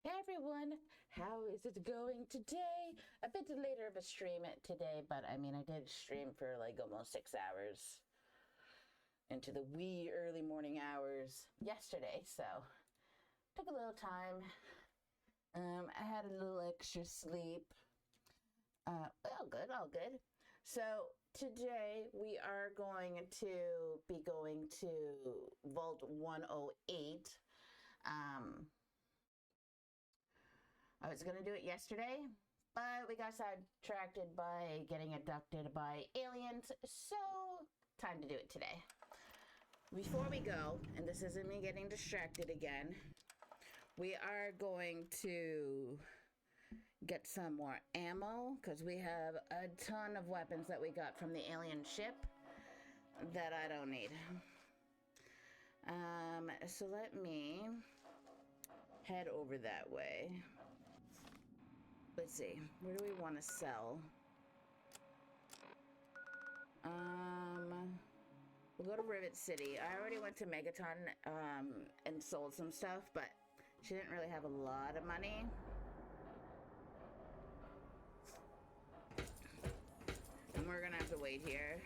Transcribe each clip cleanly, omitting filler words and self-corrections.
Hey everyone, how is it going today? A bit later of a stream today, but I mean, I did stream for like almost 6 hours into the wee early morning hours yesterday, so took a little time. I had a little extra sleep. All good, all good. So today we are going to be going to Vault 108. I was going to do it yesterday, but we got sidetracked by getting abducted by aliens, so time to do it today. Before we go, and this isn't me getting distracted again, we are going to get some more ammo, because we have a ton of weapons that we got from the alien ship that I don't need. So let me head over that way. Let's see, where do we want to sell? We'll go to Rivet City. I already went to Megaton and sold some stuff, but she didn't really have a lot of money. And we're gonna have to wait here.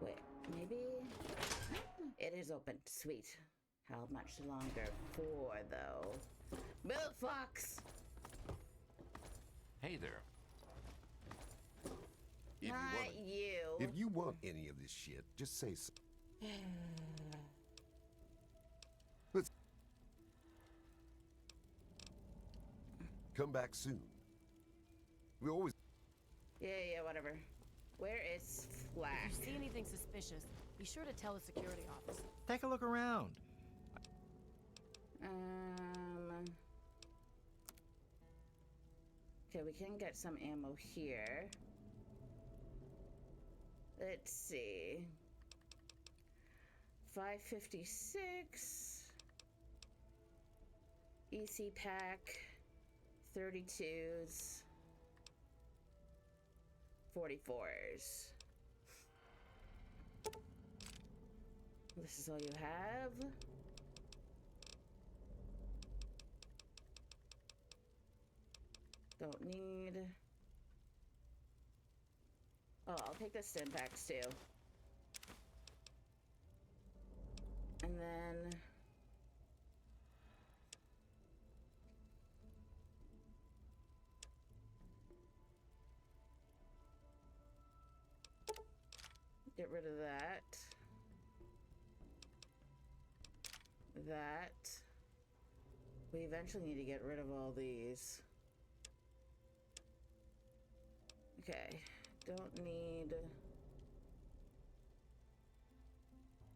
Wait, maybe? It is open. Sweet. How much longer for, though? Bill Fox! Hey there. Not you. If you want any of this shit, just say so. Let's come back soon. We always. Yeah, whatever. Where is Flack? If you see anything suspicious, be sure to tell the security officer. Take a look around. Okay, we can get some ammo here. Let's see. 556. EC pack. 32s. 44s. This is all you have. Don't need. Oh, I'll take the stim packs too. And then get rid of that. That. We eventually need to get rid of all these. Okay, don't need.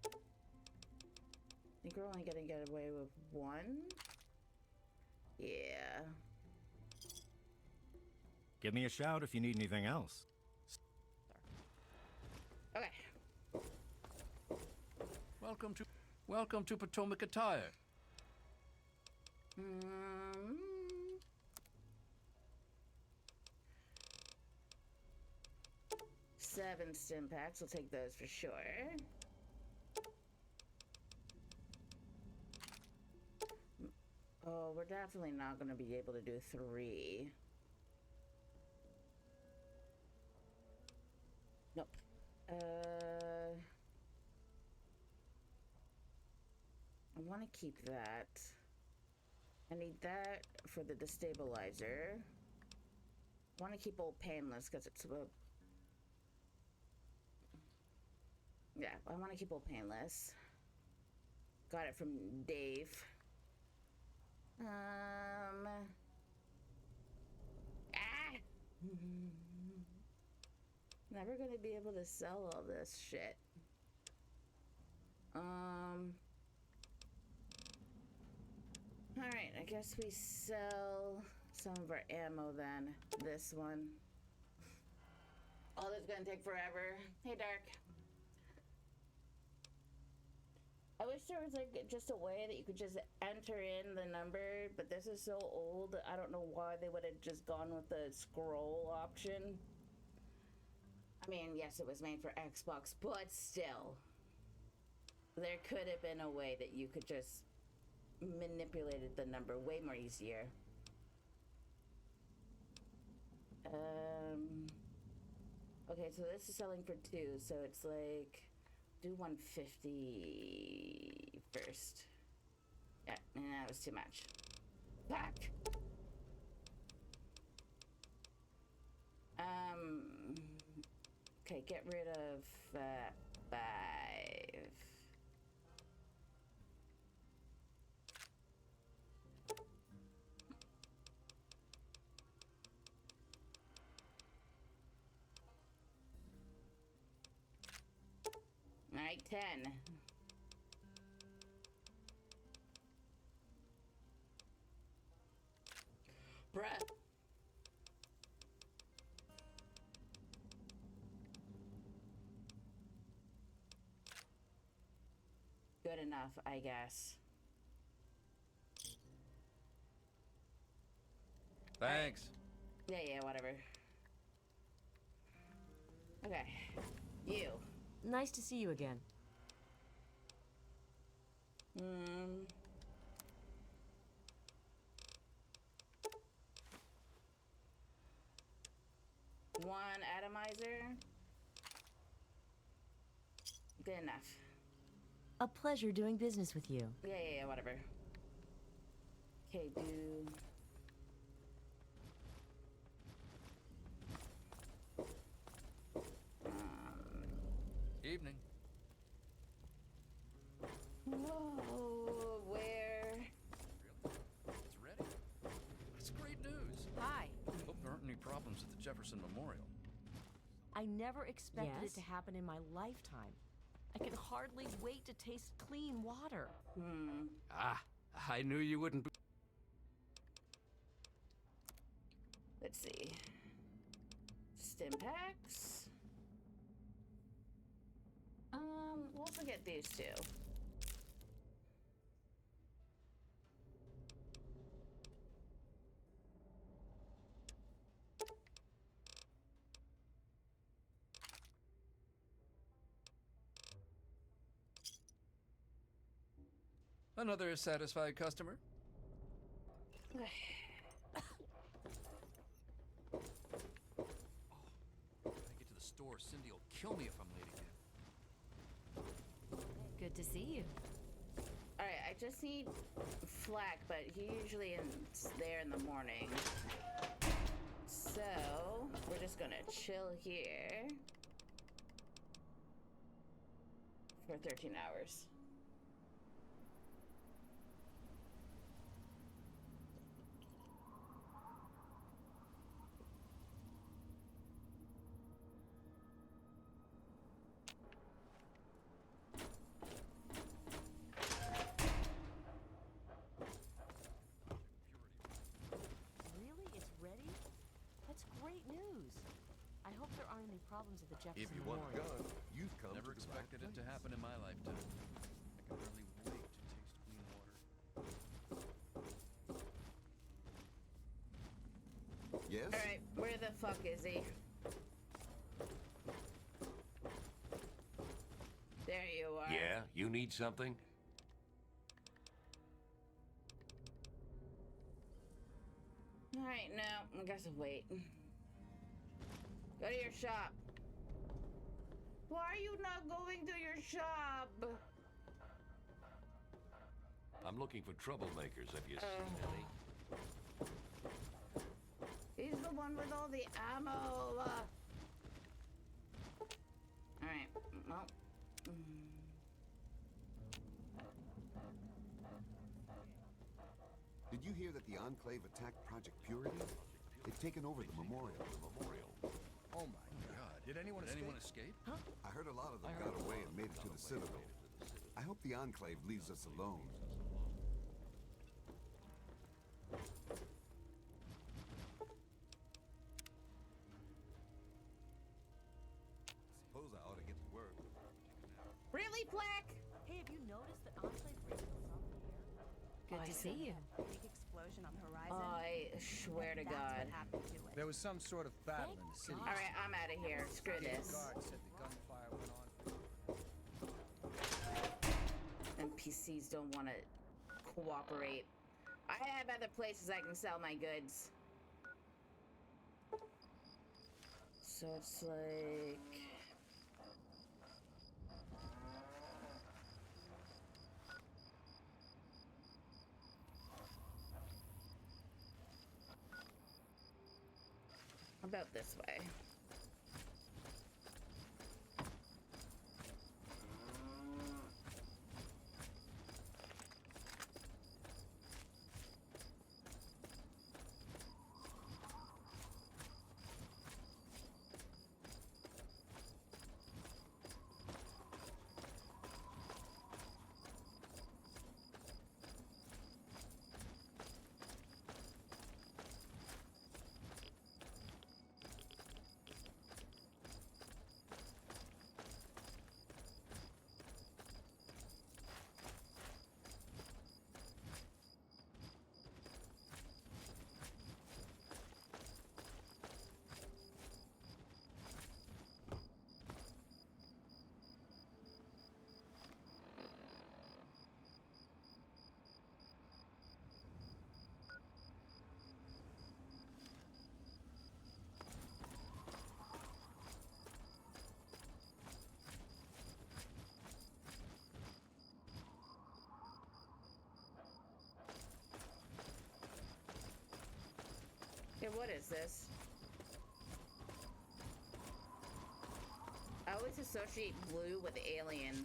I think we're only gonna get away with one. Yeah. Give me a shout if you need anything else. Okay. Welcome to Potomac Attire. 7 stim packs. We'll take those for sure. Oh, we're definitely not going to be able to do 3. Nope. I want to keep that. I need that for the destabilizer. I want to keep old painless because it's a. Yeah, I want to keep old painless. Got it from Dave. Ah! Never gonna be able to sell all this shit. Alright, I guess we sell some of our ammo then. This one. Oh, this is gonna take forever. Hey, Dark. I wish there was like just a way that you could just enter in the number, but this is so old. I don't know why they would have just gone with the scroll option. I mean, yes, it was made for Xbox, but still. There could have been a way that you could just manipulated the number way more easier. Okay, so this is selling for 2, so it's like do 150 first. Yeah, and that was too much. Back. Okay, get rid of 5. All right, 10. Bruh. Good enough, I guess. Thanks. Yeah, whatever. Okay. You. Nice to see you again. One atomizer. Good enough. A pleasure doing business with you. Yeah, whatever. Okay, do... Evening. Whoa, where? It's ready. That's great news. Hi. Hope there aren't any problems at the Jefferson Memorial. I never expected Yes? it to happen in my lifetime. I can hardly wait to taste clean water. Ah, I knew you wouldn't be. Let's see. Stim packs. We'll forget these two. Another satisfied customer. Gotta get to the store. Cindy will kill me if I'm late again. Good to see you. Alright, I just need Flack, but he usually is there in the morning. So, we're just gonna chill here for 13 hours. Really? It's ready? That's great news. I hope there aren't any problems at the Jefferson If you want a Memorial. gun, you've come Never to the right expected it to place. happen in my lifetime. I can hardly wait to taste clean water. Yes? Alright, where the fuck is he? There you are. Yeah, you need something? Alright, no, I guess I'll wait. Go to your shop. Why are you not going to your shop? I'm looking for troublemakers. Have you seen any? He's the one with all the ammo. Alright, well. Did you hear that the Enclave attacked Project Purity? They've taken over the memorial. Oh my god. Did anyone escape? I heard a lot of them got away and made it to the Citadel. I hope the Enclave leaves us alone. Suppose I ought to get to work. Really, Flack? Hey, have you noticed that Good to see you. Big explosion on the horizon. I swear to That's God. what happened to it. There was some sort of battle in the city. All right, I'm out of here. Screw The this. guard said the gunfire went on. NPCs don't want to cooperate. I have other places I can sell my goods. So it's like... about this way. Okay, what is this? I always associate blue with alien.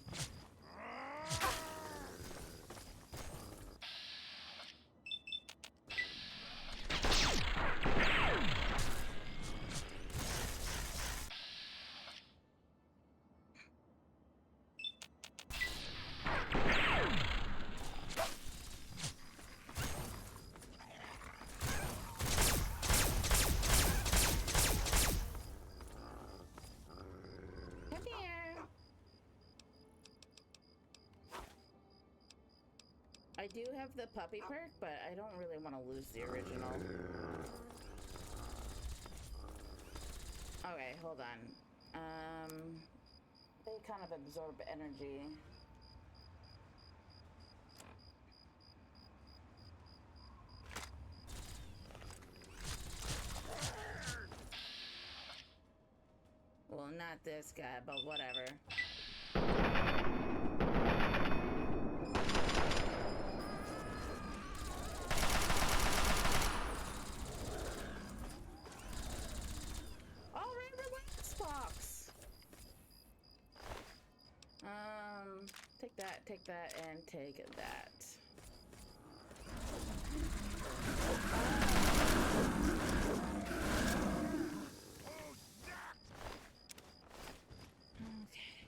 Come here. I do have the puppy perk, but I don't really want to lose the original. Okay, hold on. They kind of absorb energy. Well, not this guy, but whatever. All right, relax, Fox. Take that, and take that. Okay.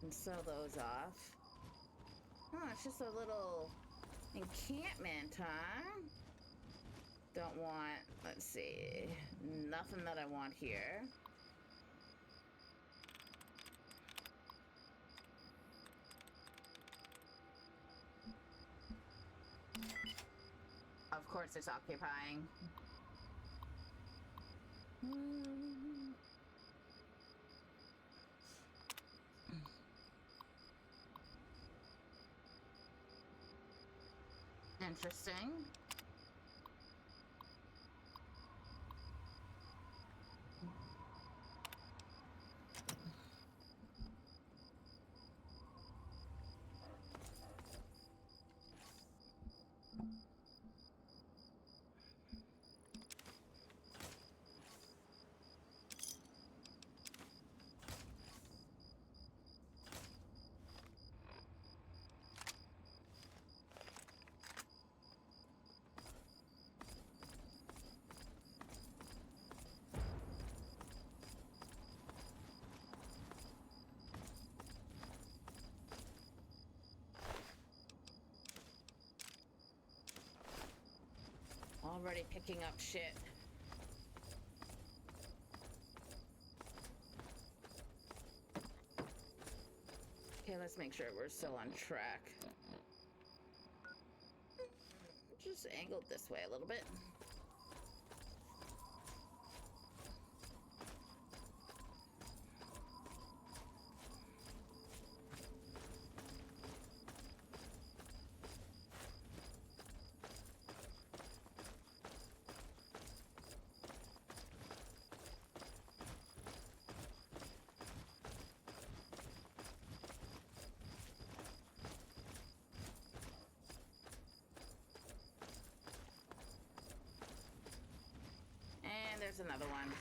And sell those off. Oh, it's just a little encampment, huh? Don't want, let's see, nothing that I want here. Of course it's occupying. Interesting. Already picking up shit. Okay, let's make sure we're still on track. Just angled this way a little bit. And there's another one.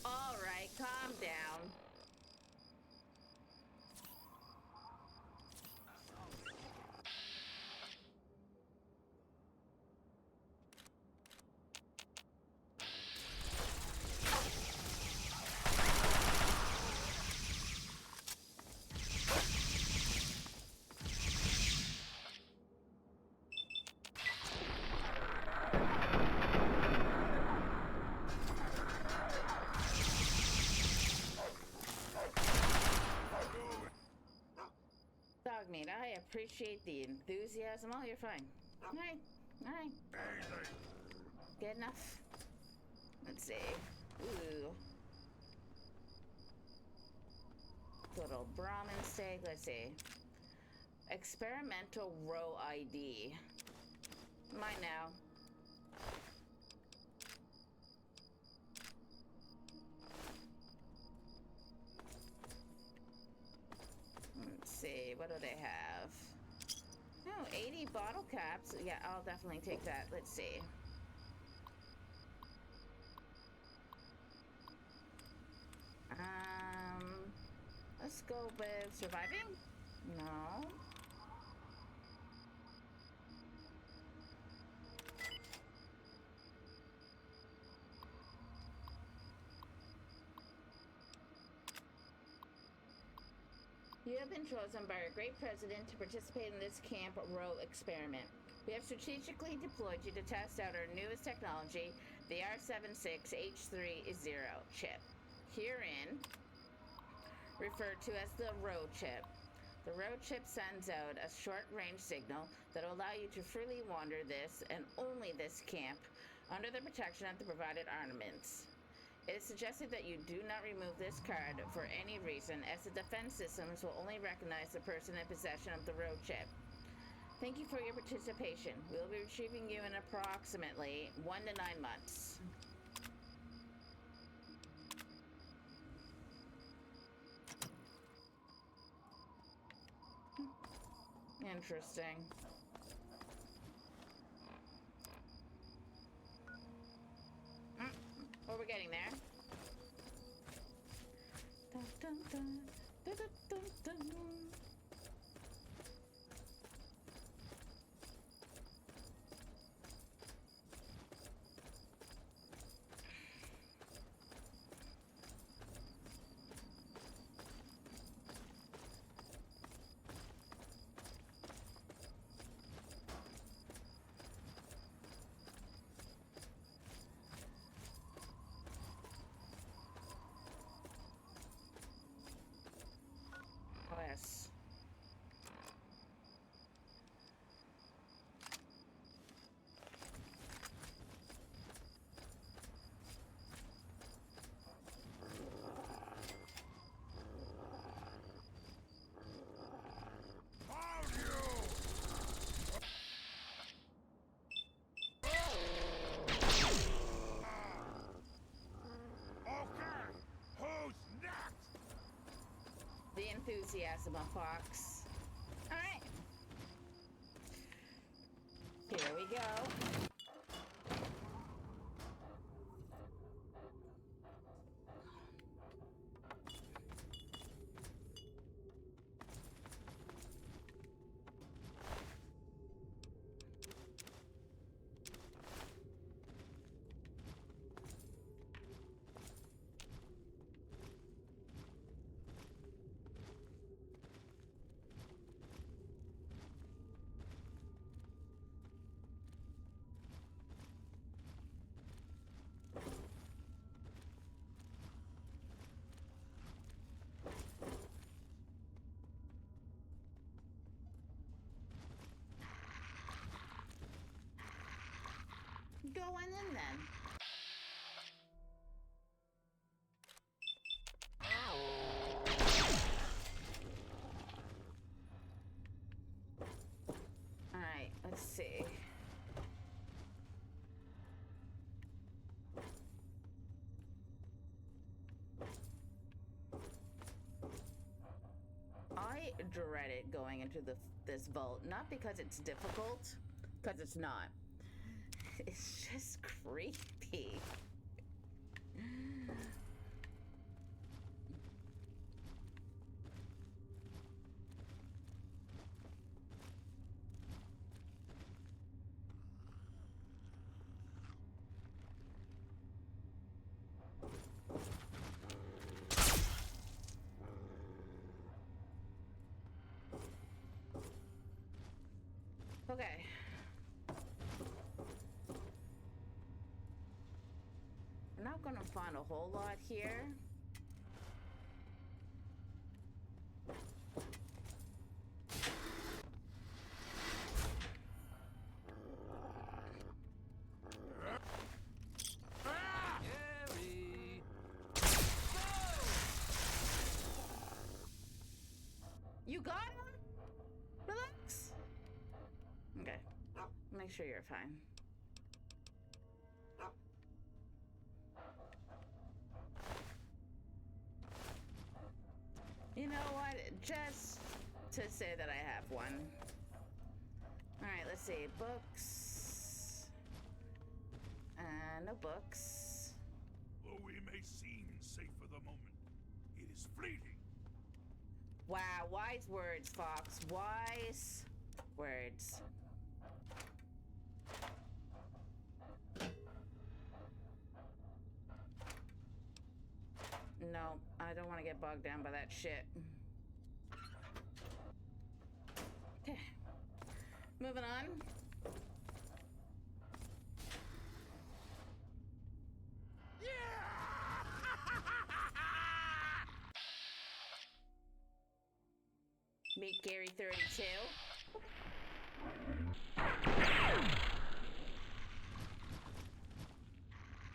All right, calm down. Dogmeat, I appreciate the enthusiasm. Oh, you're fine. Alright, alright. Good enough. Let's see. Ooh. Good old Brahmin steak. Let's see. Experimental row ID. Mine now. Let's see, what do they have? Oh, 80 bottle caps. Yeah, I'll definitely take that. Let's see. Let's go with surviving? No. You have been chosen by our great president to participate in this Camp Row experiment. We have strategically deployed you to test out our newest technology, the R76H30 chip. Herein, referred to as the Row chip. The Row chip sends out a short-range signal that will allow you to freely wander this and only this camp under the protection of the provided armaments. It is suggested that you do not remove this card for any reason, as the defense systems will only recognize the person in possession of the Row chip. Thank you for your participation. We will be retrieving you in approximately 1 to 9 months. Interesting. Well, we're getting there. Dun, dun, dun, dun, dun, dun, dun. Yes. The enthusiasm of Fox. Alright. go on in then. Alright, let's see. I dread it going into this vault, not because it's difficult, because it's not. It's just creepy. Okay. We're not gonna find a whole lot here. Gary! You got him? Relax. Okay. Make sure you're fine. You know what? Just to say that I have one. Alright, let's see. Books. No books. Though we may seem safe for the moment, it is fleeting. Wow, wise words, Fox. Wise words. No, I don't want to get bogged down by that shit. Okay. Moving on. Meet Gary 32.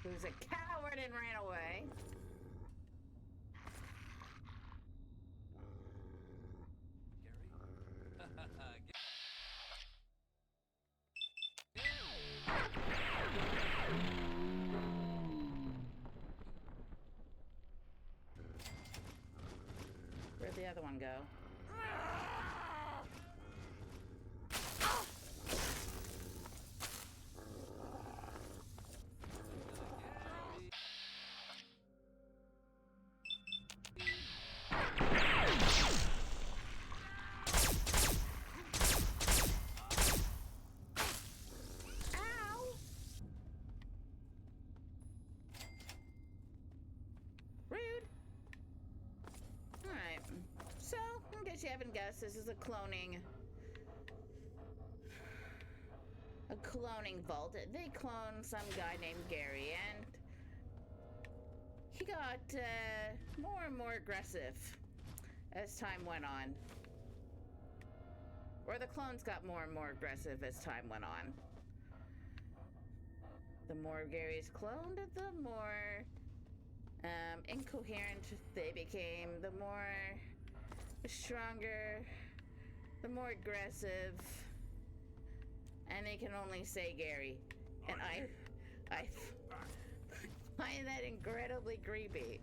Who's a coward and ran away. Where'd the other one go? You haven't guessed, this is a cloning vault. They cloned some guy named Gary, and he got more and more aggressive as time went on. Or the clones got more and more aggressive as time went on. The more Gary's cloned, the more incoherent they became, the more stronger, the more aggressive, and they can only say Gary. And I find that incredibly creepy.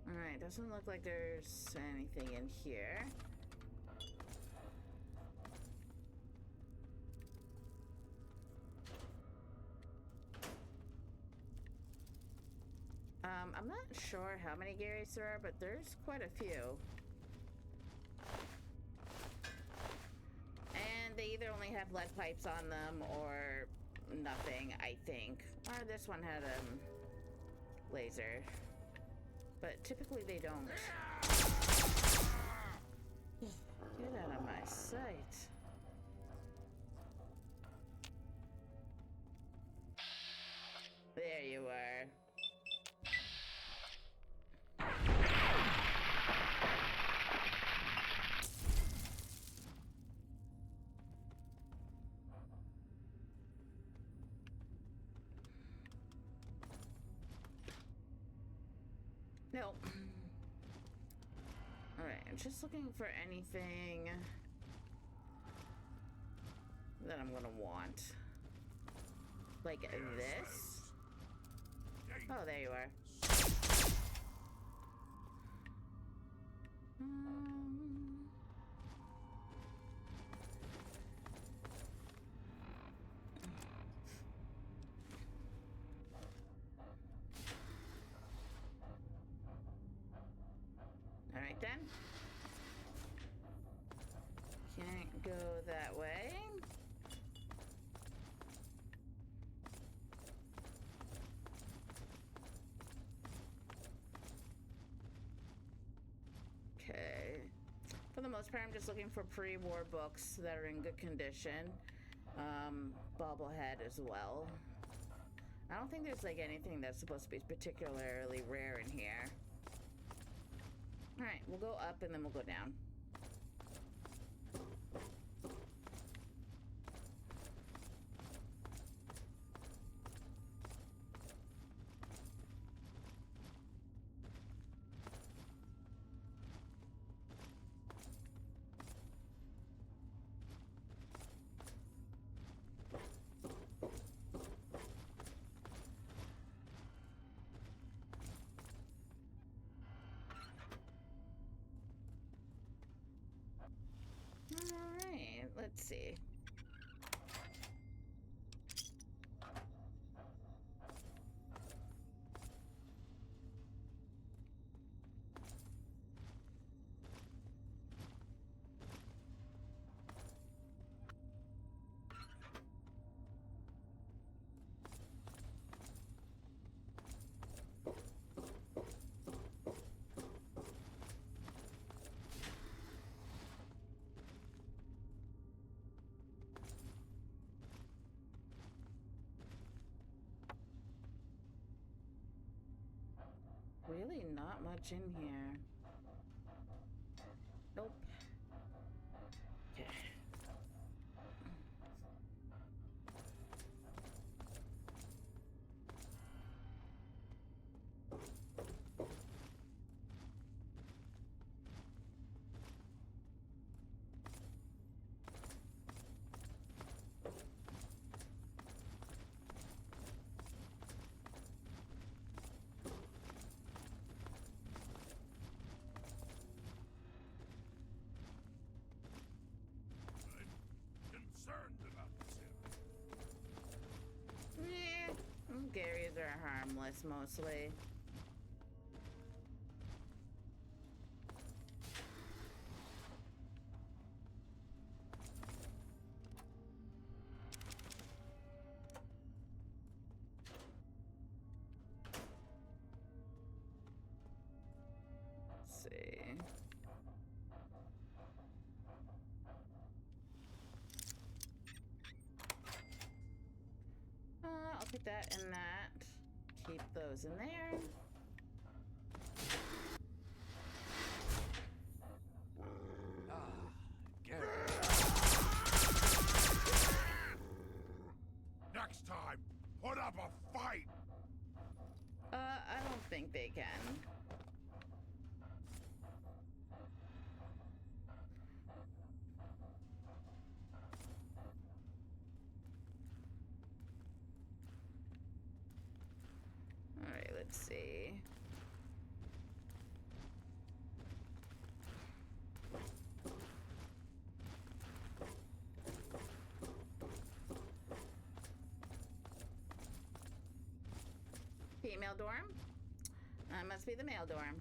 Alright, doesn't look like there's anything in here. I'm not sure how many Garys there are, but there's quite a few. And they either only have lead pipes on them or nothing, I think. Or this one had a laser. But typically they don't. Get out of my sight. Nope. Alright, I'm just looking for anything that I'm gonna want. Like this? Oh, there you are. Alright then. Can't go that way. Okay. For the most part, I'm just looking for pre-war books that are in good condition. Bobblehead as well. I don't think there's like anything that's supposed to be particularly rare in here. Alright, we'll go up and then we'll go down. Alright, let's see. Really not much in here. Nope. Okay. Concerned about this area. Garys are harmless mostly. Let's see. I'll keep that and that. Keep those in there. Gary. Next time, put up a fight. I don't think they can. Alright, let's see. Female dorm? Must be the male dorm.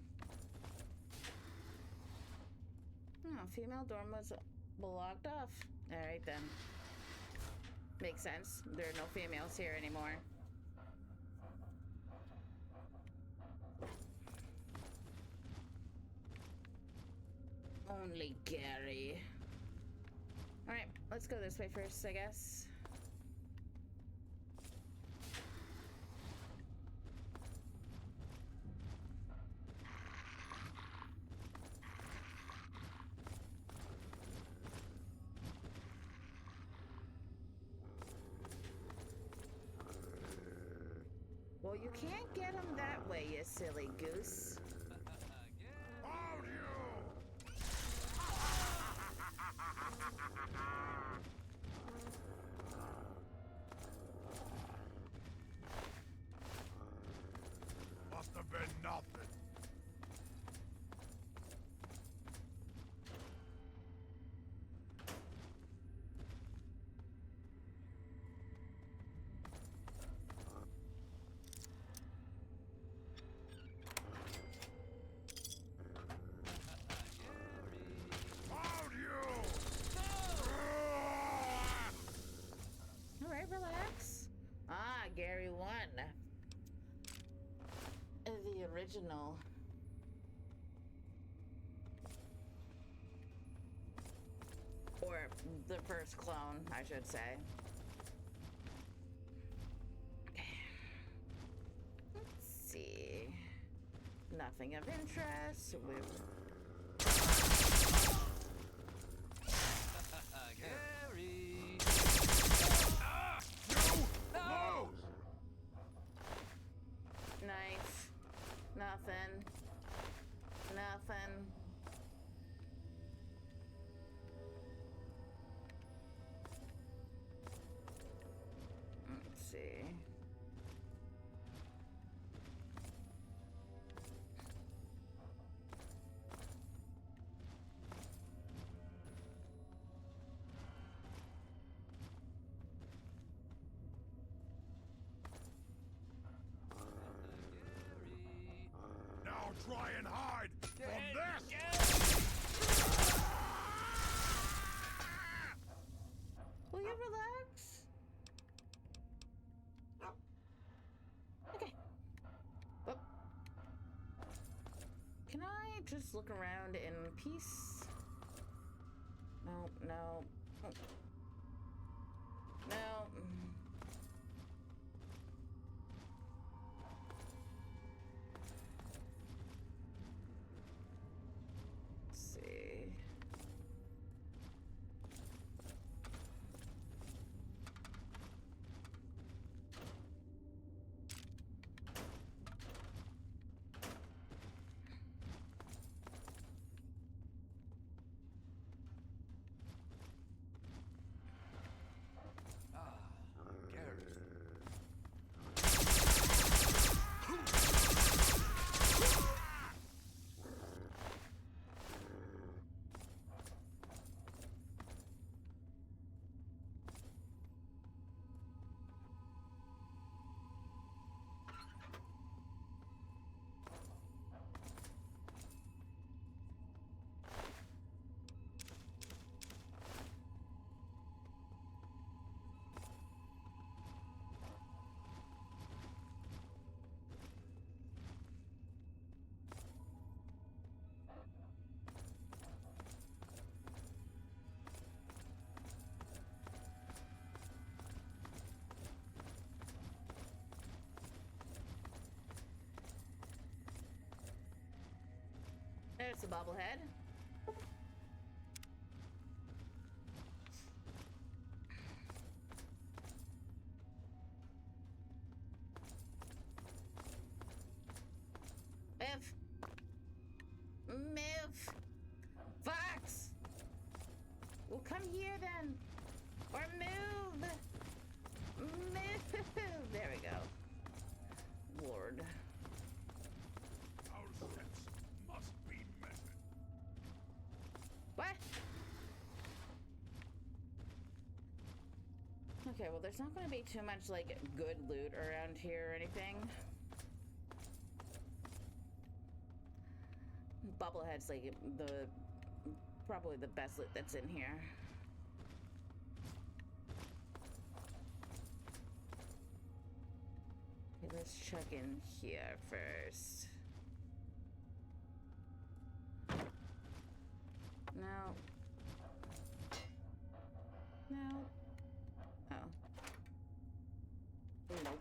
Oh, female dorm was blocked off. Alright then. Makes sense. There are no females here anymore. Only Gary. Alright, let's go this way first, I guess. Well, you can't get him that way, you silly goose. original. Or the first clone, I should say. Let's see. Nothing of interest. Gary! No! Nice. Nothing. Nothing. Let's see. Now try and hide from this! Will you relax? Okay. Oh. Can I just look around in peace? No, no. No. Let's see. Gary. There's the bobblehead. Miv! Fox! Well, come here then! Or move! Move! There we go. Lord. Our steps must be measured. What? Okay, well, there's not going to be too much, like, good loot around here or anything. Bubblehead's, like, probably the best loot that's in here. Okay, let's check in here first. No. No. Oh. Nope.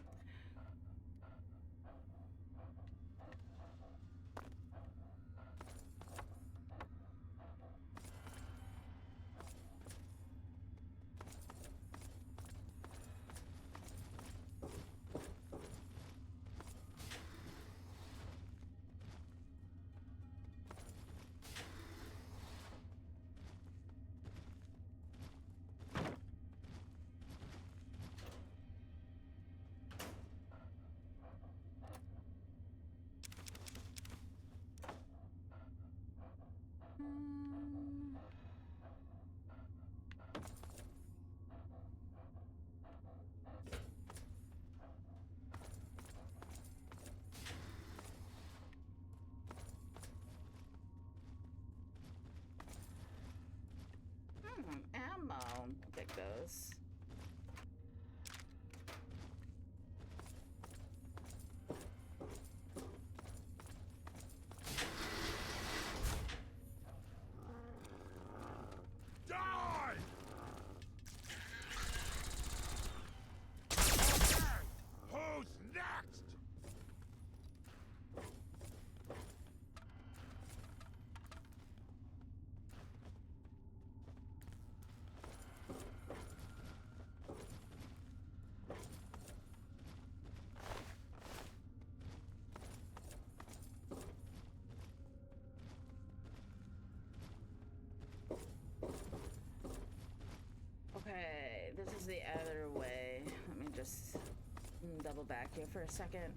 Ammo. I'll take those. the other way. Let me just double back here for a second.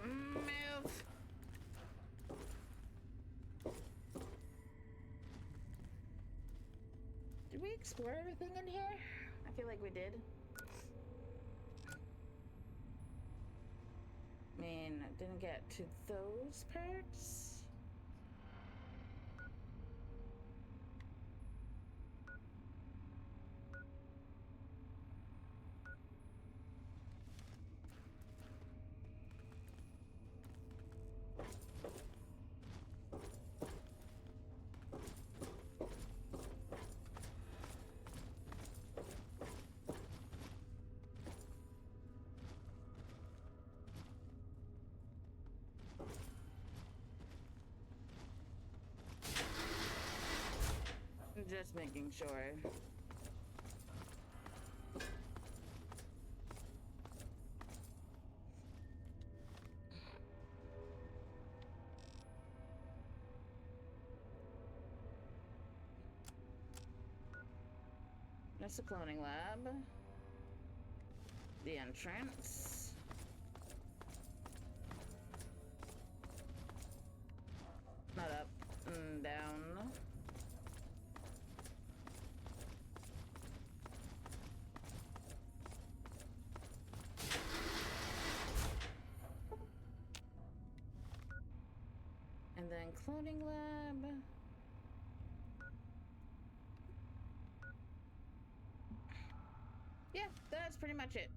Move. Did we explore everything in here? I feel like we did. I mean, I didn't get to those parts. Just making sure. That's the cloning lab. The entrance. Not up, down. And then cloning lab. Yeah, that's pretty much it.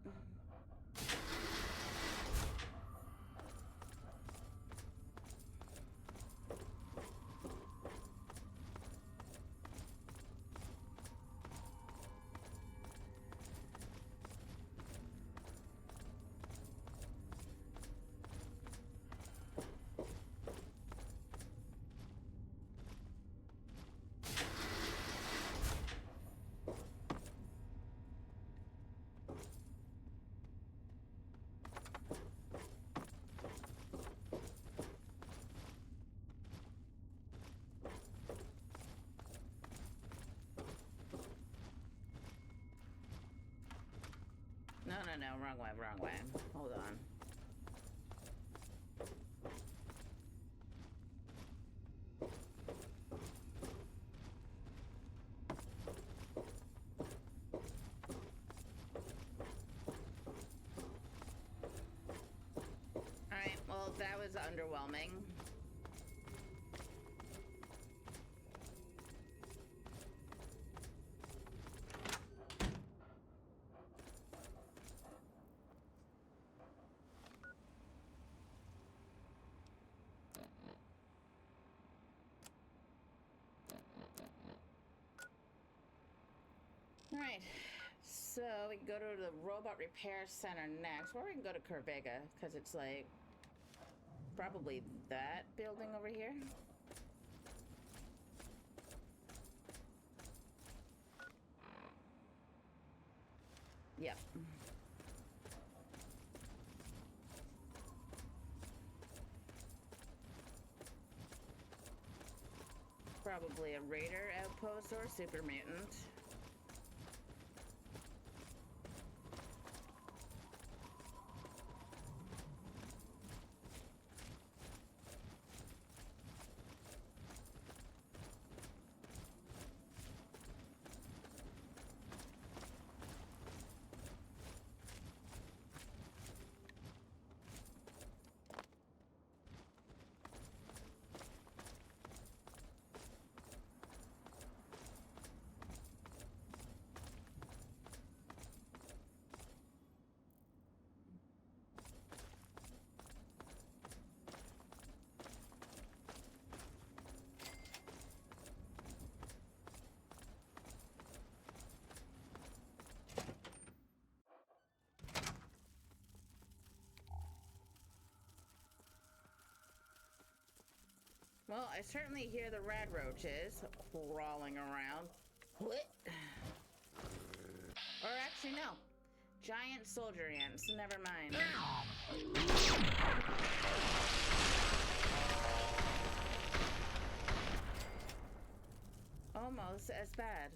No, wrong way. Hold on. Alright, well, that was underwhelming. Alright, so we can go to the Robot Repair Center next, or we can go to Corvega, because it's like probably that building over here. Yep. Probably a raider outpost or a super mutant. Well, I certainly hear the rad roaches crawling around. What? Or actually, no. Giant soldier ants. Never mind. Almost as bad.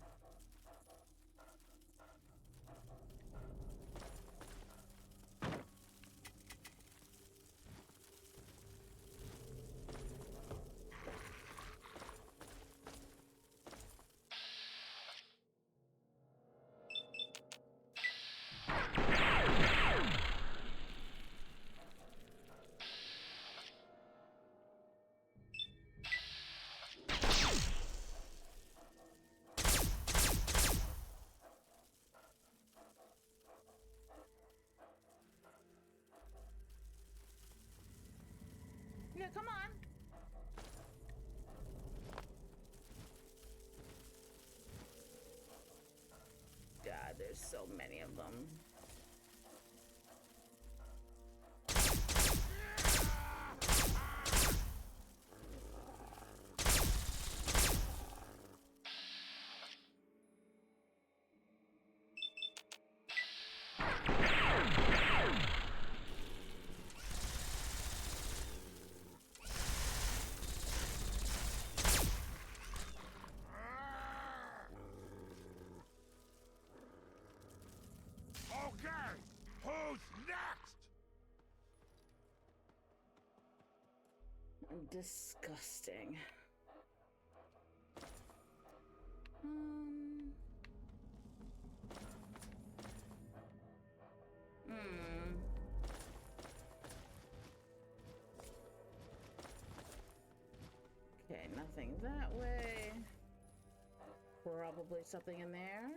Yeah, come on. God, there's so many of them. Okay, who's next? Disgusting. Hmm. Okay, nothing that way. Probably something in there.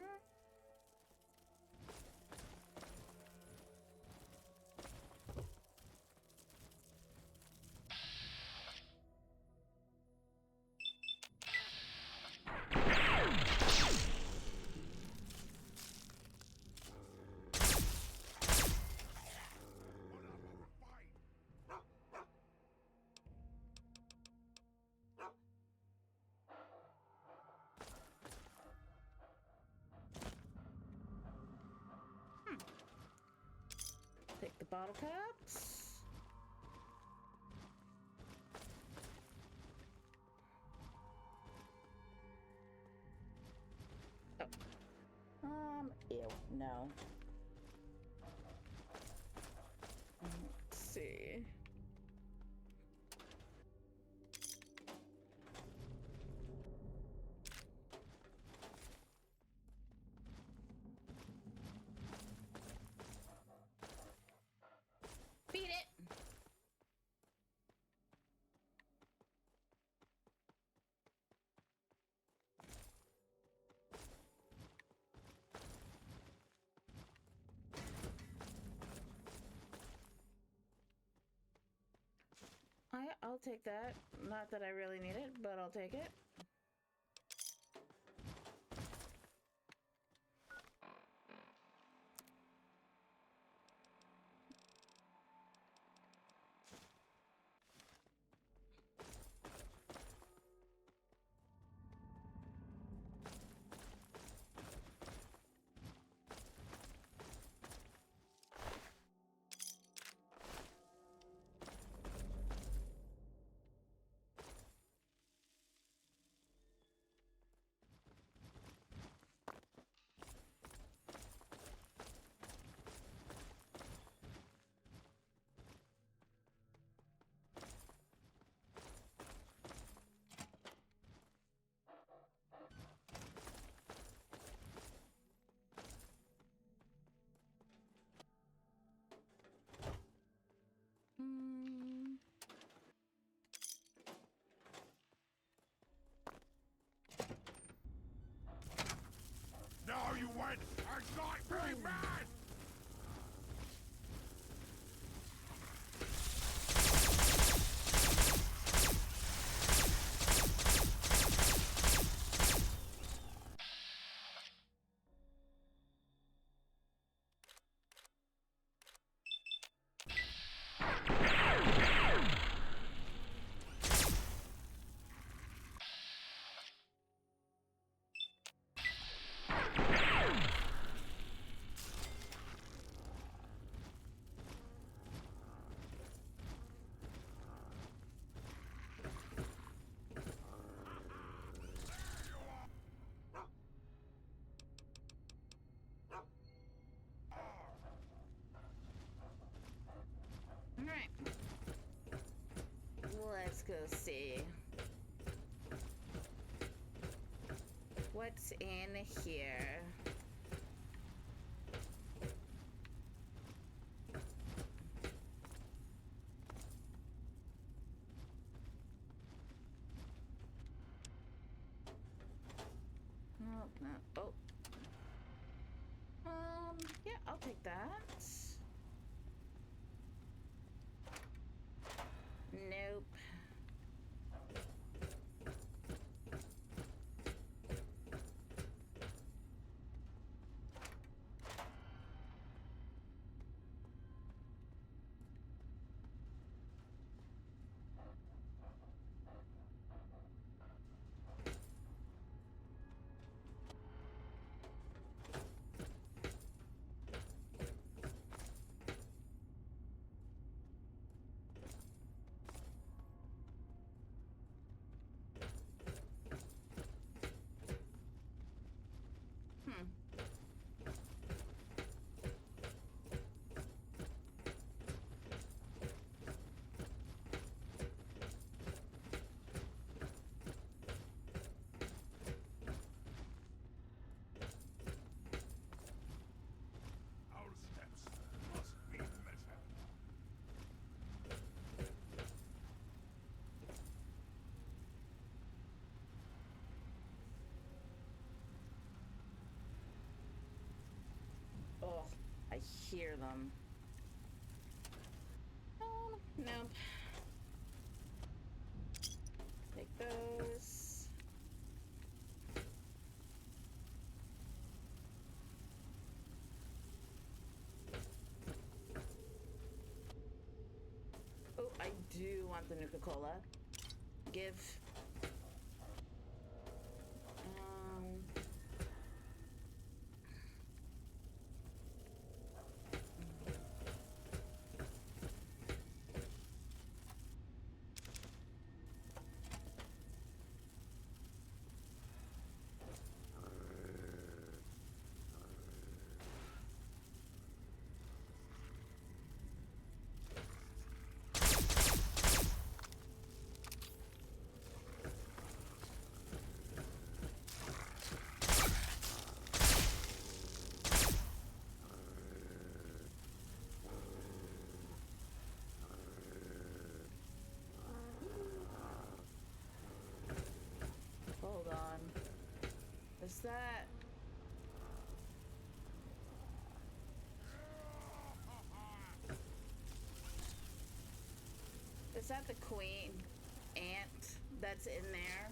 Take the bottle caps. Oh. Ew, no. Let's see. Beat it. I'll take that. Not that I really need it, but I'll take it. go see. What's in here? No, no. Oh. Yeah, I'll take that. Nope. Our steps must be measured. Oh, I hear them. Nope. Take those. Oh, I do want the Nuka-Cola. Give. Hold on. Is that... Is that the queen ant that's in there?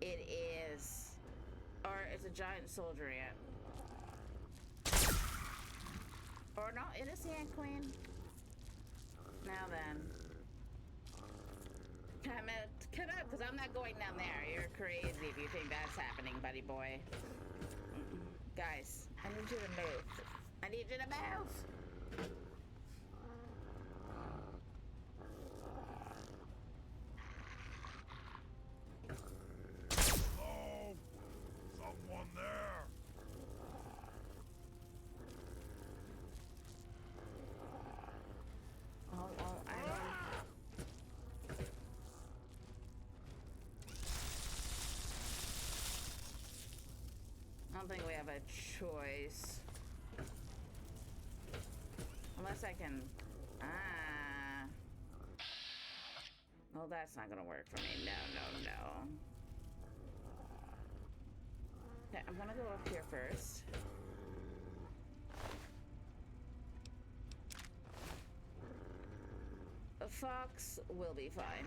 It is. Or it's a giant soldier ant. Or no, it is the ant queen. Now then. Come out, because I'm not going down there. You're crazy if you think that's happening, buddy boy. Guys, I need you to move. I need you to move! Hello? Someone there? Oh, I don't... I don't think we have a choice. Unless I can... Ah. Well, that's not gonna work for me. No, no, no. Okay, I'm gonna go up here first. A fox will be fine.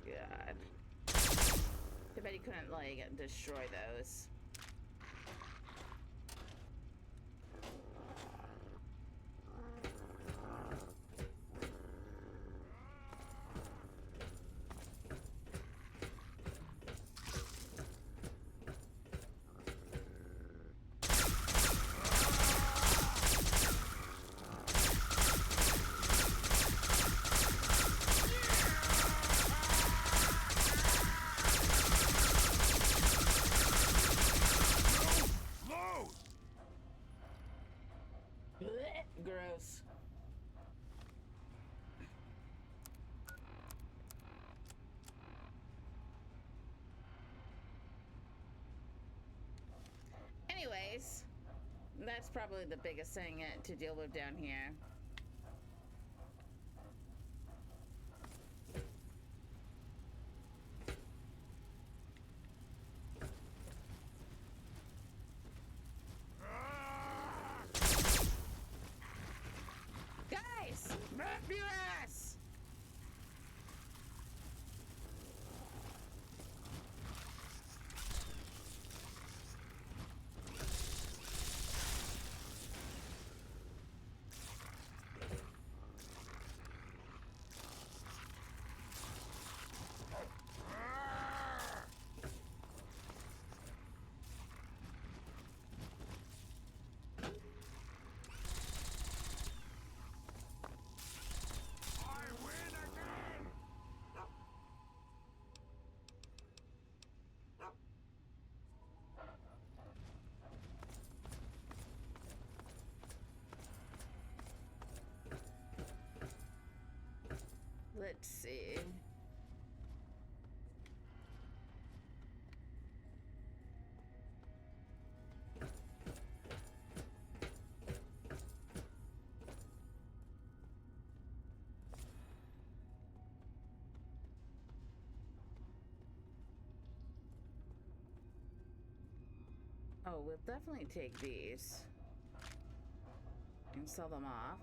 God. Too bad he couldn't, like, destroy those. goes. Anyways, that's probably the biggest thing to deal with down here. Guys, move your ass! Let's see. Oh, we'll definitely take these and sell them off.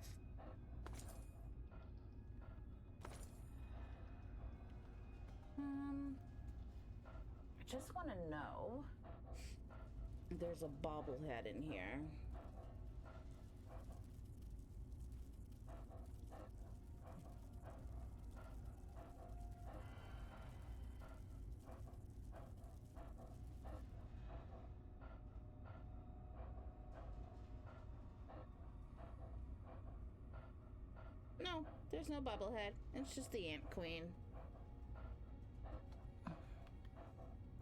I just want to know. There's a bobblehead in here. No, there's no bobblehead. It's just the Ant Queen.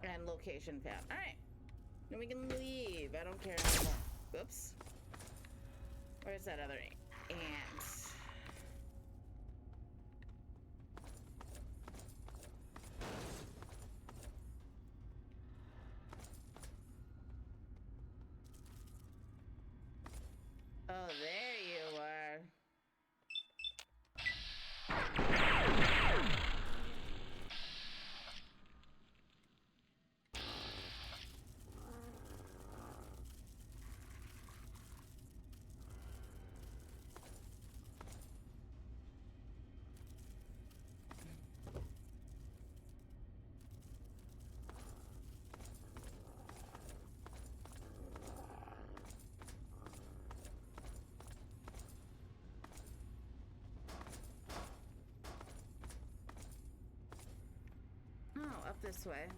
And location found. Alright. Then we can leave. I don't care anymore. Whoops. Where's that other ant? Oh, there you are. Oh, up this way.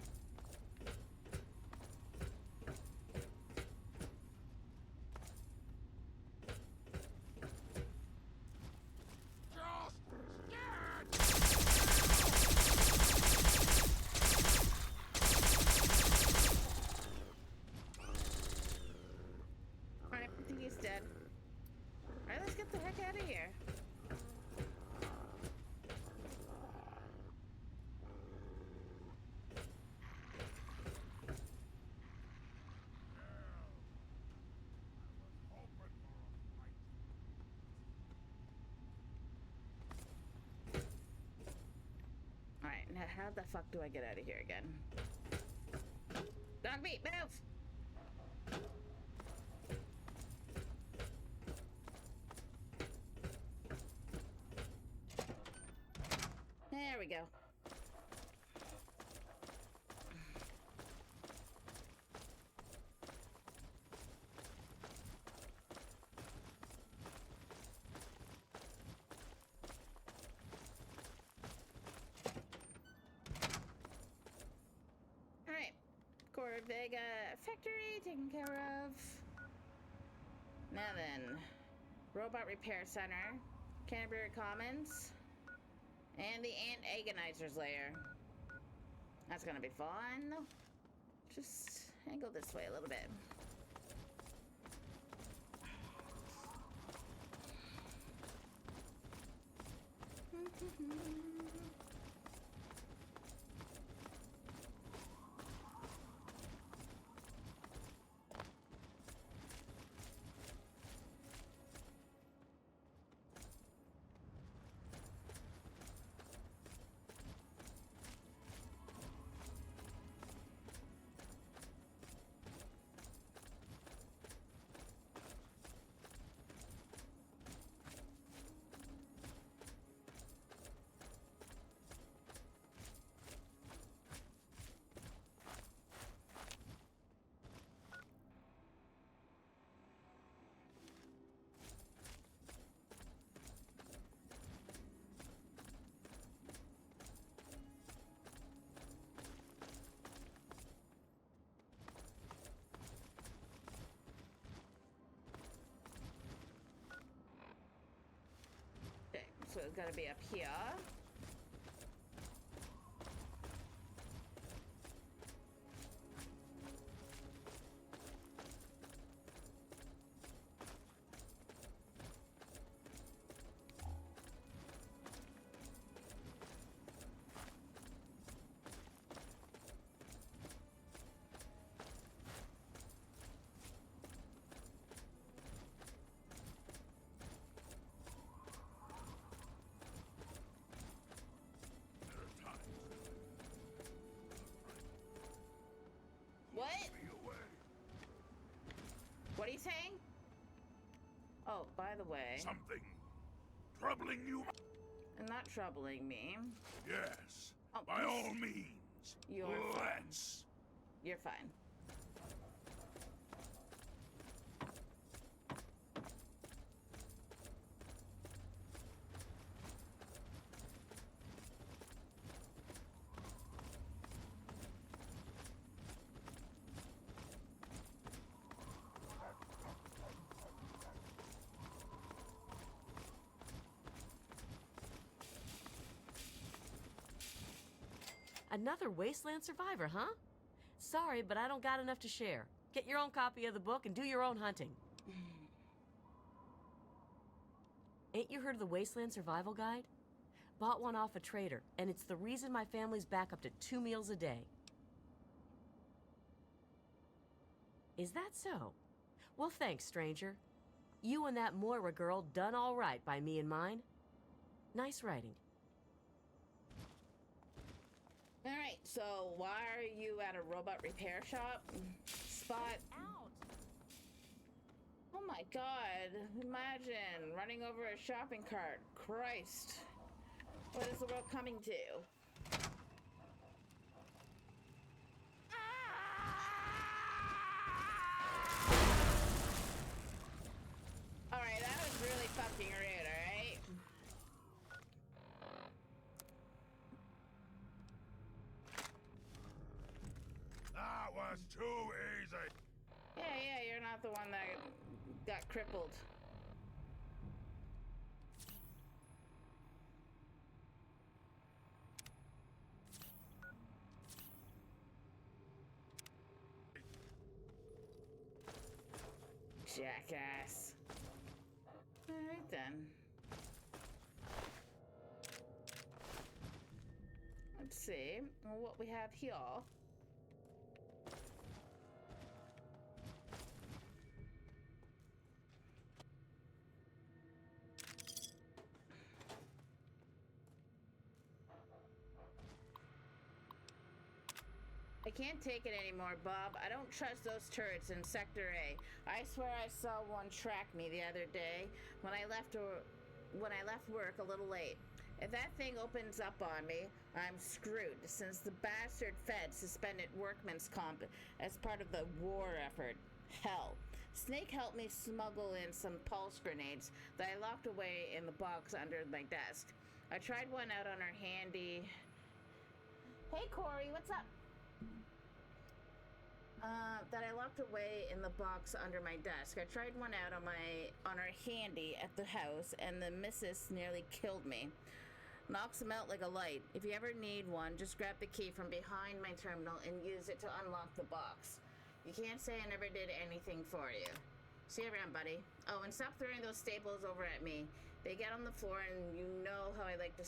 Alright, I think he's dead. Alright, let's get the heck out of here. Alright, now how the fuck do I get out of here again? Dog meat, move! There we go. Alright. Corvega factory taken care of. Now then. Robot Repair Center. Canterbury Commons. And the Ant Agonizer's lair. That's gonna be fun. Just angle this way a little bit. Okay, so it's gotta be up here. What? What are you saying? Oh, by the way, Something troubling you? not troubling me. Yes. Oh, By all means. You're fine. Let's. You're fine. Another Wasteland survivor, huh? Sorry, but I don't got enough to share. Get your own copy of the book and do your own hunting. Ain't you heard of the Wasteland Survival Guide? Bought one off a trader, and it's the reason my family's back up to 2 meals a day. Is that so? Well, thanks, stranger. You and that Moira girl done all right by me and mine. Nice writing. All right, so why are you at a robot repair shop? Spot. Out! Oh my god, imagine running over a shopping cart. Christ. What is the world coming to? Alright, that was really fucking rude, alright? That was too easy. Yeah, you're not the one that got crippled. Jackass. Alright then. Let's see what we have here. I can't take it anymore, Bob. I don't trust those turrets in Sector A. I swear I saw one track me the other day when I left work a little late. If that thing opens up on me, I'm screwed, since the bastard Fed suspended workman's comp as part of the war effort. Hell. Snake helped me smuggle in some pulse grenades that I locked away in the box under my desk. I tried one out on her handy... Hey, Corey, what's up? That I locked away in the box under my desk. I tried one out on our handy at the house, and the missus nearly killed me. Knocks them out like a light. If you ever need one, just grab the key from behind my terminal and use it to unlock the box. You can't say I never did anything for you. See you around, buddy. Oh, and stop throwing those staples over at me. They get on the floor, and you know how I like to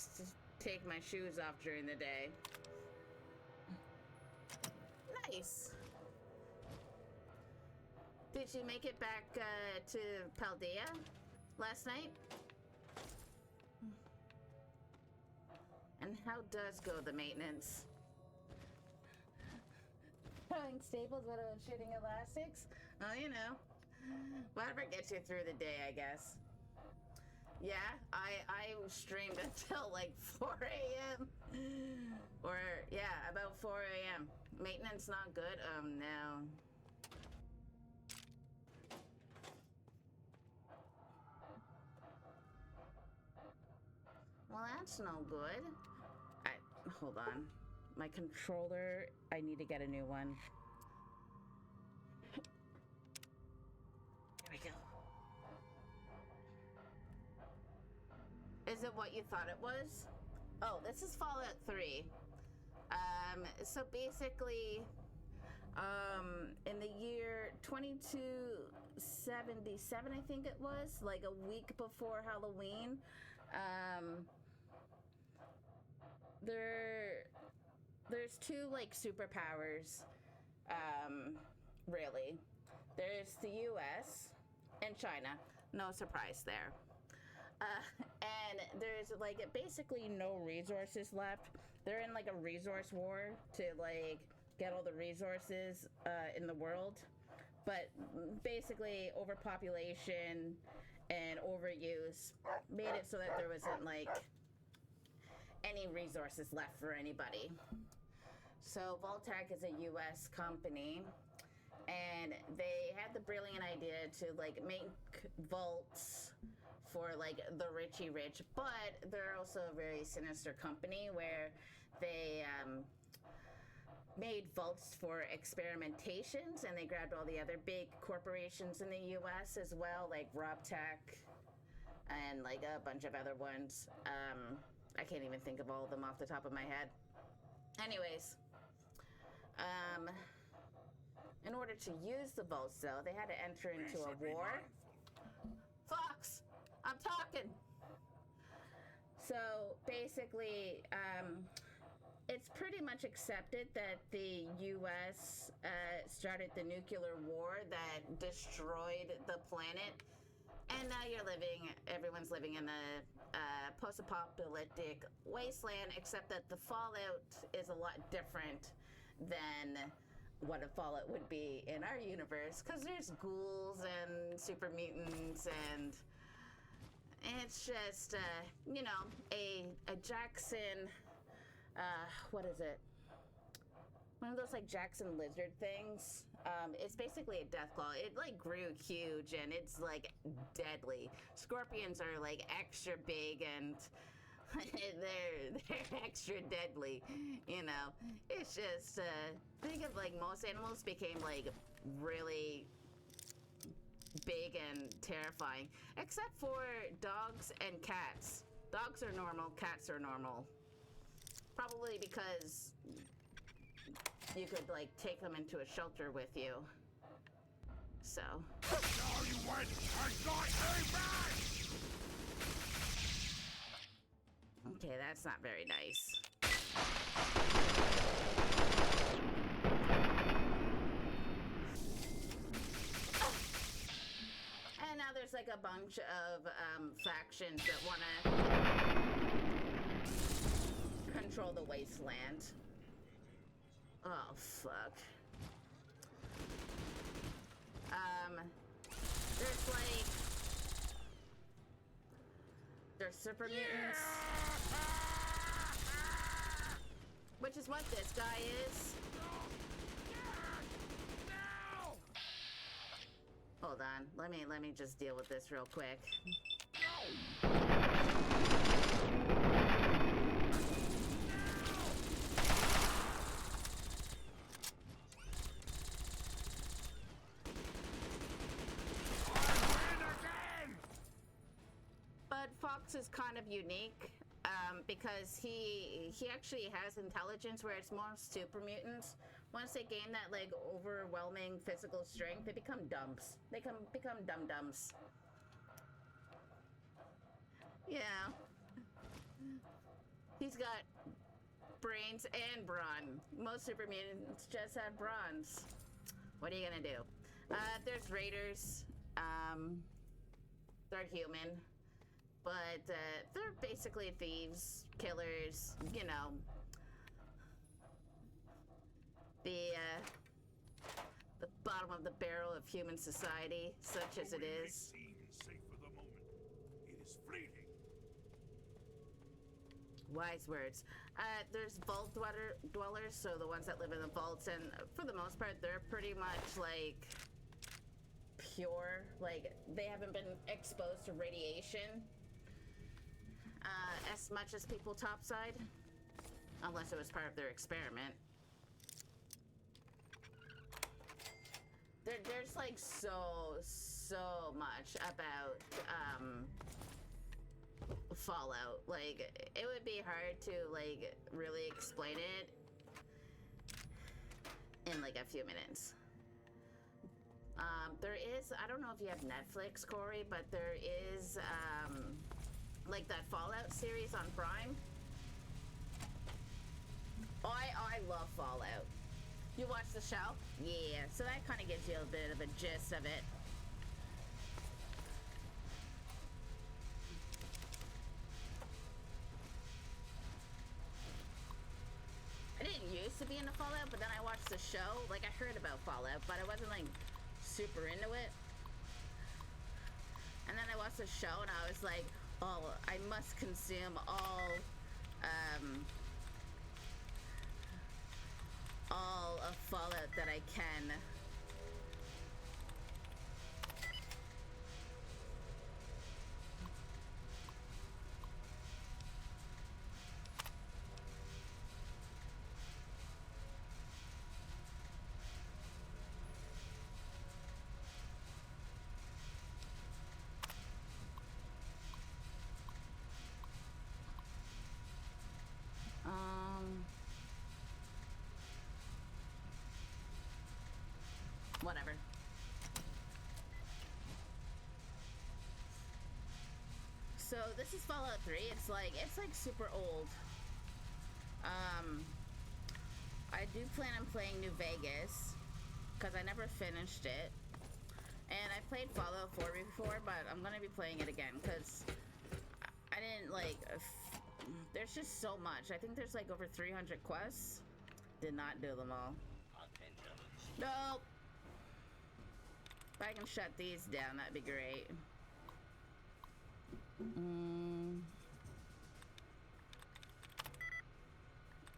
take my shoes off during the day. Nice. Did you make it back to Paldea last night? And how does go the maintenance? Throwing staples while I'm shooting elastics? Oh, you know. Whatever gets you through the day, I guess. Yeah, I streamed until like 4 a.m. Or, yeah, about 4 a.m. Maintenance not good? No. Well, that's no good. Hold on. My controller, I need to get a new one. There we go. Is it what you thought it was? Oh, this is Fallout 3. So basically, in the year 2277, I think it was, like a week before Halloween, there's two like superpowers, really. There's the US and China, no surprise there. And there's like basically no resources left. They're in like a resource war to like get all the resources in the world, but basically overpopulation and overuse made it so that there wasn't like any resources left for anybody. So Vault-Tec is a US company, and they had the brilliant idea to like make vaults for like the richy rich, but they're also a very sinister company where they made vaults for experimentations, and they grabbed all the other big corporations in the US as well, like Robtech and like a bunch of other ones. I can't even think of all of them off the top of my head. Anyways, in order to use the vaults though, they had to enter into a war. Fox, I'm talking. So basically, it's pretty much accepted that the US started the nuclear war that destroyed the planet. And now everyone's living in a post-apocalyptic wasteland, except that the fallout is a lot different than what a fallout would be in our universe, because there's ghouls and super mutants, and it's just, you know, a Jackson, what is it? One of those like Jackson lizard things. It's basically a death claw. It like grew huge and it's like deadly. Scorpions are like extra big and they're extra deadly, you know. It's just think of like most animals became like really big and terrifying, except for dogs and cats. Dogs are normal, cats are normal. Probably because you could like take them into a shelter with you. So. No, you went and got a man! Okay, that's not very nice. And now there's like a bunch of factions that want to control the wasteland. Oh, fuck. There's like... There's super mutants. Which is what this guy is. Hold on. Let me just deal with this real quick. Fox is kind of unique because he actually has intelligence, where it's most super mutants. Once they gain that like overwhelming physical strength, they become dumps. They become dum-dums. Yeah. He's got brains and brawn. Most super mutants just have bronze. What are you gonna do? There's raiders. They're human, but they're basically thieves, killers. You know, the bottom of the barrel of human society, such as it Though may is. seem safe for the moment, it is fleeting. Wise words. There's vault dwellers, so the ones that live in the vaults, and for the most part, they're pretty much like pure. Like, they haven't been exposed to radiation as much as people topside, unless it was part of their experiment. There's like so much about Fallout. Like, it would be hard to like really explain it in like a few minutes. There is, I don't know if you have Netflix, Corey, but there is like that Fallout series on Prime. I love Fallout. You watch the show? Yeah, so that kind of gives you a bit of a gist of it. I didn't used to be into Fallout, but then I watched the show. Like, I heard about Fallout, but I wasn't like super into it. And then I watched the show and I was like, oh, I must consume all of Fallout that I can. Whatever. So this is Fallout 3. It's like super old. I do plan on playing New Vegas because I never finished it. And I played Fallout 4 before, but I'm gonna be playing it again because I didn't like. There's just so much. I think there's like over 300 quests. Did not do them all. Nope. If I can shut these down, that'd be great.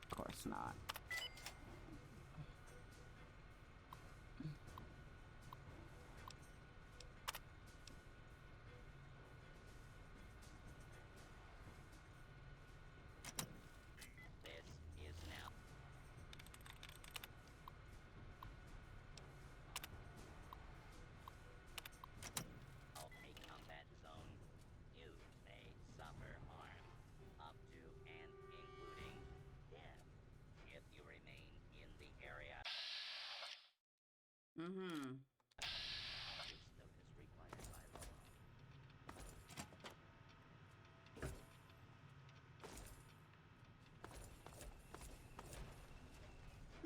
Of course not. Mm-hmm.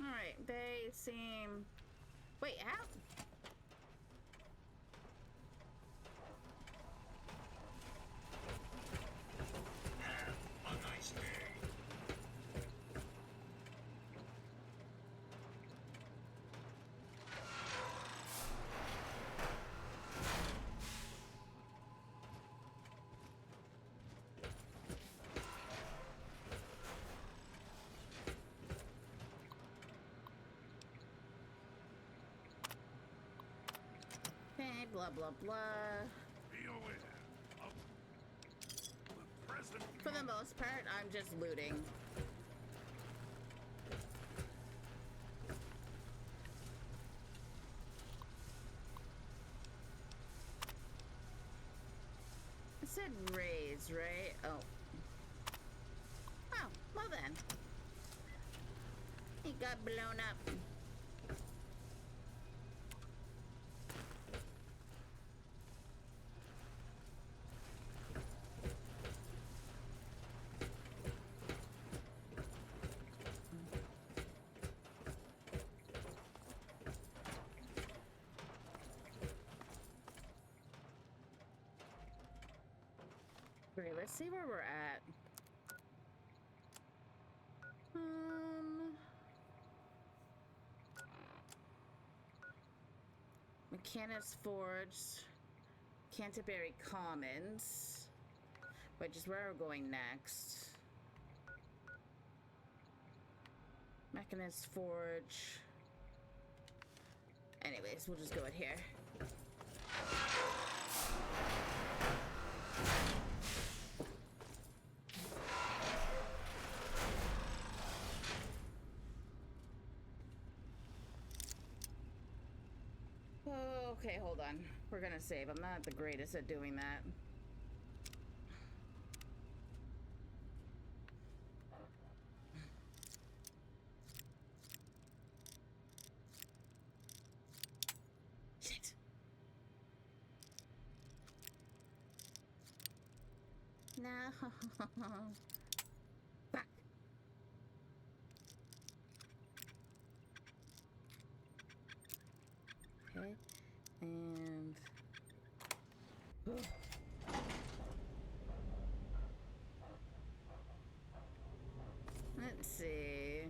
Alright, they seem... Wait, how? Blah, blah, blah. Be aware of the present. For the most part, I'm just looting. It said raise, right? Oh. Oh, well then. He got blown up. Okay, let's see where we're at. Mechanist Forge, Canterbury Commons, which is where we're going next. Mechanist Forge. Anyways, we'll just go in here. Okay, hold on. We're gonna save. I'm not the greatest at doing that. Shit. No. Fuck. Okay. And let's see.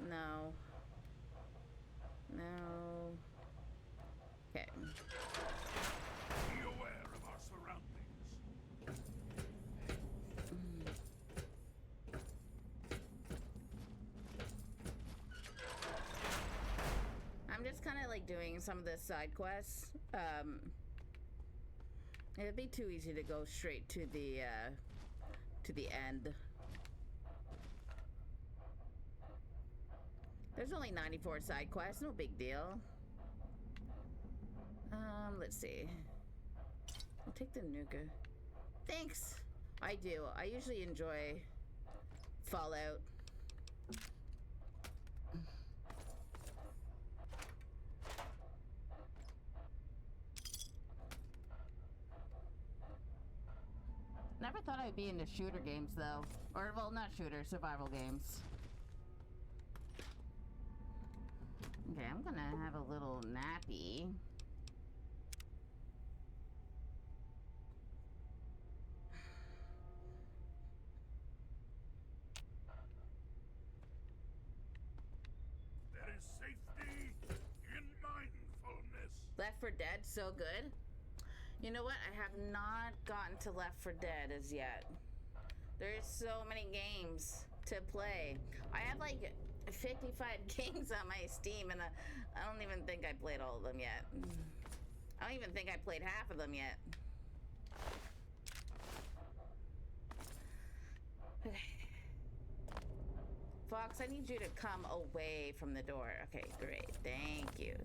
No. No. Okay. Be aware of our surroundings. I'm just kind of like doing some of the side quests. It'd be too easy to go straight to the end. There's only 94 side quests, no big deal. Let's see. I'll take the Nuka. Thanks. I do. I usually enjoy Fallout. Never thought I'd be into shooter games though. Or, well, not shooter, survival games. Okay, I'm gonna have a little nappy. There is safety in mindfulness. Left 4 Dead, so good. You know what? I have not gotten to Left 4 Dead as yet. There's so many games to play. I have like 55 games on my Steam, and I don't even think I played all of them yet. I don't even think I played half of them yet. Okay. Fox, I need you to come away from the door. Okay, great. Thank you.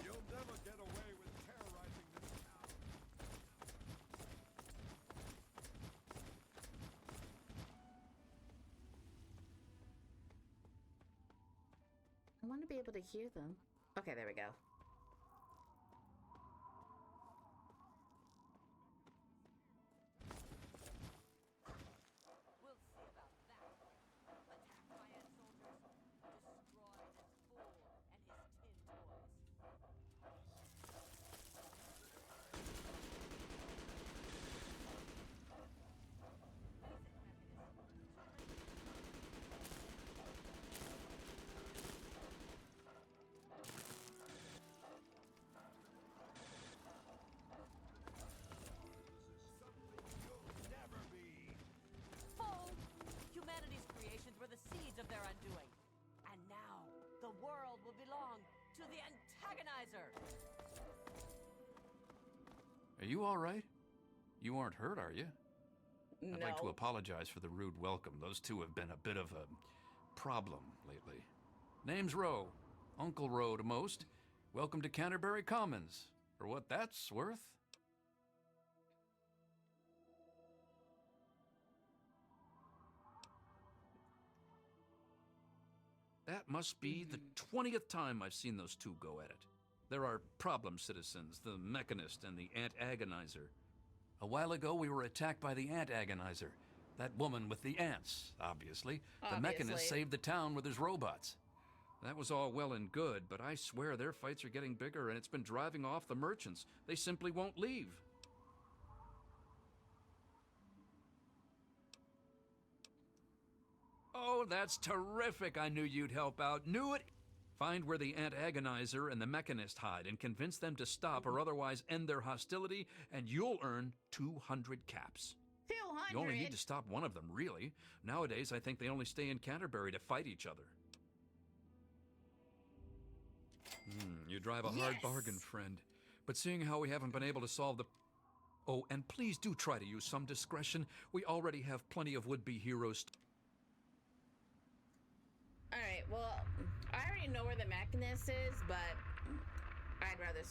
You'll never get away with terrorizing this town. I want to be able to hear them. Okay, there we go. We'll see about that. Attacked by ant soldiers, destroyed as Fool and his tin toys. Fool! Humanity's creations were the seeds of their undoing. And now, the world will belong to the antagonizer! Are you all right? You aren't hurt, are you? No. I'd like to apologize for the rude welcome. Those two have been a bit of a problem lately. Name's Rowe. Uncle Rowe to most. Welcome to Canterbury Commons. For what that's worth. That must be the 20th time I've seen those two go at it. There are problem citizens, the Mechanist and the Ant Agonizer. A while ago, we were attacked by the Ant Agonizer. That woman with the ants, obviously. The Mechanist saved the town with his robots. That was all well and good, but I swear their fights are getting bigger and it's been driving off the merchants. They simply won't leave. Oh, that's terrific. I knew you'd help out. Knew it. Find where the Ant Agonizer and the Mechanist hide and convince them to stop or otherwise end their hostility, and you'll earn 200 caps. 200? You only need to stop one of them, really. Nowadays, I think they only stay in Canterbury to fight each other. You drive a hard bargain, friend. But seeing how we haven't been able to solve the... Oh, and please do try to use some discretion. We already have plenty of would-be heroes. Alright, well, I already know where the Mechanist is, but I'd rather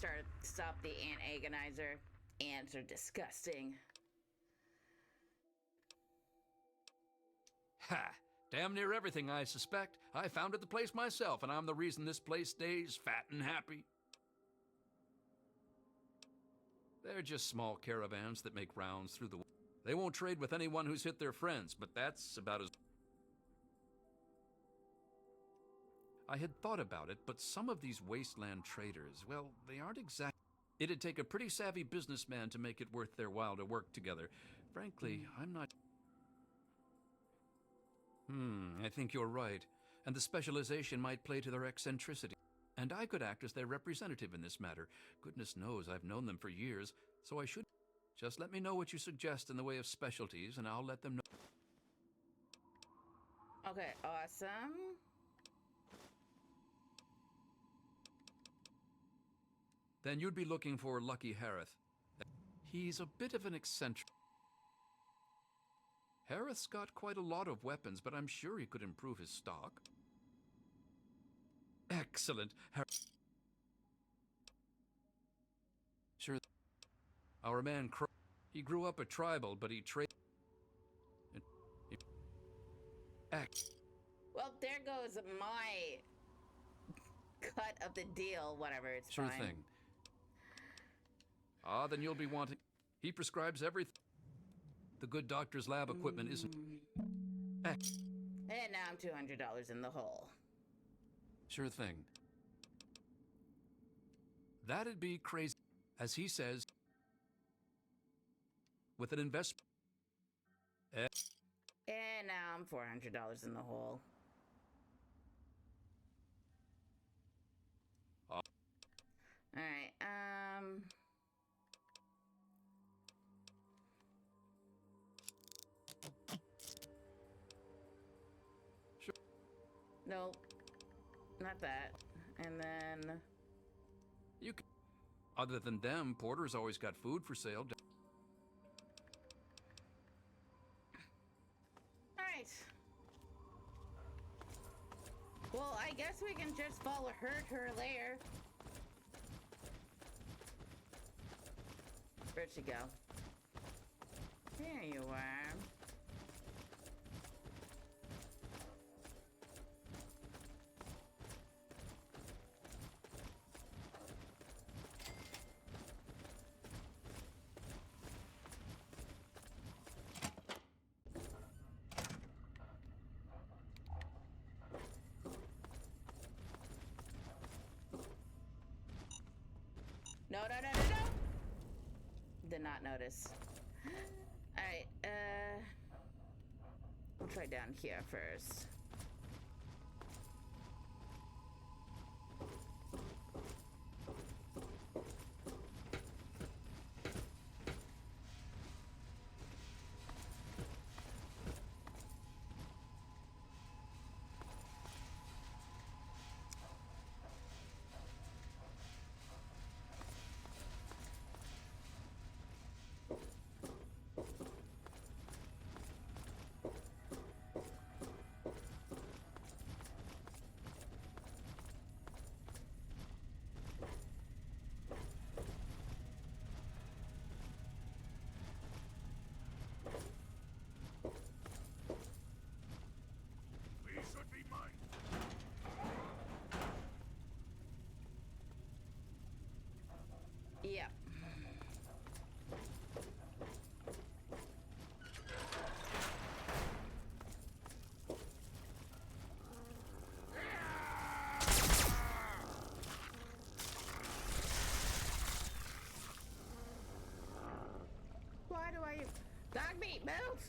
stop the Ant Agonizer. Ants are disgusting. Ha! Damn near everything, I suspect. I founded the place myself, and I'm the reason this place stays fat and happy. They're just small caravans that make rounds through the... They won't trade with anyone who's hit their friends, but that's about as... I had thought about it, but some of these wasteland traders, well, they aren't exact... It'd take a pretty savvy businessman to make it worth their while to work together. Frankly, I'm not... I think you're right. And the specialization might play to their eccentricity. And I could act as their representative in this matter. Goodness knows I've known them for years, so I should... Just let me know what you suggest in the way of specialties, and I'll let them know. Okay, awesome. Then you'd be looking for Lucky Harith. He's a bit of an eccentric. Harith's got quite a lot of weapons, but I'm sure he could improve his stock. Excellent. Sure. Our man he grew up a tribal, but he traded. Well, there goes my cut of the deal. Whatever, it's Sure fine. thing. Ah, then you'll be wanting... He prescribes everything. The good doctor's lab equipment isn't... And now I'm $200 in the hole. Sure thing. That'd be crazy. As he says, with an investment... And now I'm $400 in the hole. Alright, Sure. Nope. Not that. And then... You can... Other than them, Porter's always got food for sale. Alright. Well, I guess we can just follow her to her lair. Where'd she go? There you are. No, no, no, no, no! Did not notice. Alright, we'll try down here first. me! Move!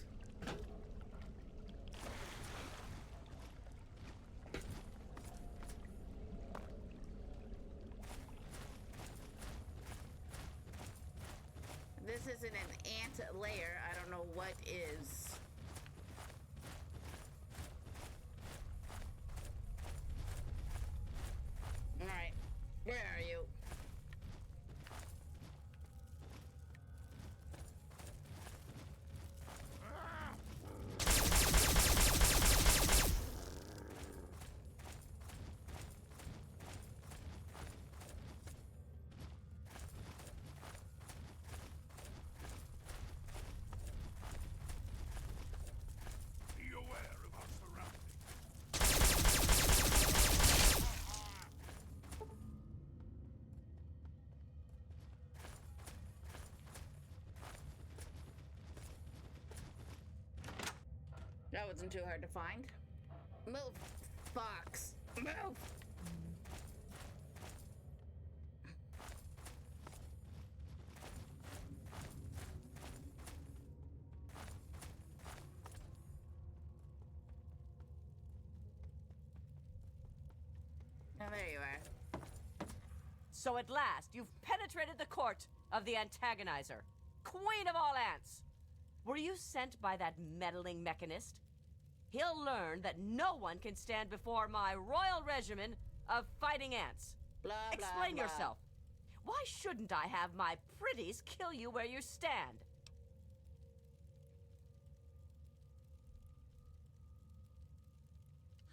This isn't an ant lair. I don't know what is. Alright. Where are you? Be aware of our surroundings. That wasn't too hard to find. Move, fox. Move! Now there you are. So at last, you've penetrated the court of the antagonizer, queen of all ants. Were you sent by that meddling mechanist? He'll learn that no one can stand before my royal regimen of fighting ants. Blah, blah, Explain blah. yourself. Why shouldn't I have my pretties kill you where you stand?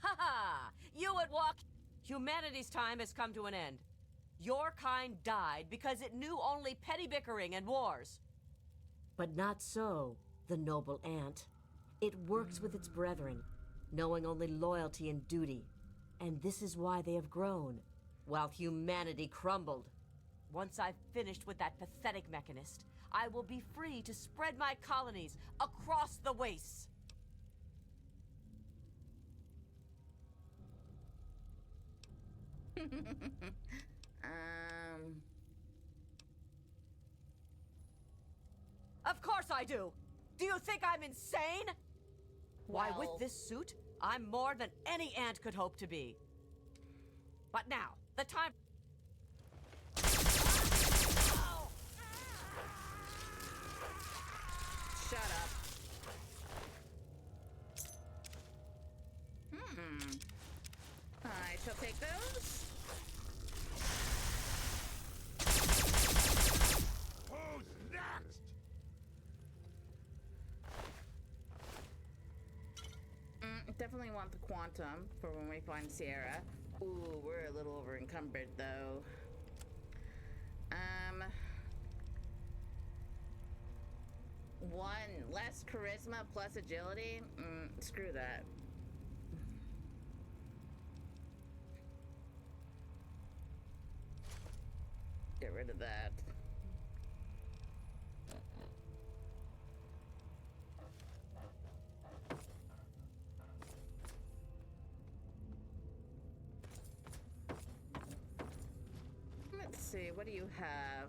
Ha ha! You would walk. Humanity's time has come to an end. Your kind died because it knew only petty bickering and wars. But not so, the noble ant. It works with its brethren, knowing only loyalty and duty. And this is why they have grown, while humanity crumbled. Once I've finished with that pathetic mechanist, I will be free to spread my colonies across the wastes. Of course I do! Do you think I'm insane? Why, with Well- this suit, I'm more than any ant could hope to be. But now, the time... Shut up. I shall take those. Who's next? Definitely want the quantum for when we find Sierra. Ooh, we're a little over encumbered though. One less charisma plus agility. Screw that. Get rid of that. Let's see, what do you have?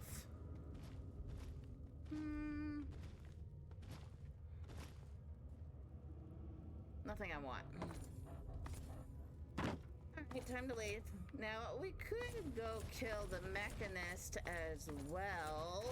Nothing I want. Alright, time to leave. Now, we could go kill the mechanist as well.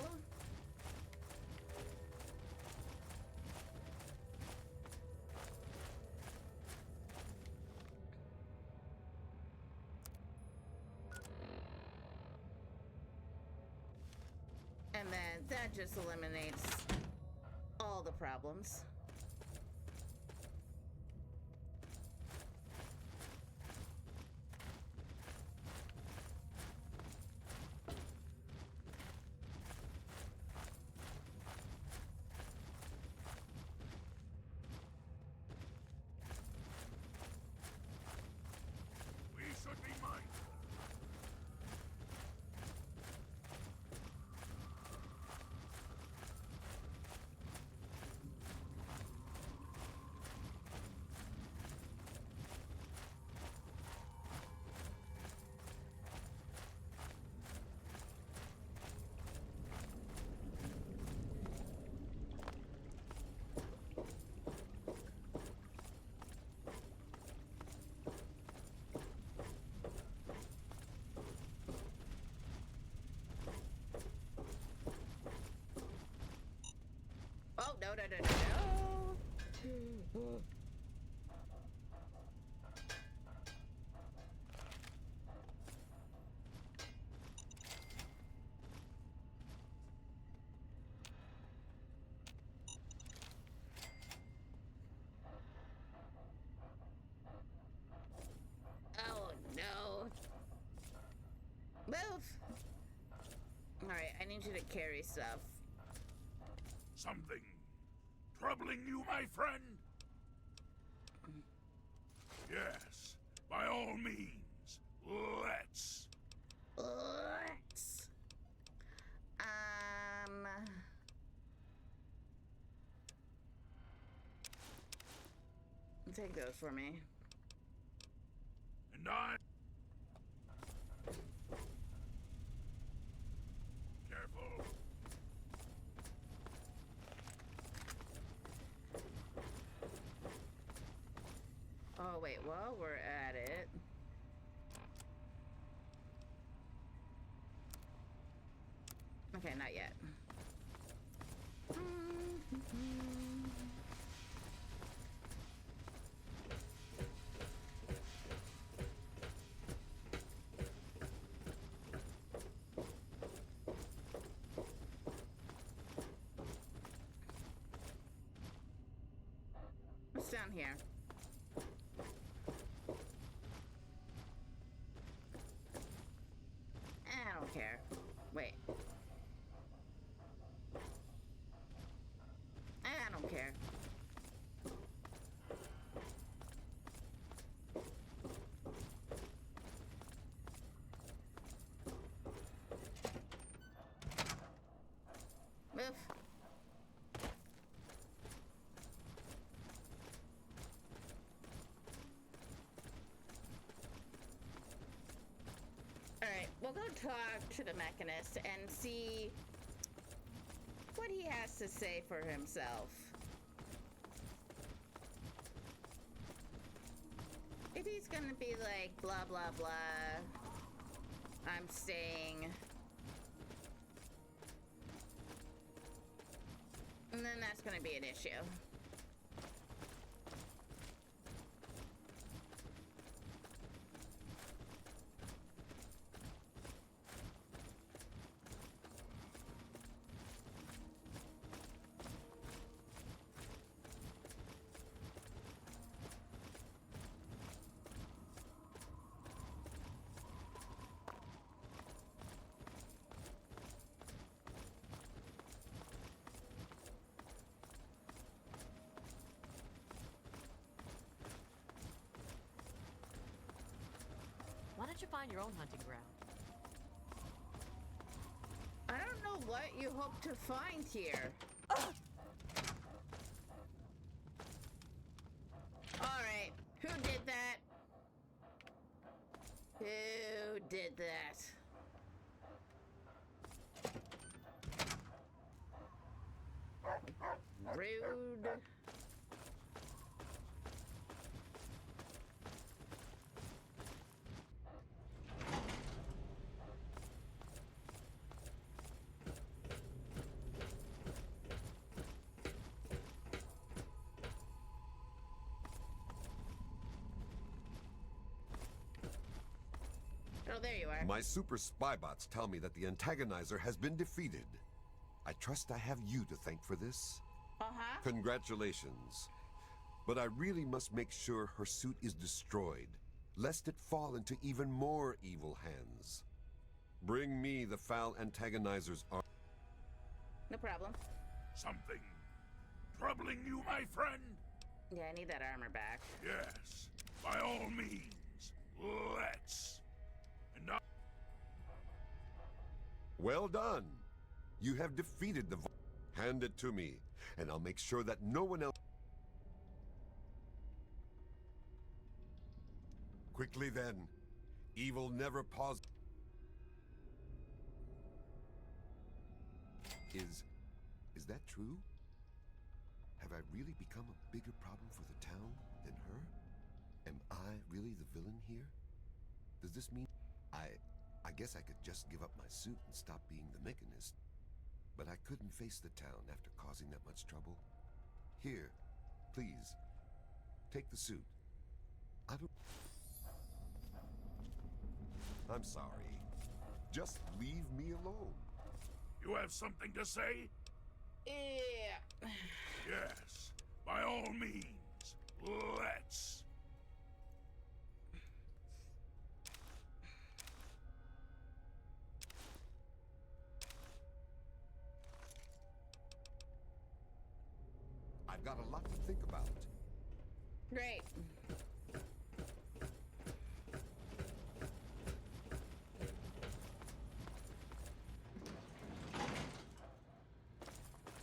And then that just eliminates all the problems. We should be mindful. Move! Alright, I need you to carry stuff. Something troubling you, my friend? Yes, by all means, let's. Let's. Take those for me. And I. Careful. Oh, wait, while we're at it. Okay, not yet. What's down here? I don't care. Wait. I don't care. Move. Alright, we'll go talk to the Mechanist and see what he has to say for himself. If he's gonna be like, blah, blah, blah, I'm staying. And then that's gonna be an issue. Why don't you find your own hunting ground? I don't know what you hope to find here. Alright, who did that? Who did that? Rude. Oh, there you are. My super spy bots tell me that the antagonizer has been defeated. I trust I have you to thank for this. Uh-huh. Congratulations. But I really must make sure her suit is destroyed, lest it fall into even more evil hands. Bring me the foul antagonizer's arm. No problem. Something troubling you, my friend? Yeah, I need that armor back. Yes, by all means, let's. And I. Well done. You have defeated the... Hand it to me, and I'll make sure that no one else... Quickly then. Evil never pauses. Is that true? Have I really become a bigger problem for the town than her? Am I really the villain here? Does this mean I guess I could just give up my suit and stop being the Mechanist. But I couldn't face the town after causing that much trouble. Here, please, take the suit. I'm sorry. Just leave me alone. You have something to say? Yeah. Yes, by all means, let's. got a lot to think about. Great.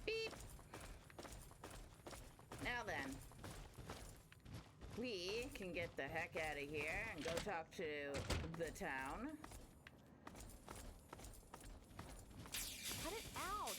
Beep. Now then, we can get the heck out of here and go talk to the town. Cut it out!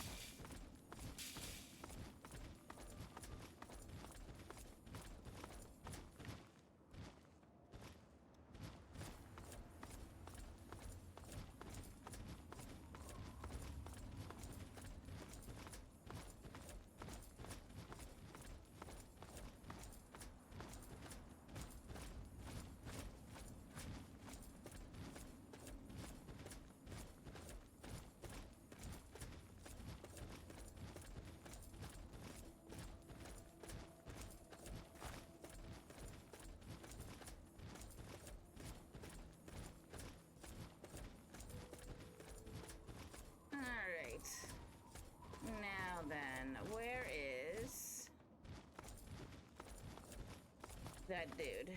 Alright. Now then, where is that dude?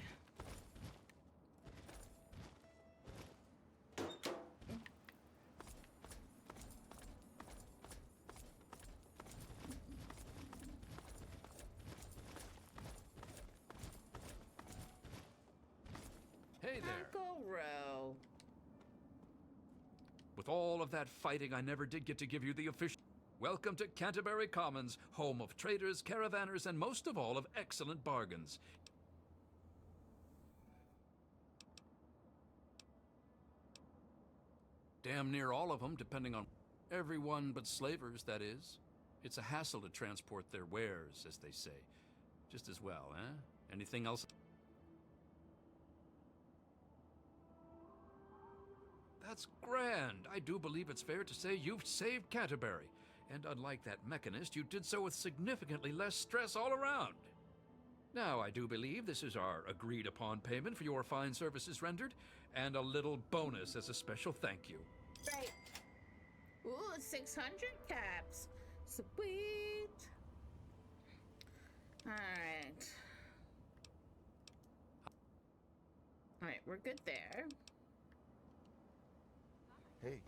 Hey there. Uncle Ro. With all of that fighting, I never did get to give you the official. Welcome to Canterbury Commons, home of traders, caravanners, and most of all, of excellent bargains. Damn near all of them, depending on everyone but slavers, that is. It's a hassle to transport their wares, as they say. Just as well, eh? Anything else? That's grand. I do believe it's fair to say you've saved Canterbury. And unlike that mechanist, you did so with significantly less stress all around. Now, I do believe this is our agreed-upon payment for your fine services rendered, and a little bonus as a special thank you. Right. Ooh, 600 caps. Sweet. Alright. Alright, we're good there. Hey.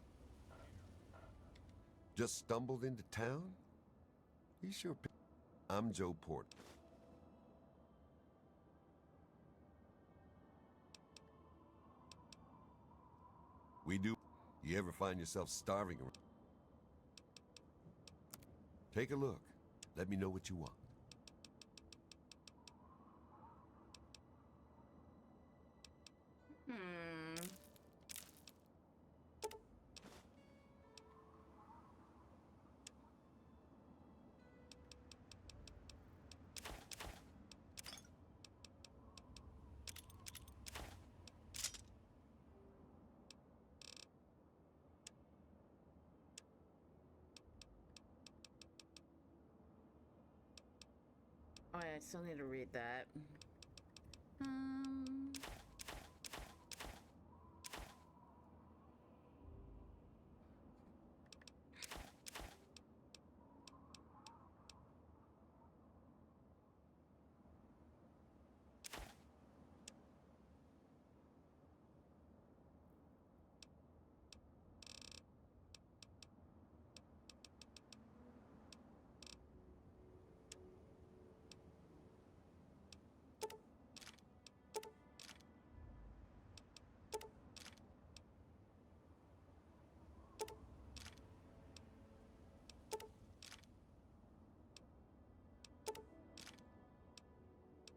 Just stumbled into town? You sure? I'm Joe Port. We do. You ever find yourself starving around? Take a look. Let me know what you want. Oh, yeah, I still need to read that.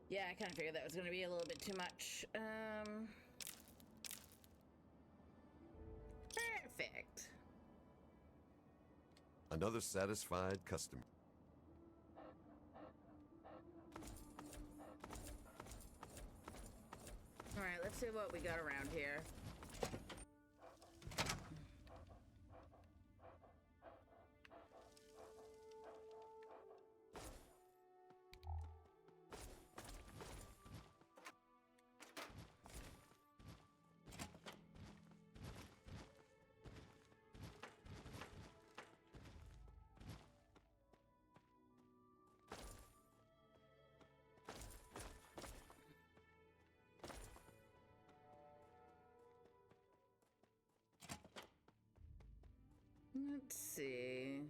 Yeah, I kind of figured that was going to be a little bit too much. Perfect. Another satisfied customer. All right, let's see what we got around here. see.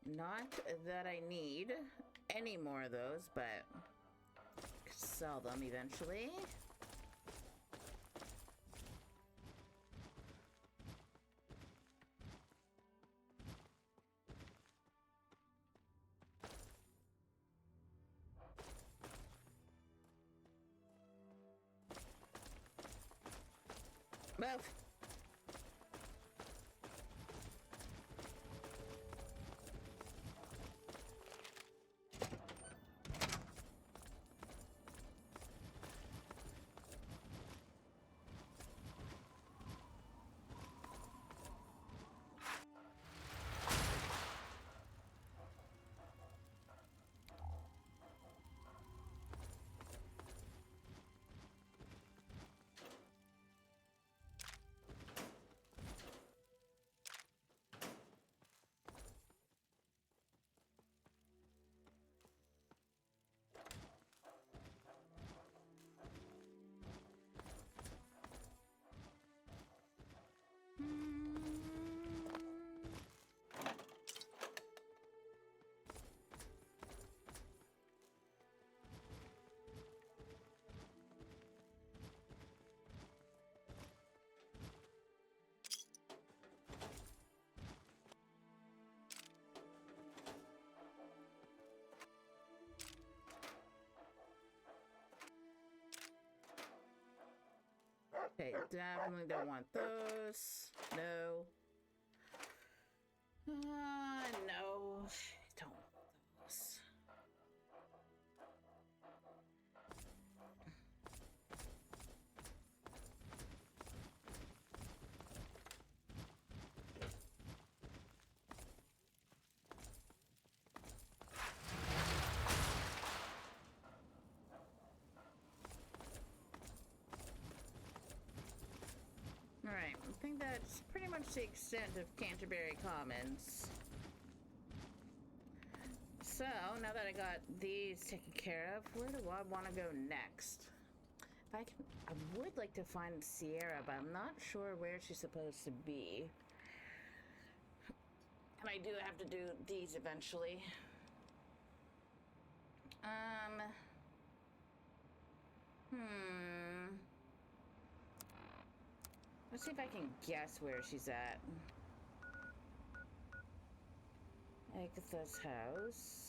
Not that I need any more of those, but could sell them eventually. Move. Okay, definitely don't want those. No. No. Don't want those. Alright, I think that's pretty much the extent of Canterbury Commons. So, now that I got these taken care of, where do I want to go next? If I can, I would like to find Sierra, but I'm not sure where she's supposed to be. And I do have to do these eventually. Let's see if I can guess where she's at. Agatha's house.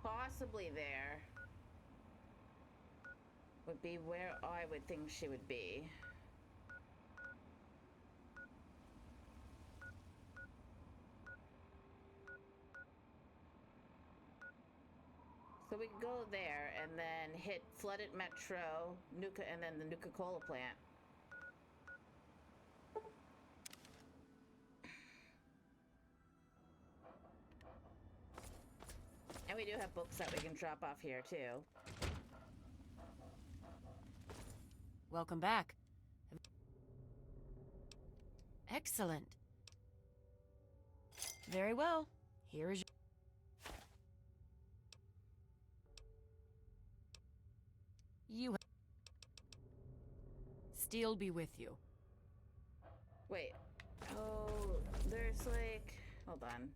Possibly there would be where I would think she would be. So we can go there and then hit Flooded Metro, Nuka, and then the Nuka-Cola plant. And we do have books that we can drop off here, too. Welcome back. Excellent. Very well. Here is you. Steel be with you. Wait. Oh, there's like... Hold on.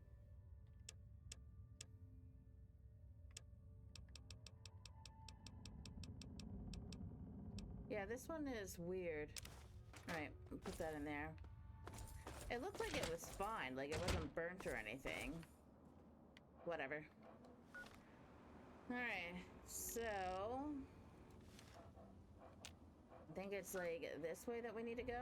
Yeah, this one is weird. Alright, put that in there. It looked like it was fine, like it wasn't burnt or anything. whatever. Alright, so I think it's like this way that we need to go.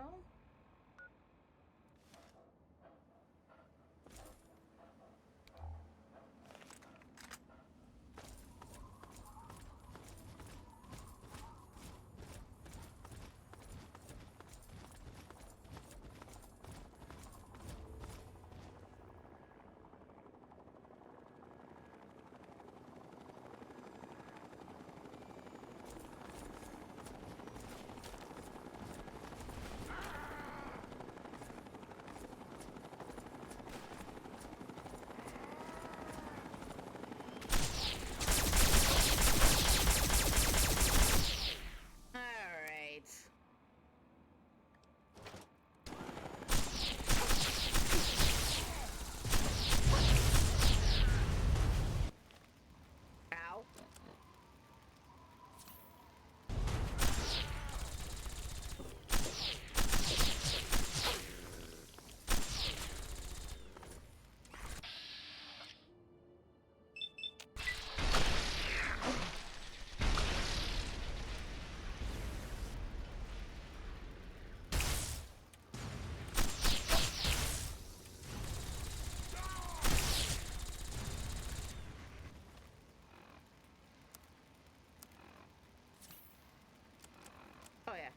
Oh yeah.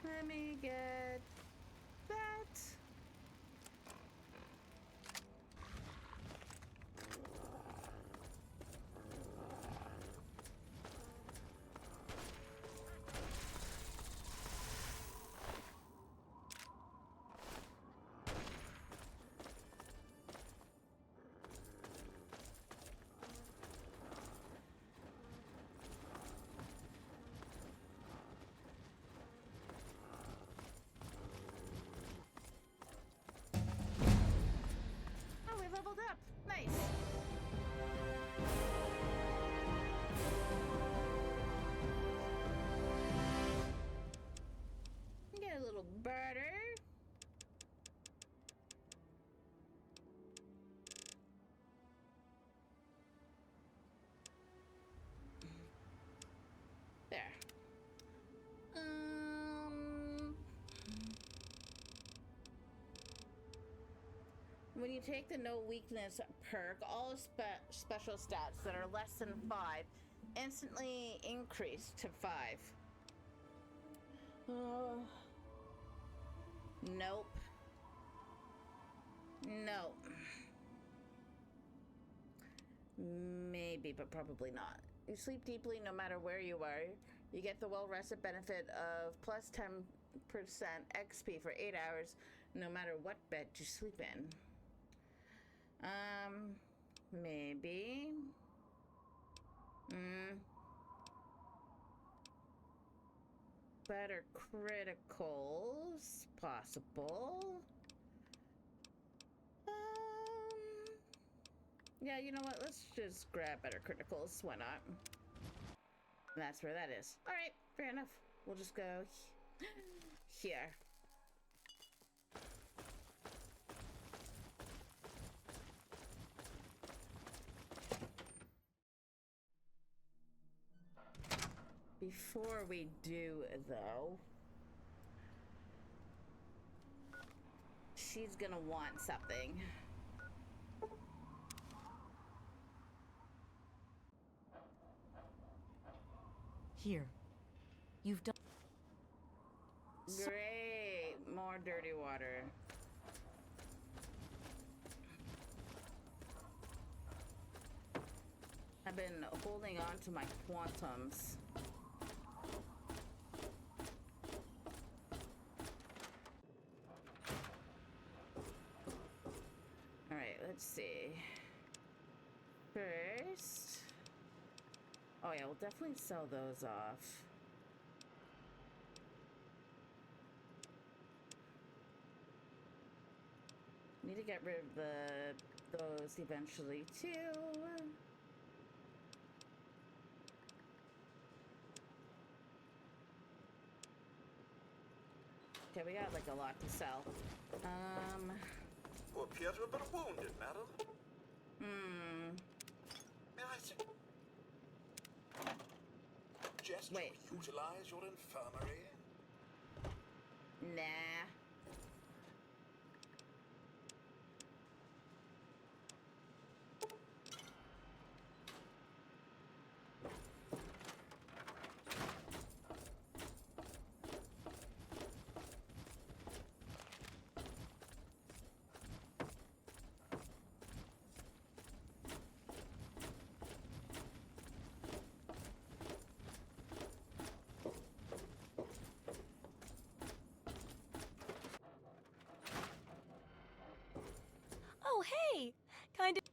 Let me get that. Leveled up. Nice. Get a little barter. There. When you take the no weakness perk, all special stats that are less than 5 instantly increase to 5. Nope. Nope. Maybe, but probably not. You sleep deeply no matter where you are. You get the well-rested benefit of plus 10% XP for 8 hours no matter what bed you sleep in. Maybe. Better criticals, possible. Yeah, you know what? Let's just grab better criticals. Why not? And that's where that is. All right, fair enough. We'll just go here. Before we do, though, she's gonna want something. Here. You've done... Great! More dirty water. I've been holding on to my quantums. Alright, let's see. First... Oh yeah, we'll definitely sell those off. Need to get rid of those eventually too. Okay, we got like a lot to sell. Poor Pietro, but wounded, madam. Classic. Just Wait. utilize your infirmary. Nah. Oh, hey! Kind of.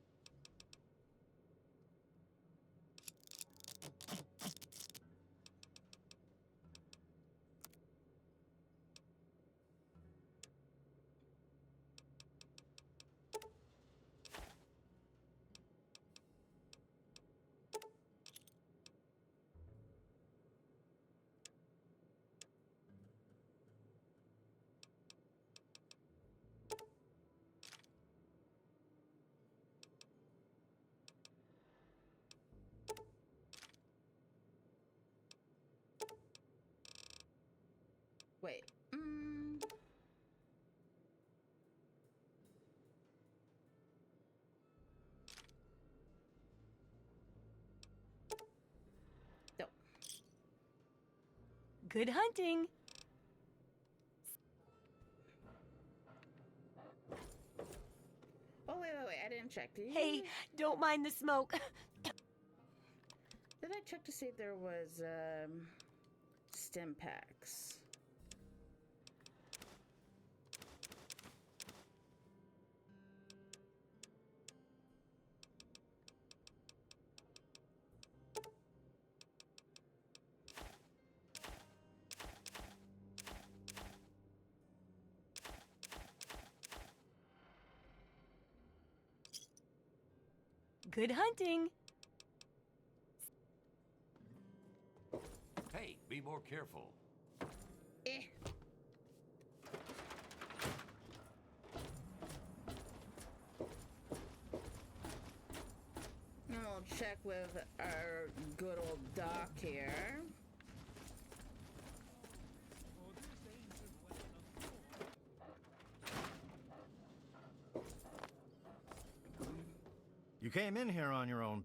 Wait. No. Good hunting! Oh, wait. I didn't check. Did you? Hey, don't mind the smoke. Did I check to see if there was, stim packs? Good hunting! Hey, be more careful. Eh. And we'll check with our good old doc here. You came in here on your own.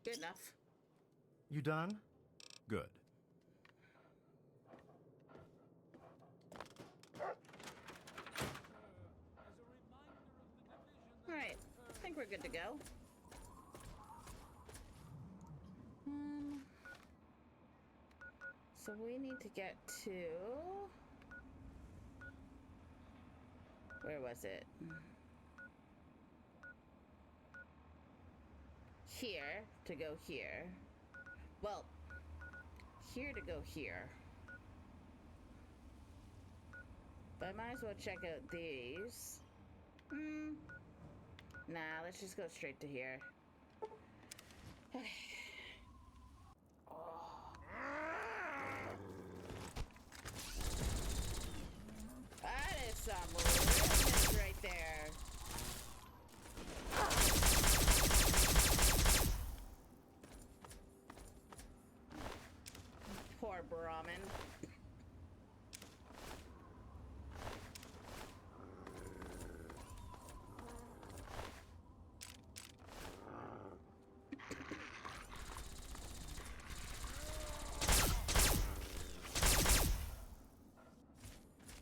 Good enough. You done? Good. All right. I think we're good to go. So we need to get to... Where was it? Here to go here. Well, here to go here. But I might as well check out these. Nah, let's just go straight to here. That is some richness right there. Poor Brahmin.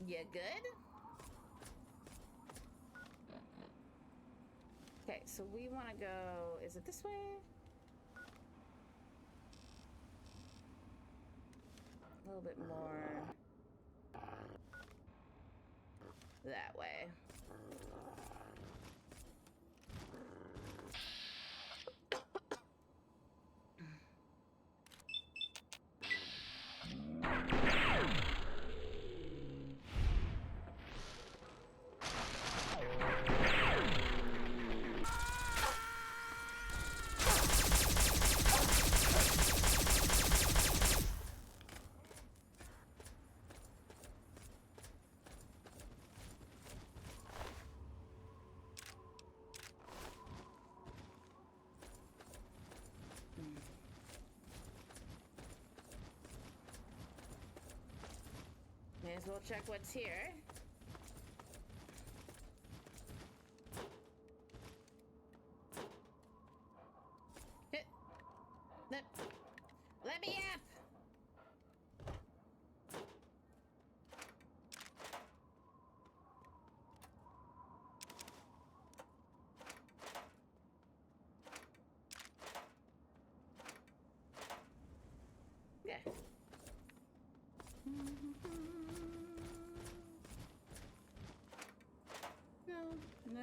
You good? Okay, so we want to go... Is it this way? little bit more that way. May as well check what's here. Let me up! Yeah. No.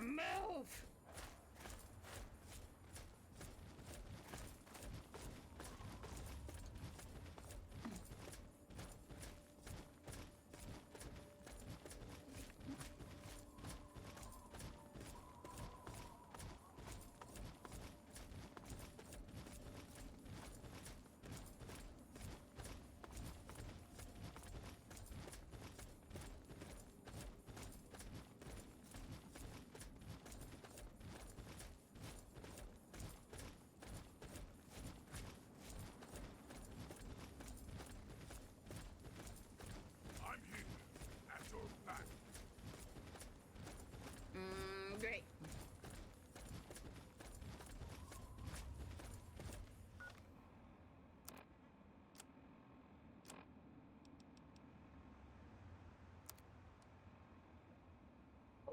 Move! I'm here, at your back. Great.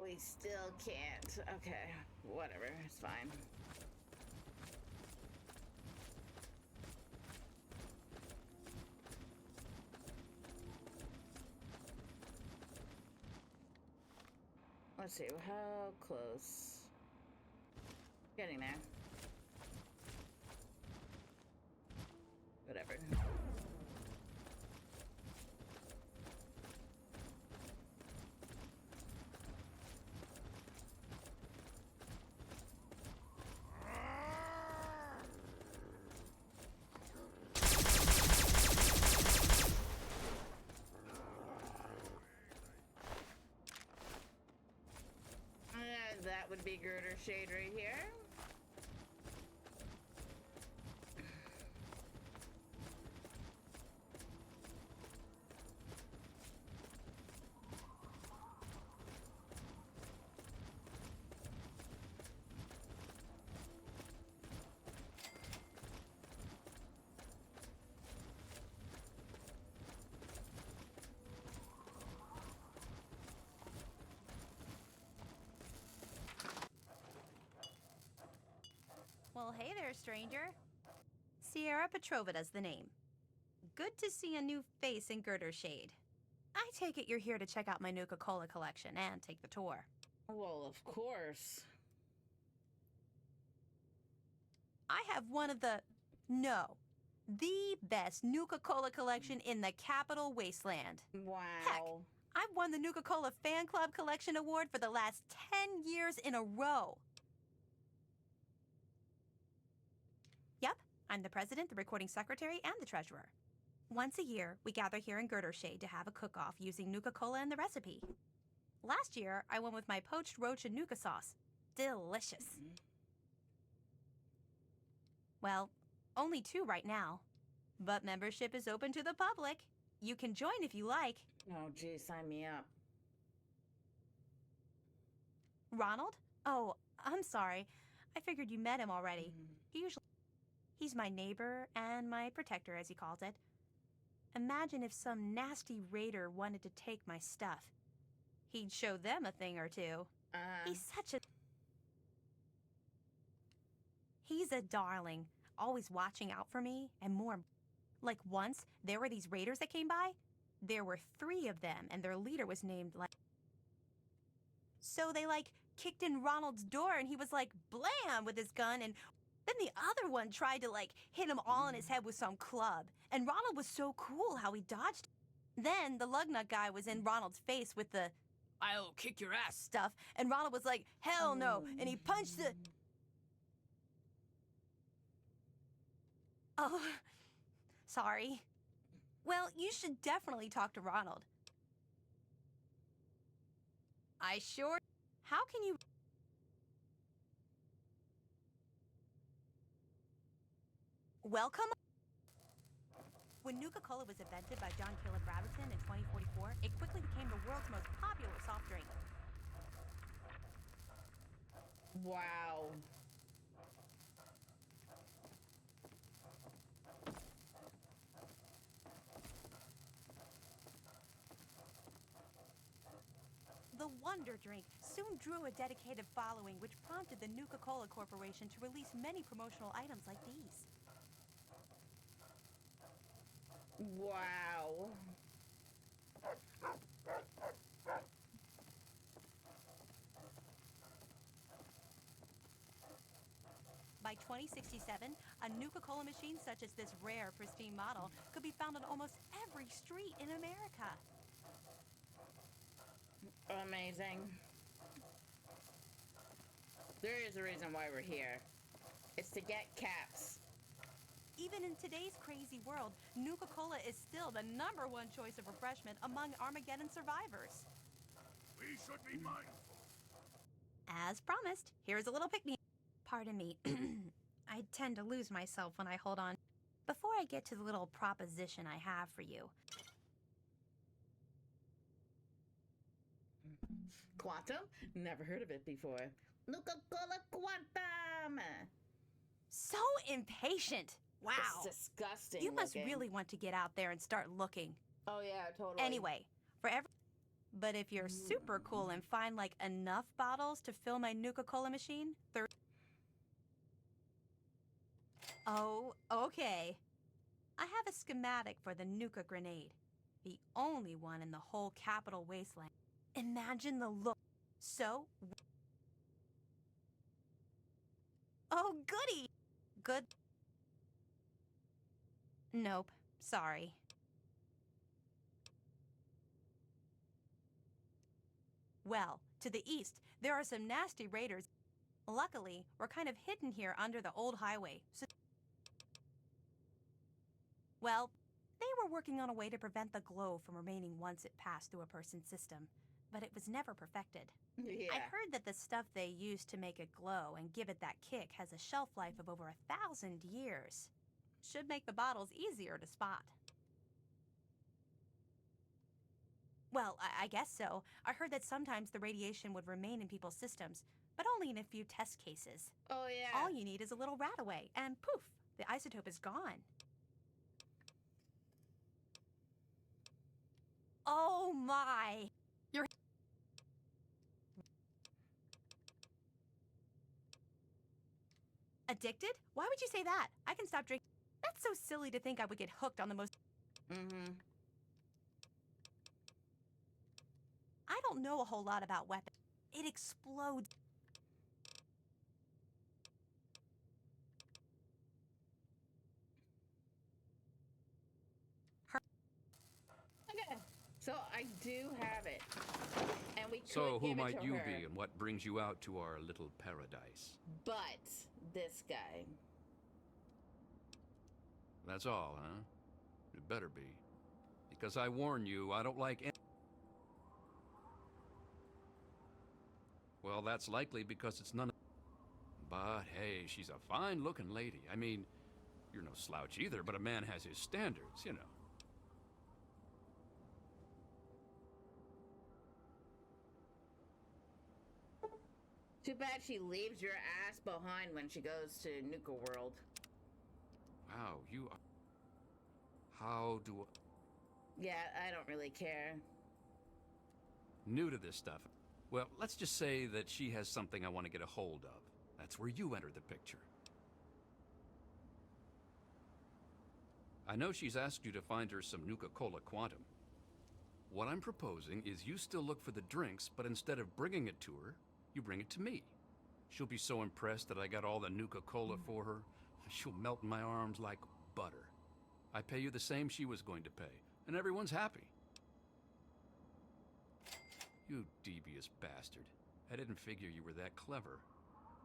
We still can't. Okay, whatever, it's fine. Let's see, how close? Getting there. Whatever. That would be Girder Shade right here. Well, hey there, stranger. Sierra Petrovida's the name. Good to see a new face in Girder Shade. I take it you're here to check out my Nuka-Cola collection and take the tour. Well, of course. I have one of the best Nuka-Cola collection in the Capital Wasteland. Wow. Heck, I've won the Nuka-Cola Fan Club Collection Award for the last 10 years in a row. Yep, I'm the president, the recording secretary, and the treasurer. Once a year, we gather here in Girder Shade to have a cook-off using Nuka-Cola and the recipe. Last year, I went with my poached roach and Nuka sauce. Delicious. Well, only 2 right now. But membership is open to the public. You can join if you like. Oh, geez, sign me up. Ronald? Oh, I'm sorry. I figured you met him already. He usually... He's my neighbor and my protector, as he calls it. Imagine if some nasty raider wanted to take my stuff. He'd show them a thing or two. He's a darling, always watching out for me, and more. Like once, there were these raiders that came by. There were 3 of them, and their leader was named like... So they, kicked in Ronald's door, and he was blam, with his gun, and then the other one tried to, hit him all in his head with some club. And Ronald was so cool how he dodged. Then the lugnut guy was in Ronald's face with the, "I'll kick your ass" stuff, and Ronald was like, "Hell no," and he punched the... Oh, sorry. Well, you should definitely talk to Ronald. I sure... How can you... Welcome? When Nuka-Cola was invented by John Caleb Robinson in 2044, it quickly became the world's most popular soft drink. Wow. The Wonder Drink soon drew a dedicated following, which prompted the Nuka-Cola Corporation to release many promotional items like these. Wow. By 2067, a Nuka-Cola machine such as this rare, pristine model could be found on almost every street in America. Amazing. There is a reason why we're here. It's to get caps. Even in today's crazy world, Nuka-Cola is still the #1 choice of refreshment among Armageddon survivors. We should be mindful. As promised, here's a little pick-me. Pardon me. I tend to lose myself when I hold on. Before I get to the little proposition I have for you. Quantum? Never heard of it before. Nuka-Cola Quantum! So impatient! Wow. It's disgusting. You must looking. really want to get out there and start looking. Oh yeah, totally. Anyway, but if you're super cool and find enough bottles to fill my Nuka-Cola machine, Oh, okay. I have a schematic for the Nuka grenade. The only one in the whole Capital Wasteland. Imagine the look. So... Oh, goody! Good... Nope. Sorry. Well, to the east, there are some nasty raiders. Luckily, we're kind of hidden here under the old highway, so... Well, they were working on a way to prevent the glow from remaining once it passed through a person's system, but it was never perfected. Yeah. I heard that the stuff they use to make it glow and give it that kick has a shelf life of over 1,000 years. Should make the bottles easier to spot. Well, I guess so. I heard that sometimes the radiation would remain in people's systems, but only in a few test cases. Oh yeah. All you need is a little rat away, and poof, the isotope is gone. Oh my! You're... Addicted? Why would you say that? I can stop drinking. That's so silly to think I would get hooked on the most... Mm-hmm. I don't know a whole lot about weapons. It explodes. Okay, so I do have it. And we could So who give it might to you her, be, and what brings you out to our little paradise? But this guy. That's all, huh? It better be. Because I warn you, I don't like any... Well, that's likely because it's none of... But hey, she's a fine-looking lady. I mean, you're no slouch either, but a man has his standards, you know. Too bad she leaves your ass behind when she goes to Nuka World. How? You. How do. Yeah, I don't really care. New to this stuff. Well, let's just say that she has something I want to get a hold of. That's where you enter the picture. I know she's asked you to find her some Nuka-Cola Quantum. What I'm proposing is you still look for the drinks, but instead of bringing it to her, you bring it to me. She'll be so impressed that I got all the Nuka-Cola for her, she'll melt in my arms like butter. I pay you the same she was going to pay, and everyone's happy. You devious bastard. I didn't figure you were that clever.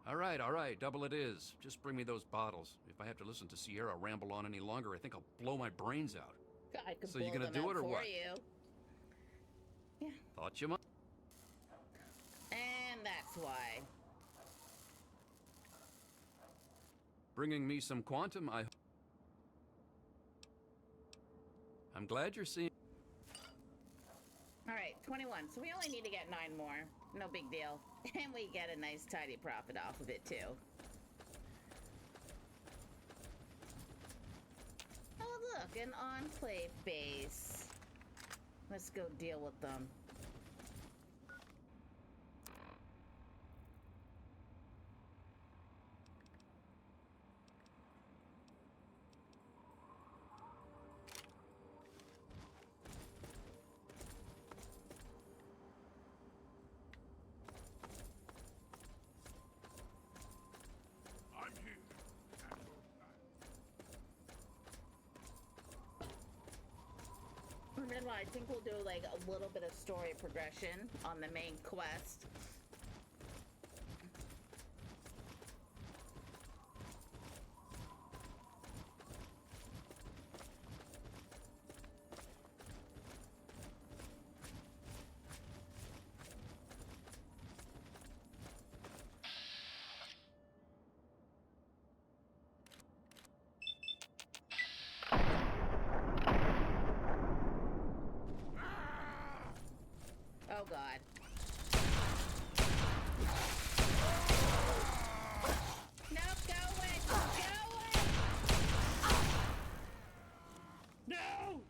All right, double it is. Just bring me those bottles. If I have to listen to Sierra ramble on any longer, I think I'll blow my brains out. I could So you blow gonna them do out it or for what? you. Yeah, Thought you might. and that's why. Bringing me some Quantum, I'm glad you're seeing... All right, 21. So we only need to get 9 more. No big deal. And we get a nice tidy profit off of it, too. Oh, look, an Enclave base. Let's go deal with them. I'm here. Remember, I think we'll do like a little bit of story progression on the main quest. Oh god. Nope, go away! Go away! No!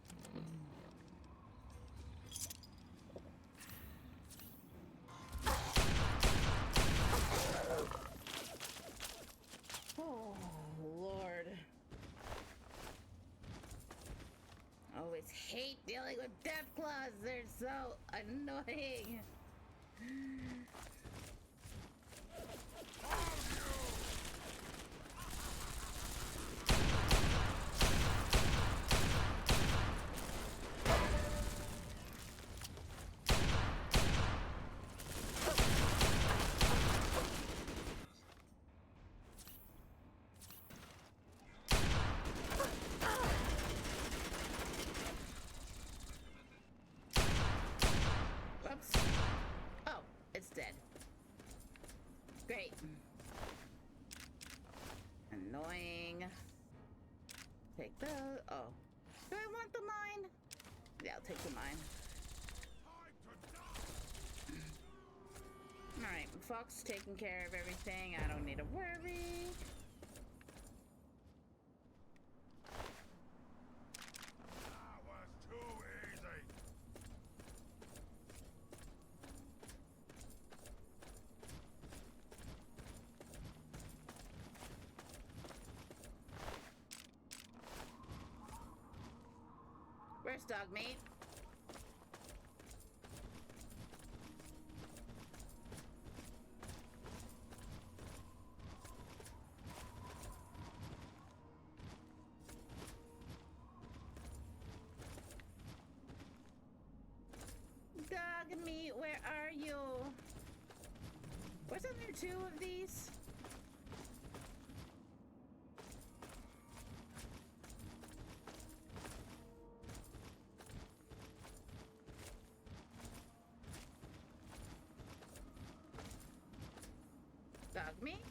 Oh, Lord. Always hate dealing with death claws. They're so annoying. Oops. Oh, it's dead. Great. Annoying. Take the... Oh. Do I want the mine? Yeah, I'll take the mine. Alright, Fox taking care of everything. I don't need to worry. That was too easy. Where's dog meat? Dog meat, where are you? Wasn't there 2 of these? Dog meat?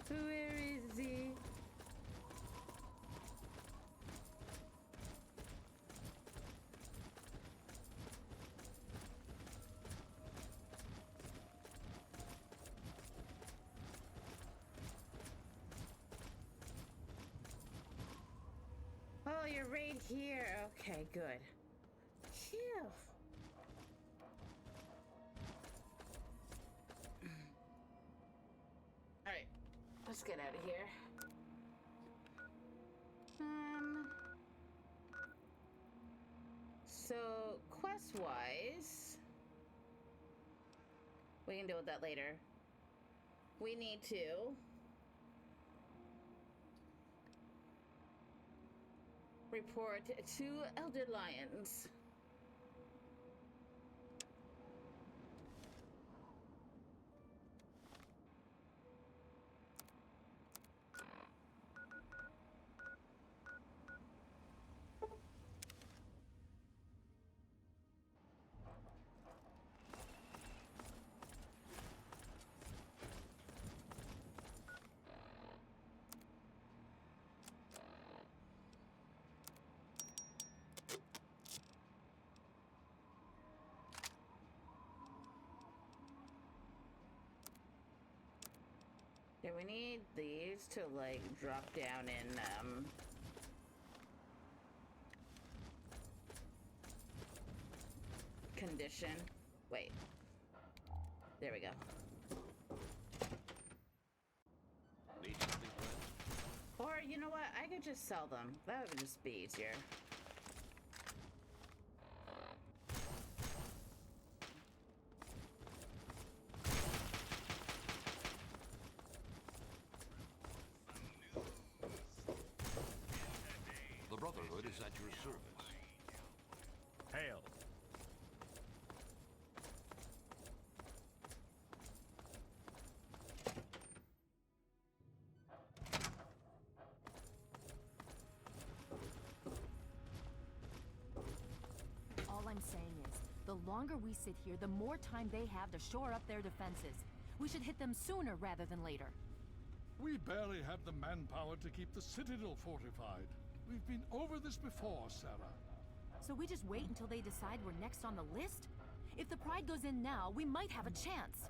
Where is he? you're right here. Okay, good. Phew. Alright, let's get out of here. So, quest-wise, we can deal with that later. We need to report to Elder Lions. Yeah, we need these to, like, drop down in, condition. Wait. There we go. Need something, friend? Or, you know what? I could just sell them. That would just be easier. The Brotherhood is at your service. Hail. All I'm saying is, the longer we sit here, the more time they have to shore up their defenses. We should hit them sooner rather than later. We barely have the manpower to keep the Citadel fortified. We've been over this before, Sarah. So we just wait until they decide we're next on the list? If the Pride goes in now, we might have a chance.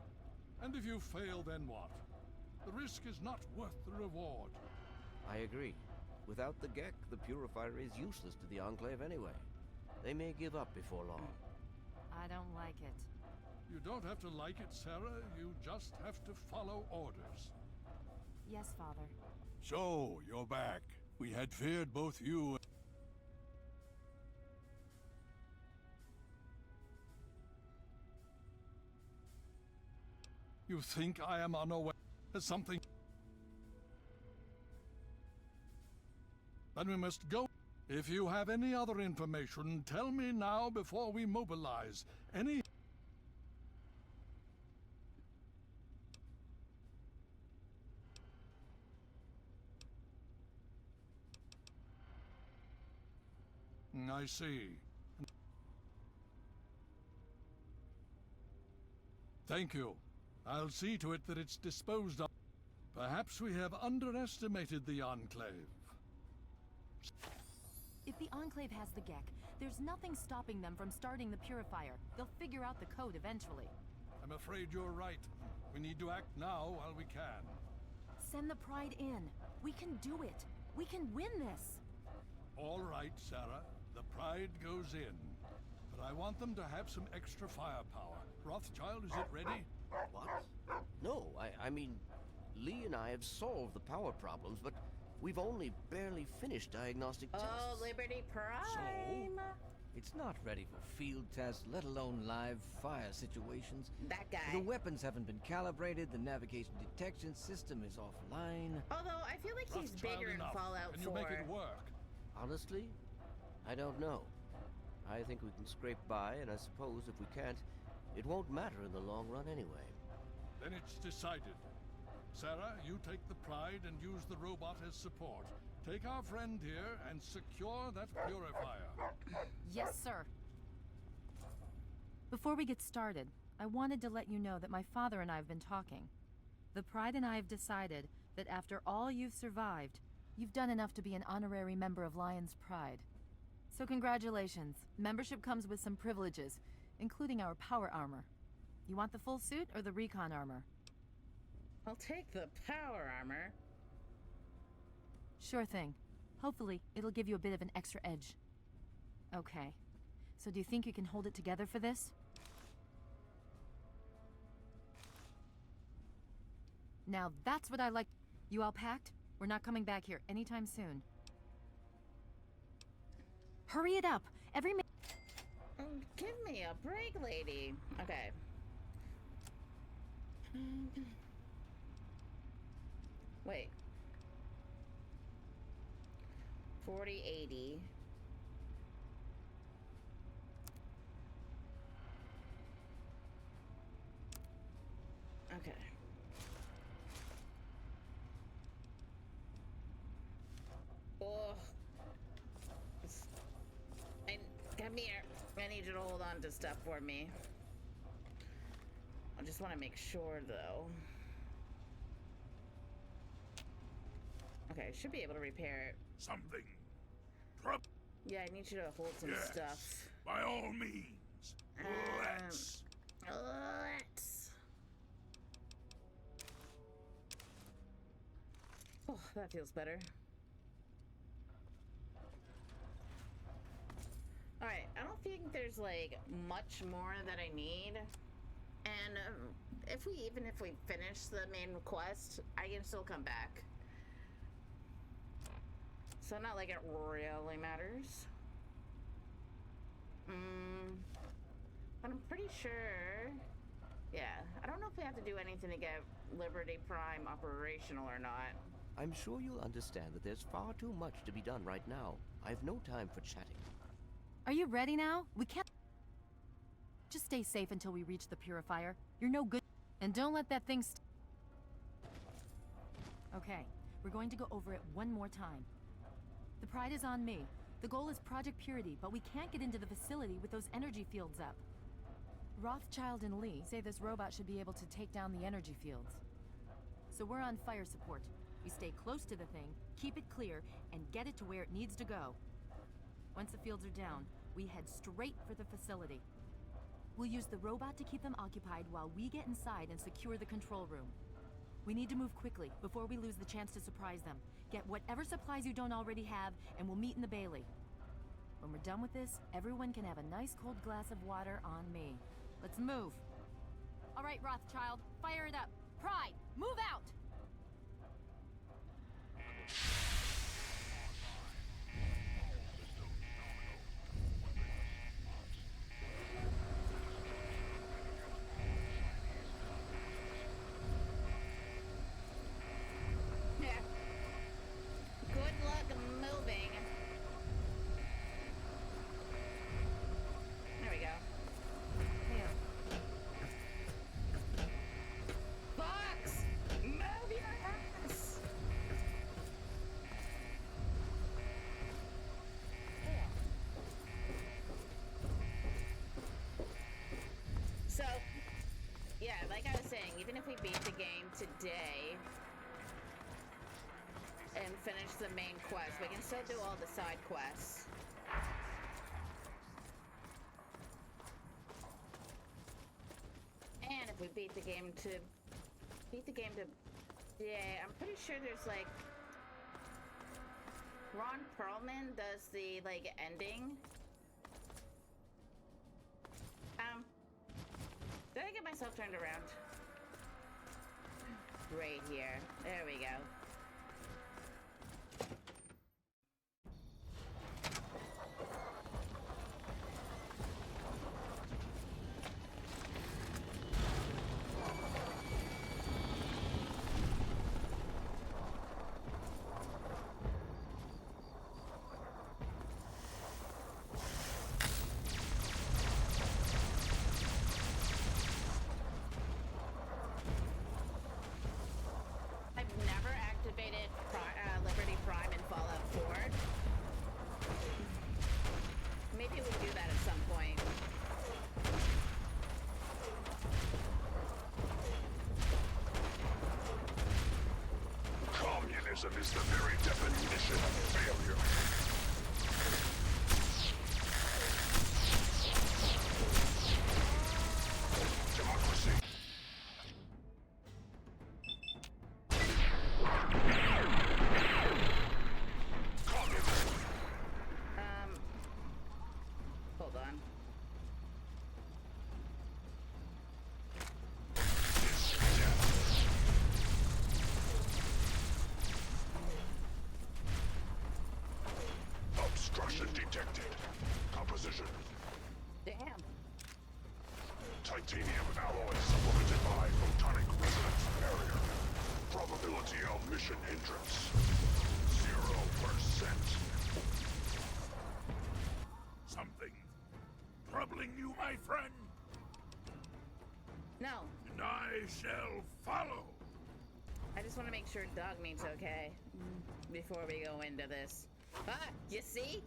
And if you fail, then what? The risk is not worth the reward. I agree. Without the Gek, the Purifier is useless to the Enclave anyway. They may give up before long. I don't like it. You don't have to like it, Sarah. You just have to follow orders. Yes, Father. So, you're back. We had feared both you. You think I am unaware of something? Then we must go. If you have any other information, tell me now before we mobilize. Any... I see. Thank you. I'll see to it that it's disposed of. Perhaps we have underestimated the Enclave. If the Enclave has the Gek, there's nothing stopping them from starting the Purifier. They'll figure out the code eventually. I'm afraid you're right. We need to act now while we can. Send the Pride in. We can do it. We can win this. All right, Sarah. The Pride goes in. But I want them to have some extra firepower. Rothschild, is it ready? What? No, I mean, Lee and I have solved the power problems, but we've only barely finished diagnostic tests. Oh, Liberty Prime! It's not ready for field tests, let alone live fire situations. That guy. The weapons haven't been calibrated, the navigation detection system is offline. Although, I feel like he's Rothschild bigger in enough. Fallout 4. Can you make it work? Honestly, I don't know. I think we can scrape by, and I suppose if we can't, it won't matter in the long run anyway. Then it's decided. Sarah, you take the Pride and use the robot as support. Take our friend here and secure that purifier. Yes, sir. Before we get started, I wanted to let you know that my father and I have been talking. The Pride and I have decided that after all you've survived, you've done enough to be an honorary member of Lion's Pride. So congratulations. Membership comes with some privileges, including our power armor. You want the full suit or the recon armor? I'll take the power armor. Sure thing. Hopefully, it'll give you a bit of an extra edge. Okay. So do you think you can hold it together for this? Now that's what I like. You all packed? We're not coming back here anytime soon. Hurry it up! Give me a break, lady. Okay. Wait. 4080. Okay. Oh. Come here. I need you to hold on to stuff for me. I just want to make sure, though. Okay, should be able to repair it. Something. Yeah, I need you to hold some Yes, stuff. by all means. Let's. Let's. Oh, that feels better. Alright, I don't think there's like much more that I need. And even if we finish the main quest, I can still come back. So not like it really matters. But I'm pretty sure. Yeah, I don't know if we have to do anything to get Liberty Prime operational or not. I'm sure you'll understand that there's far too much to be done right now. I've no time for chatting. Are you ready now? We can't... Just stay safe until we reach the purifier. You're no good... And don't let that thing Okay, we're going to go over it one more time. The Pride is on me. The goal is Project Purity, but we can't get into the facility with those energy fields up. Rothschild and Lee say this robot should be able to take down the energy fields. So we're on fire support. We stay close to the thing, keep it clear, and get it to where it needs to go. Once the fields are down, we head straight for the facility. We'll use the robot to keep them occupied while we get inside and secure the control room. We need to move quickly before we lose the chance to surprise them. Get whatever supplies you don't already have, and we'll meet in the Bailey. When we're done with this, everyone can have a nice cold glass of water on me. Let's move. All right, Rothschild, fire it up. Pride, move out! So, yeah, like I was saying, even if we beat the game today and finish the main quest, we can still do all the side quests. And if we beat the game to... Yeah, I'm pretty sure there's like... Ron Perlman does the, like, ending. Did I get myself turned around? Right here. There we go. Liberty Prime in Fallout 4. Maybe we do that at some point. Communism is the very definition of failure. Democracy. Communism titanium alloy supplemented by photonic resonance barrier. Probability of mission hindrance 0%. Something troubling you, my friend? No. And I shall follow. I just want to make sure dog meat's okay before we go into this. Ah, you see?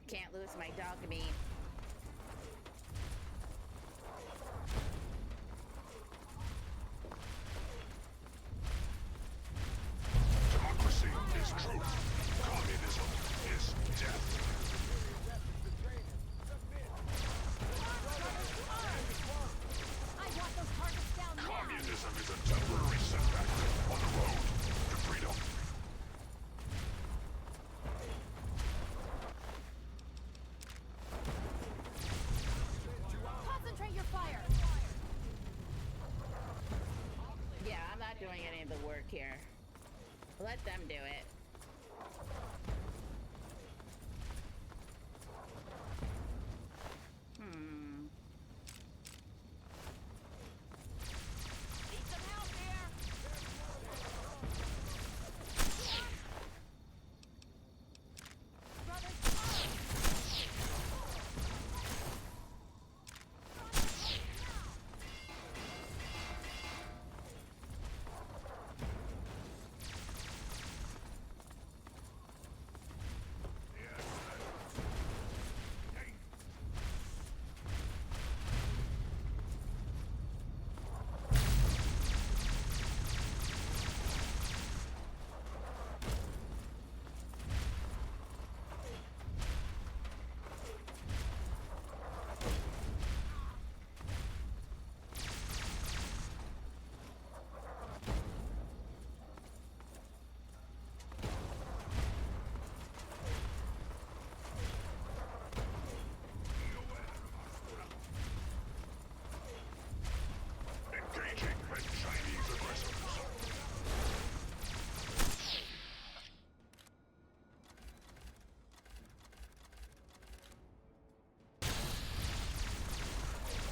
Can't lose my dog meat. Democracy is truth. Communism is death. Communism is a temporary setback on the road to freedom. Concentrate your fire! Yeah, I'm not doing any of the work here. Let them do it. Engaging red Chinese aggressors.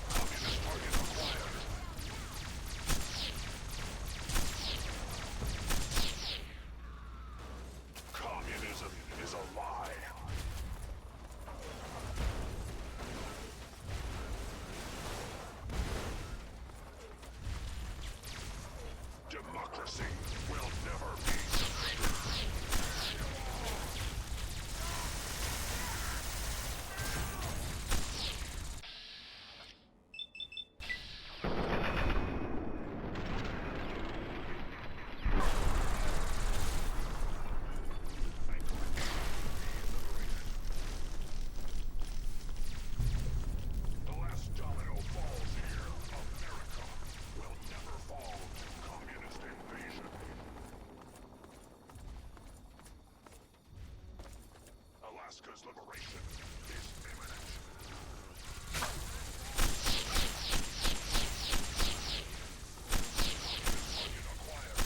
Communist target acquired. Communism is a lie. Democracy will never be defeated. The last domino falls here. America will never fall to communist invasion. Alaska's liberation is imminent. Target acquired.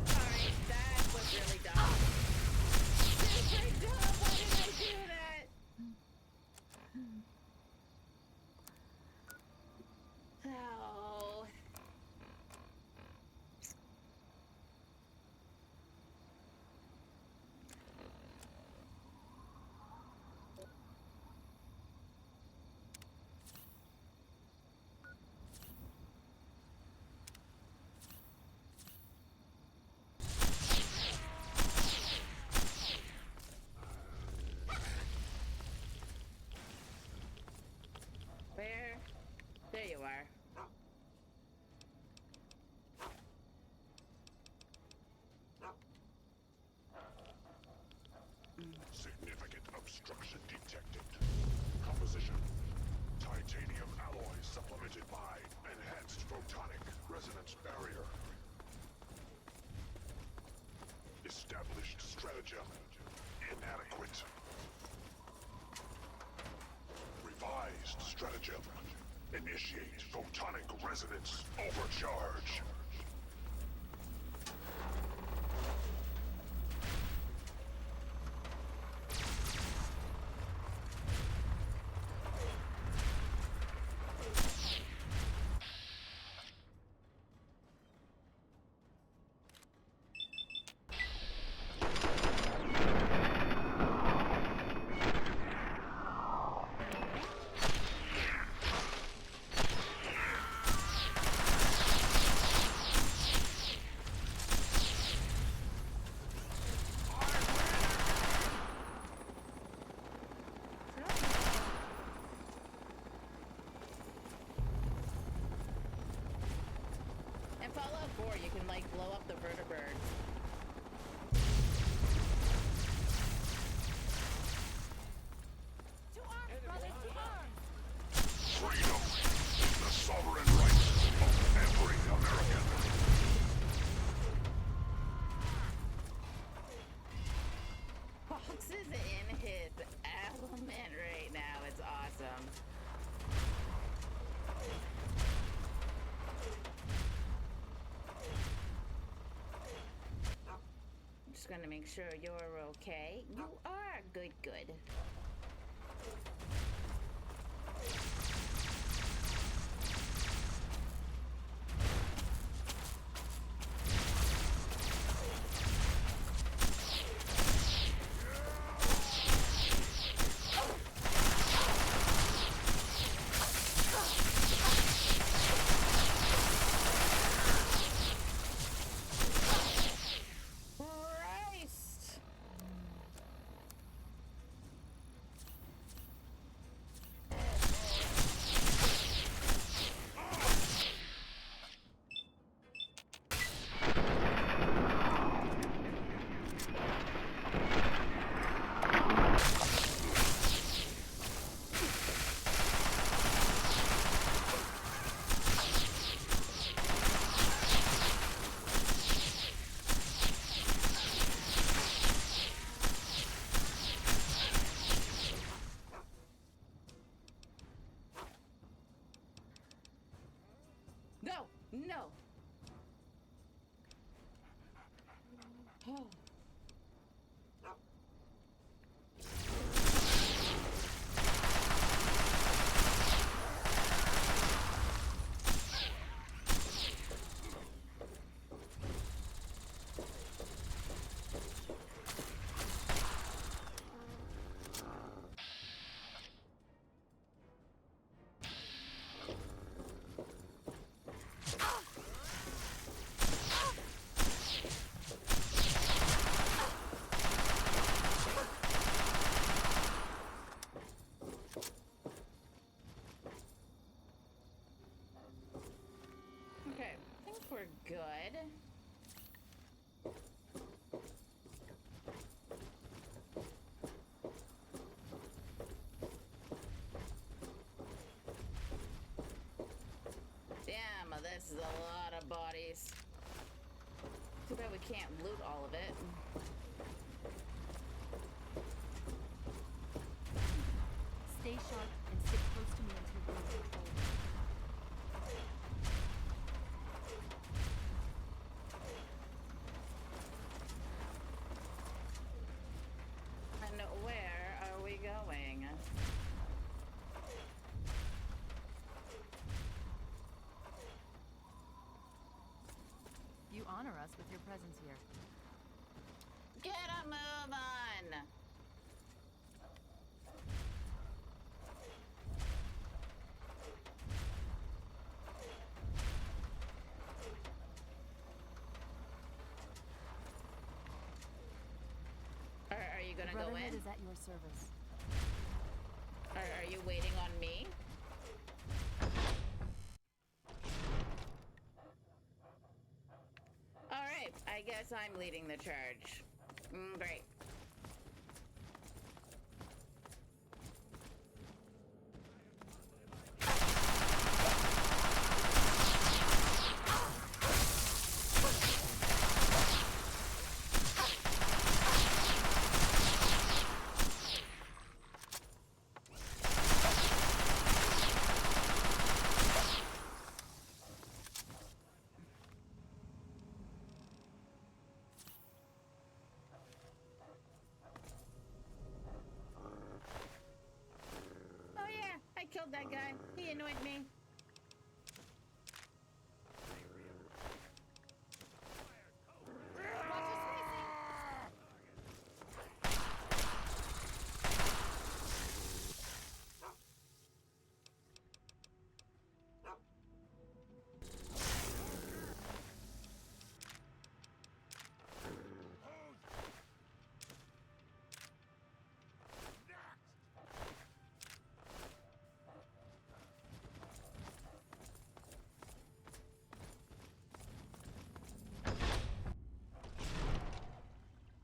Sorry, that was really dumb. Super dumb. Why did I do that? Oh. Where? There you are. Significant obstruction detected. Composition Initiate photonic resonance overcharge. In Fallout 4, you can like blow up the vertibirds. To arms, brothers, to arms! Freedom is the sovereign right of every American. Fox is in his element right now. It's awesome. I'm just gonna make sure you're okay. You are good. Christ! No! Oh. Okay, I think we're good. Damn, this is a lot of bodies. Too bad we can't loot all of it. Stay sharp and stick close to me until we're control. And where are we going? You honor us with your presence here. Get a move on! Are you gonna The go Brotherhood in? is at your service. Are you waiting on me? Alright, I guess I'm leading the charge. Great. He annoyed me.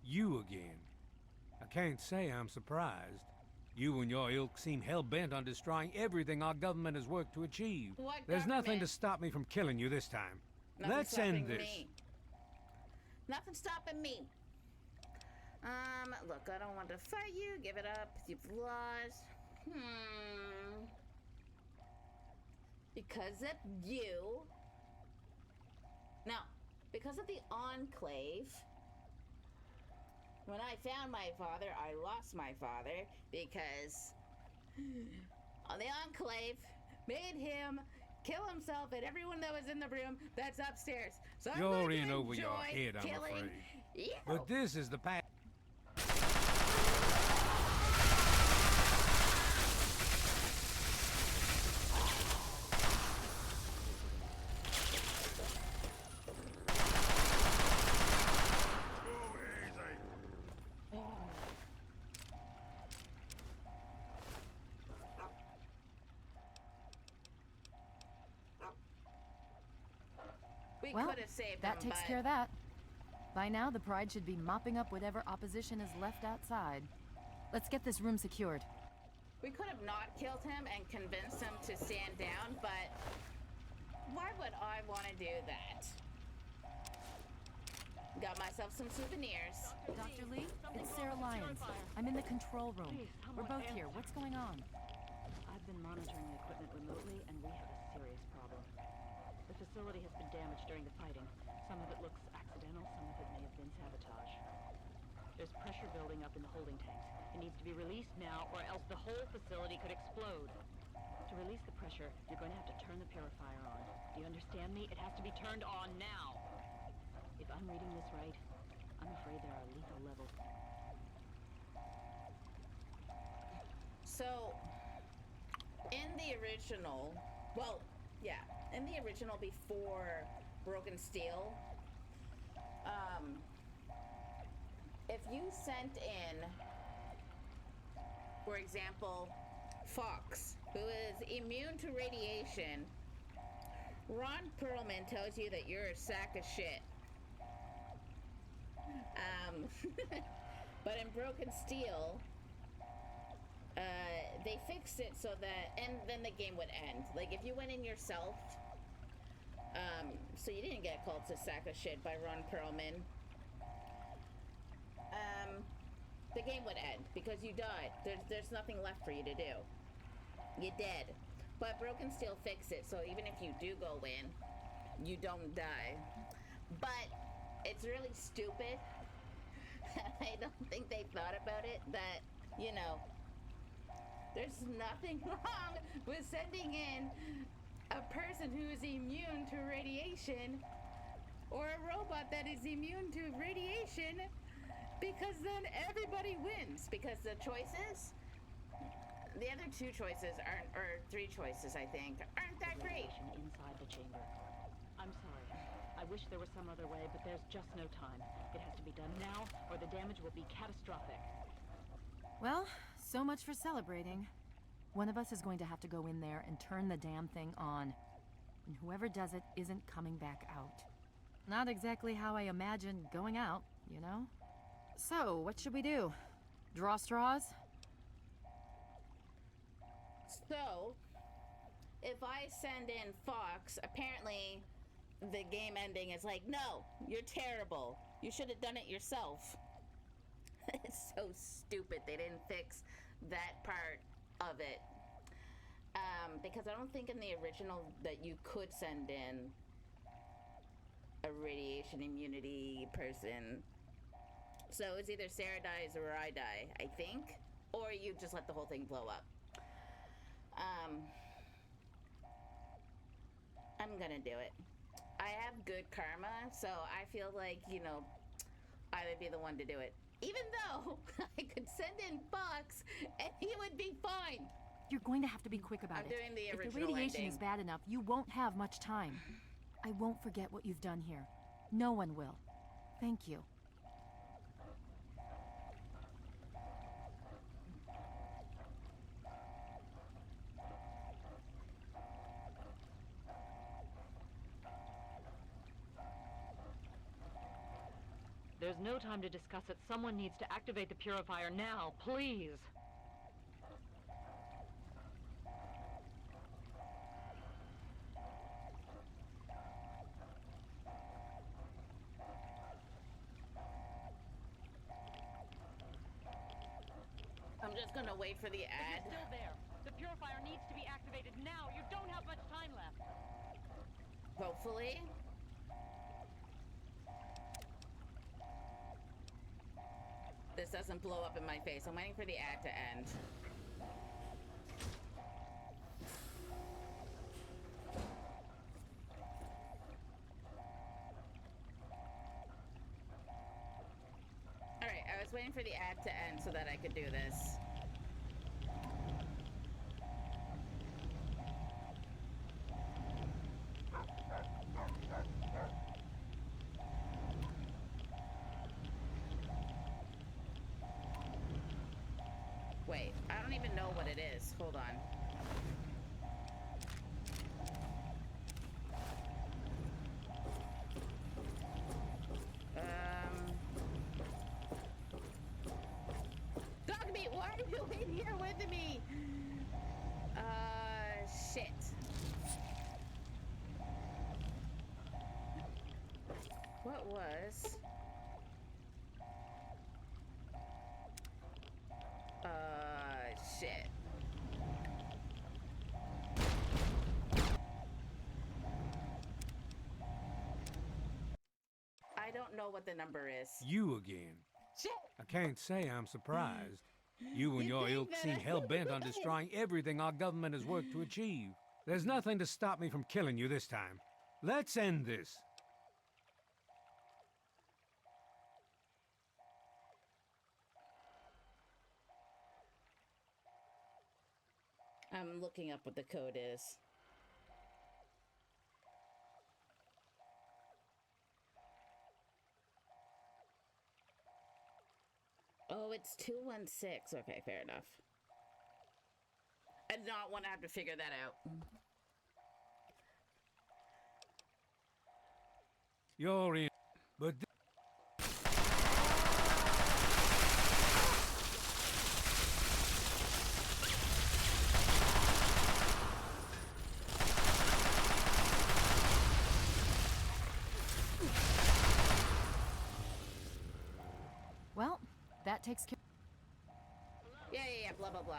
You again. I can't say I'm surprised. You and your ilk seem hell-bent on destroying everything our government has worked to achieve. What There's nothing to government? stop me from killing you this time. Nothing Let's stopping end this. me. Nothing stopping me. Look, I don't want to fight you. Give it up. You've lost. Because of you. No, because of the Enclave. When I found my father, I lost my father because the Enclave made him kill himself and everyone that was in the room that's upstairs. So I'm You're going in to over your enjoy head, I'm killing afraid. you. But this is the path. We Well, could have saved that him, takes but care of that. By now, the Pride should be mopping up whatever opposition is left outside. Let's get this room secured. we could have not killed him and convinced him to stand down, but why would I want to do that? Got myself some souvenirs. Dr. Lee, it's Sarah Lyons. I'm in the control room. We're both here. What's going on? I've been monitoring the equipment remotely, and we have a serious problem. The facility has been damaged during the fighting. Some of it looks accidental, some of it may have been sabotage. There's pressure building up in the holding tanks. It needs to be released now, or else the whole facility could explode. To release the pressure, you're going to have to turn the purifier on. Do you understand me? It has to be turned on now. If I'm reading this right, I'm afraid there are lethal levels. So, in the original, well, yeah, in the original before Broken Steel, if you sent in, for example, Fox, who is immune to radiation, Ron Perlman tells you that you're a sack of shit. But in Broken Steel, they fixed it so that, and then the game would end. Like, if you went in yourself, so you didn't get called a sack of shit by Ron Perlman, the game would end because you died. There's nothing left for you to do. You're dead. But Broken Steel fixed it, so even if you do go in, you don't die. But it's really stupid. I don't think they thought about it, that, you know, there's nothing wrong with sending in a person who is immune to radiation or a robot that is immune to radiation, because then everybody wins. Because the choices, the other two choices aren't, or three choices, I think, aren't that great. Inside the chamber. I'm sorry. I wish there was some other way, but there's just no time. It has to be done now, or the damage will be catastrophic. Well, so much for celebrating. One of us is going to have to go in there and turn the damn thing on. And whoever does it isn't coming back out. Not exactly how I imagined going out, you know? So, what should we do? Draw straws? So, if I send in Fox, apparently the game ending is like, no, you're terrible. You should have done it yourself. It's so stupid they didn't fix that part of it. Because I don't think in the original that you could send in a radiation immunity person. So it's either Sarah dies or I die, I think. Or you just let the whole thing blow up. I'm gonna do it. I have good karma, so I feel like, you know, I would be the one to do it. Even though I could send in Fox and he would be fine. You're going to have to be quick about I'm it. doing the If the original radiation ending. is bad enough, you won't have much time. I won't forget what you've done here. No one will. Thank you. There's no time to discuss it. Someone needs to activate the purifier now, please. I'm just gonna wait for the ad. It's still there. The purifier needs to be activated now. You don't have much time left. Hopefully. This doesn't blow up in my face. I'm waiting for the ad to end. Alright, I was waiting for the ad to end so that I could do this. Wait, I don't even know what it is. Hold on. Dogmeat, why are you in here with me? Shit. What was? Shit. I don't know what the number is. You again. Shit. I can't say I'm surprised. You and You your think ilk that seem I- hell-bent on destroying everything our government has worked to achieve. There's nothing to stop me from killing you this time. Let's end this. I'm looking up what the code is. Oh, it's 216. Okay, fair enough. I did not want to have to figure that out. You're in, but Well, that takes care. Yeah, blah, blah, blah.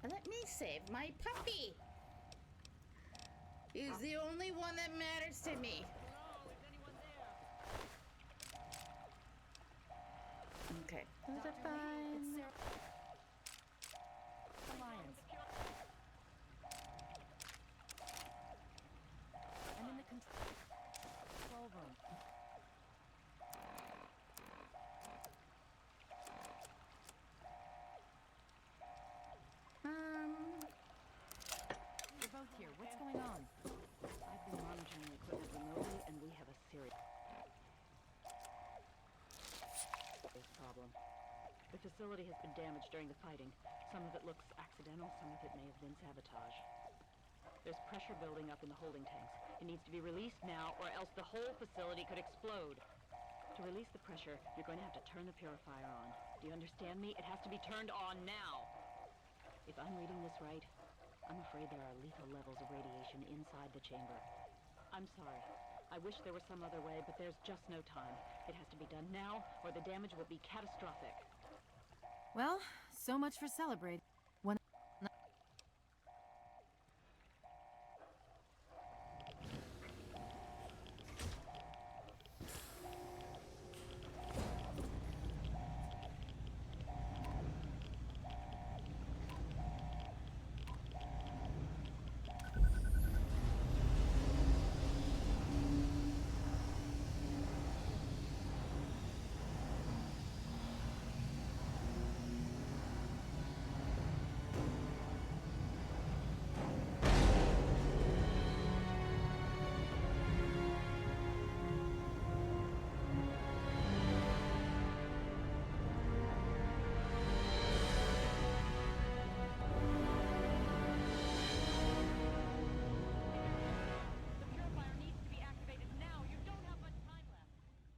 Let me save my puppy. He's the only one that matters to me. Okay. Those are fine. The lions. I'm in the control room. We're both here. What's going on? I've been monitoring the equipment remotely, and we have a serious problem. The facility has been damaged during the fighting. Some of it looks accidental, some of it may have been sabotage. There's pressure building up in the holding tanks. It needs to be released now, or else the whole facility could explode. To release the pressure, you're going to have to turn the purifier on. Do you understand me? It has to be turned on now. If I'm reading this right, I'm afraid there are lethal levels of radiation inside the chamber. I'm sorry. I wish there was some other way, but there's just no time. It has to be done now, or the damage will be catastrophic. Well, so much for celebrating. When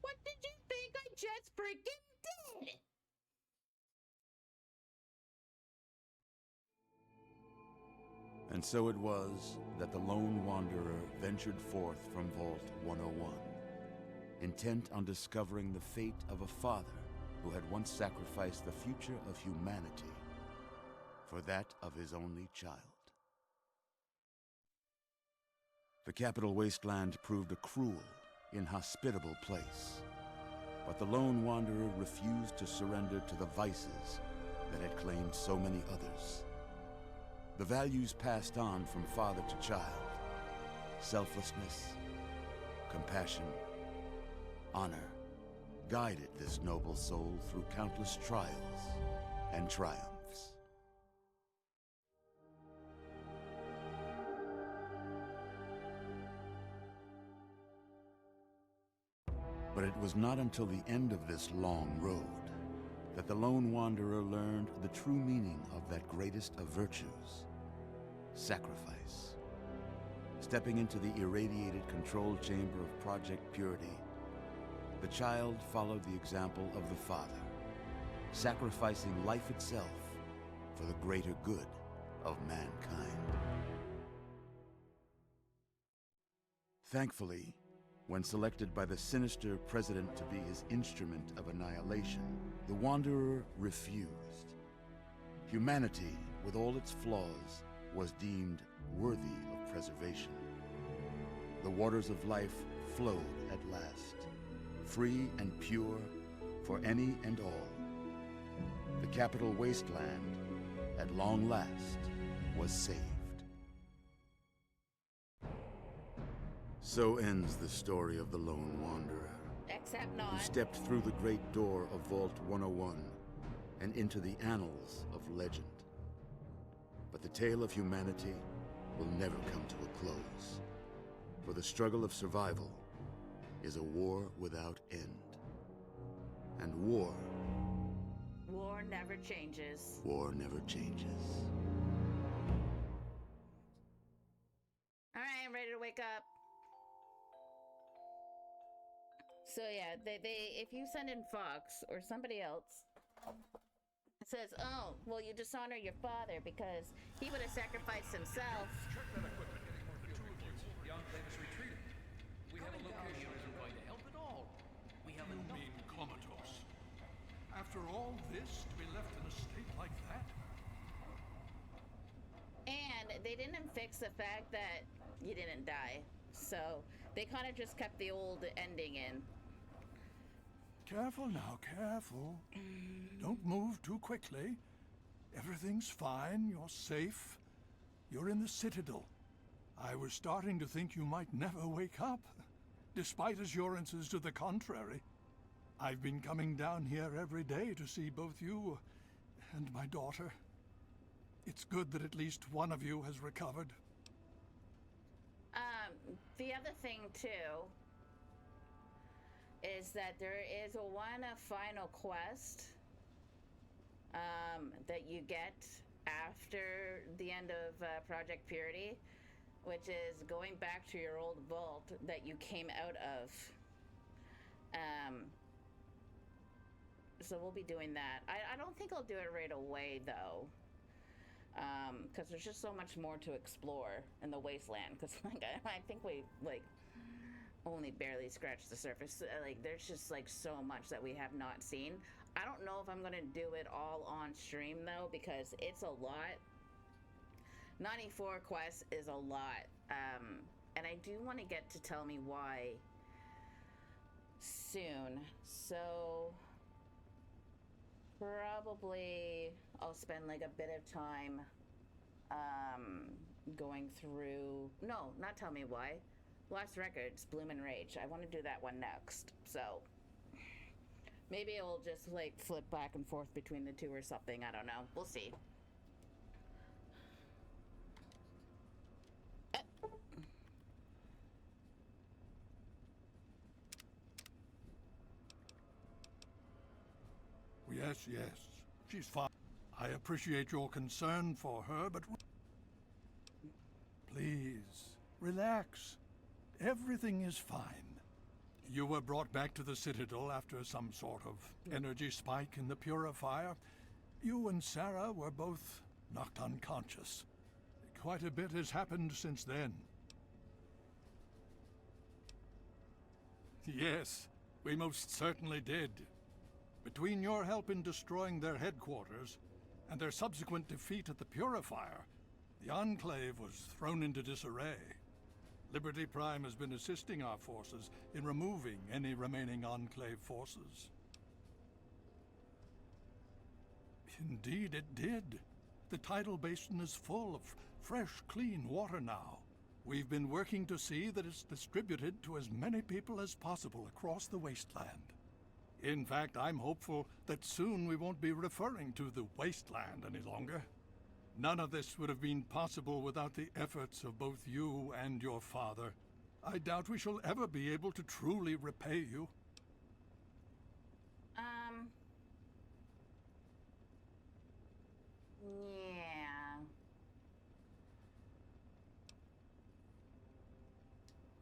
What did you think I just freaking did? And so it was that the lone wanderer ventured forth from Vault 101, intent on discovering the fate of a father who had once sacrificed the future of humanity for that of his only child. The Capital Wasteland proved a cruel, inhospitable place, but the lone wanderer refused to surrender to the vices that had claimed so many others. The values passed on from father to child: selflessness, compassion, honor, guided this noble soul through countless trials and triumphs. But it was not until the end of this long road that the lone wanderer learned the true meaning of that greatest of virtues: sacrifice. Stepping into the irradiated control chamber of Project Purity, the child followed the example of the father, sacrificing life itself for the greater good of mankind. Thankfully, when selected by the sinister president to be his instrument of annihilation, the Wanderer refused. Humanity, with all its flaws, was deemed worthy of preservation. The waters of life flowed at last, free and pure for any and all. The Capital Wasteland, at long last, was saved. So ends the story of the lone wanderer, Except not. who stepped through the great door of Vault 101 and into the annals of legend. But the tale of humanity will never come to a close, for the struggle of survival is a war without end. And war never changes. War never changes. All right, I'm ready to wake up. So yeah, if you send in Fox or somebody else, it says, oh, well, you dishonor your father because he would have sacrificed himself. The Enclave is retreating. We have a location isn't going to help at all. We have You mean comatose? After all this, to be left in a state like that? And they didn't fix the fact that you didn't die. So they kind of just kept the old ending in. Careful now, careful. Don't move too quickly. Everything's fine, you're safe. You're in the Citadel. I was starting to think you might never wake up, despite assurances to the contrary. I've been coming down here every day to see both you and my daughter. It's good that at least one of you has recovered. The other thing, too, is that there is one final quest that you get after the end of Project Purity, which is going back to your old vault that you came out of. So we'll be doing that. I don't think I'll do it right away, though. Because there's just so much more to explore in the wasteland. Because I think we only barely scratched the surface. There's just so much that we have not seen. I don't know if I'm gonna do it all on stream though, because it's a lot. 94 quests is a lot, and I do want to get to Tell Me Why soon. So probably I'll spend a bit of time going through, no, not Tell Me Why, Lost Records, Bloom and Rage. I want to do that one next, so maybe it'll just flip back and forth between the two or something. I don't know, we'll see. Yes, she's fine. I appreciate your concern for her, but please, relax. Everything is fine. You were brought back to the Citadel after some sort of energy spike in the purifier. You and Sarah were both knocked unconscious. Quite a bit has happened since then. Yes, we most certainly did. Between your help in destroying their headquarters and their subsequent defeat at the Purifier, the Enclave was thrown into disarray. Liberty Prime has been assisting our forces in removing any remaining Enclave forces. Indeed, it did. The tidal basin is full of fresh, clean water now. We've been working to see that it's distributed to as many people as possible across the wasteland. In fact, I'm hopeful that soon we won't be referring to the wasteland any longer. None of this would have been possible without the efforts of both you and your father. I doubt we shall ever be able to truly repay you. Yeah.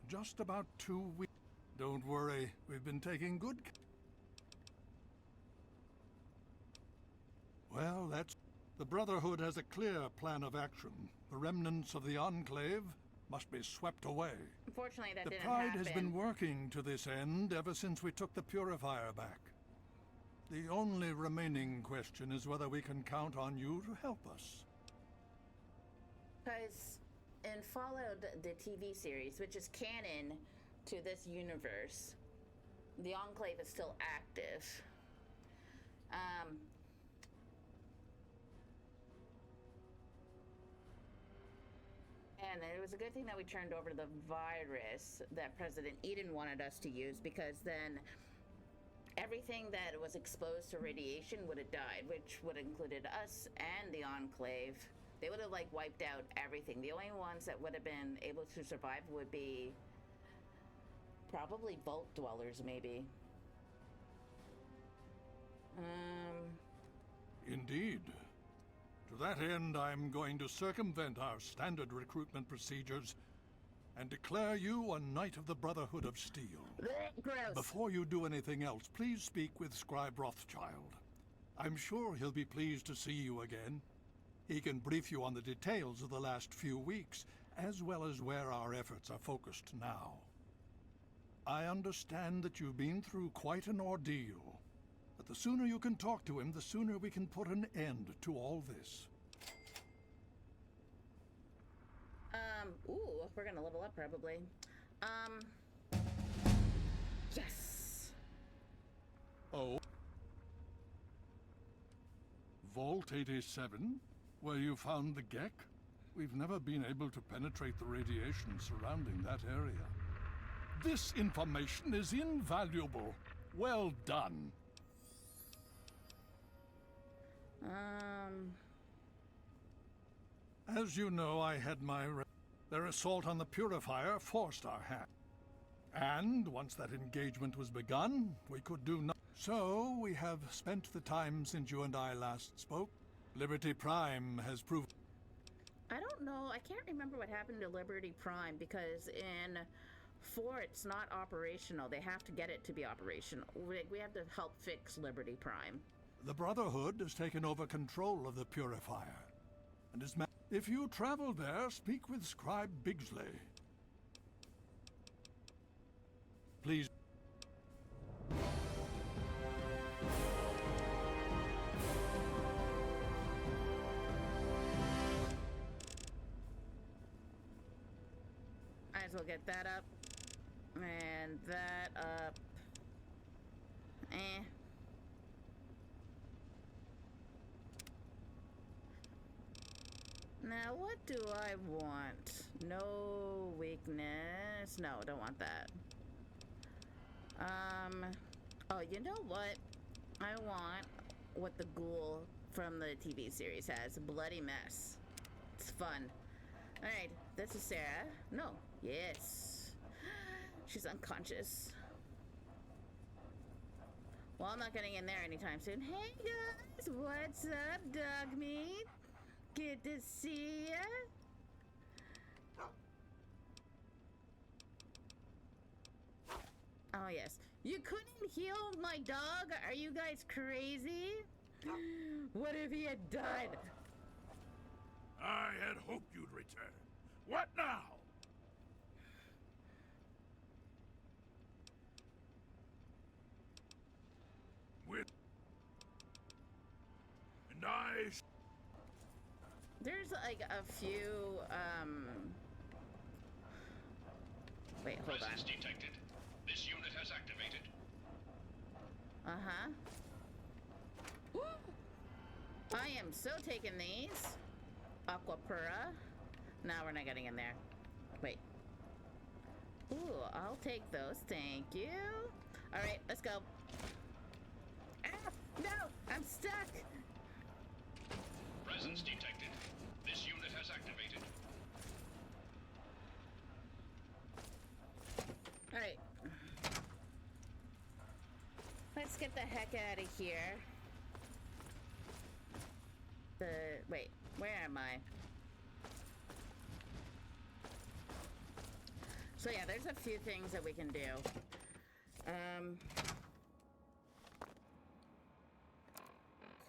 Just about 2 weeks. Don't worry, we've been taking good care. Well, that's... The Brotherhood has a clear plan of action. The remnants of the Enclave must be swept away. Unfortunately, that The didn't Pride happen. has been working to this end ever since we took the Purifier back. The only remaining question is whether we can count on you to help us. Because in Fallout, the TV series, which is canon to this universe, the Enclave is still active. And it was a good thing that we turned over the virus that President Eden wanted us to use, because then everything that was exposed to radiation would have died, which would have included us and the Enclave. They would have like wiped out everything. The only ones that would have been able to survive would be probably Vault Dwellers, maybe. Indeed. To that end, I'm going to circumvent our standard recruitment procedures and declare you a Knight of the Brotherhood of Steel. Gross. Before you do anything else, please speak with Scribe Rothschild. I'm sure he'll be pleased to see you again. He can brief you on the details of the last few weeks, as well as where our efforts are focused now. I understand that you've been through quite an ordeal, but the sooner you can talk to him, the sooner we can put an end to all this. Ooh, we're gonna level up probably. Yes! Oh. Vault 87? Where you found the Gek? We've never been able to penetrate the radiation surrounding that area. This information is invaluable. Well done. As you know, I had my... Their assault on the Purifier forced our hand. And once that engagement was begun, we could do nothing. So, we have spent the time since you and I last spoke. Liberty Prime has proven... I don't know. I can't remember what happened to Liberty Prime, because in 4 it's not operational. They have to get it to be operational. We have to help fix Liberty Prime. The Brotherhood has taken over control of the Purifier. And is if you travel there, speak with Scribe Bigsley. Please. Might as well get that up. And that up. Now, what do I want? No weakness. No, don't want that. Oh, you know what? I want what the ghoul from the TV series has. Bloody Mess. It's fun. Alright, this is Sarah. No. Yes. She's unconscious. Well, I'm not getting in there anytime soon. Hey guys, what's up, dog meat? Good to see ya. Oh, Oh, yes. You couldn't heal my dog? Are you guys crazy? What if he had died? I had hoped you'd return. What now? With... And I... There's like a few, Wait, hold on. Presence detected. This unit has activated. Uh-huh. I am so taking these. Aquapura. No, we're not getting in there. Wait. Ooh, I'll take those. Thank you. All right, let's go. Ah, no, I'm stuck. Presence detected. This unit has activated. All right. Let's get the heck out of here. Wait, where am I? So yeah, there's a few things that we can do.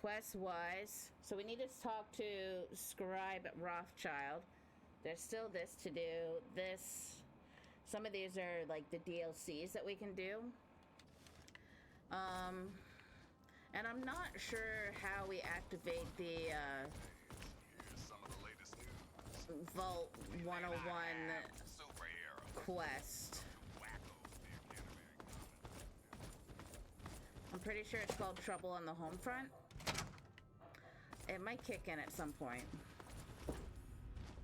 Quest-wise, so we need to talk to Scribe Rothschild. There's still this to do. Some of these are like the DLCs that we can do. And I'm not sure how we activate the Vault 101 quest. I'm pretty sure it's called Trouble on the Home Front. It might kick in at some point.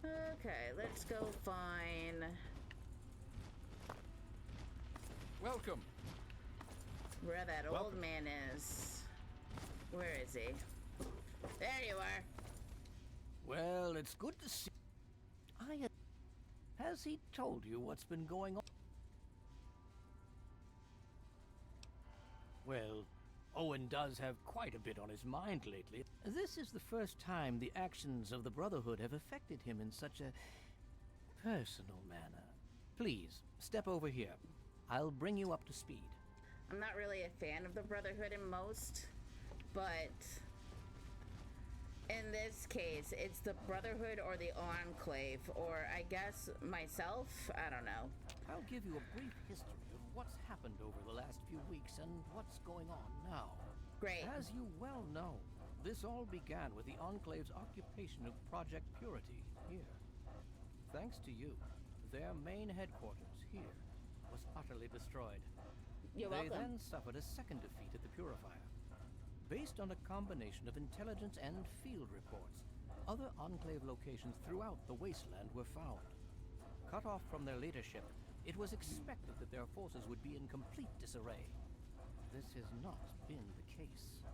Okay, let's go find... Welcome. Where that old man is. Where is he? There you are. Well, it's good to see. Has he told you what's been going on? Well, Owen does have quite a bit on his mind lately. This is the first time the actions of the Brotherhood have affected him in such a personal manner. Please, step over here. I'll bring you up to speed. I'm not really a fan of the Brotherhood in most, but in this case, it's the Brotherhood or the Enclave, or I guess myself? I don't know. I'll give you a brief history of what's happened over the last few weeks and what's going on now. Great. As you well know, this all began with the Enclave's occupation of Project Purity here. Thanks to you, their main headquarters here was utterly destroyed. You're They welcome. then suffered a second defeat at the Purifier. Based on a combination of intelligence and field reports, other Enclave locations throughout the wasteland were found. Cut off from their leadership, it was expected that their forces would be in complete disarray. This has not been the case.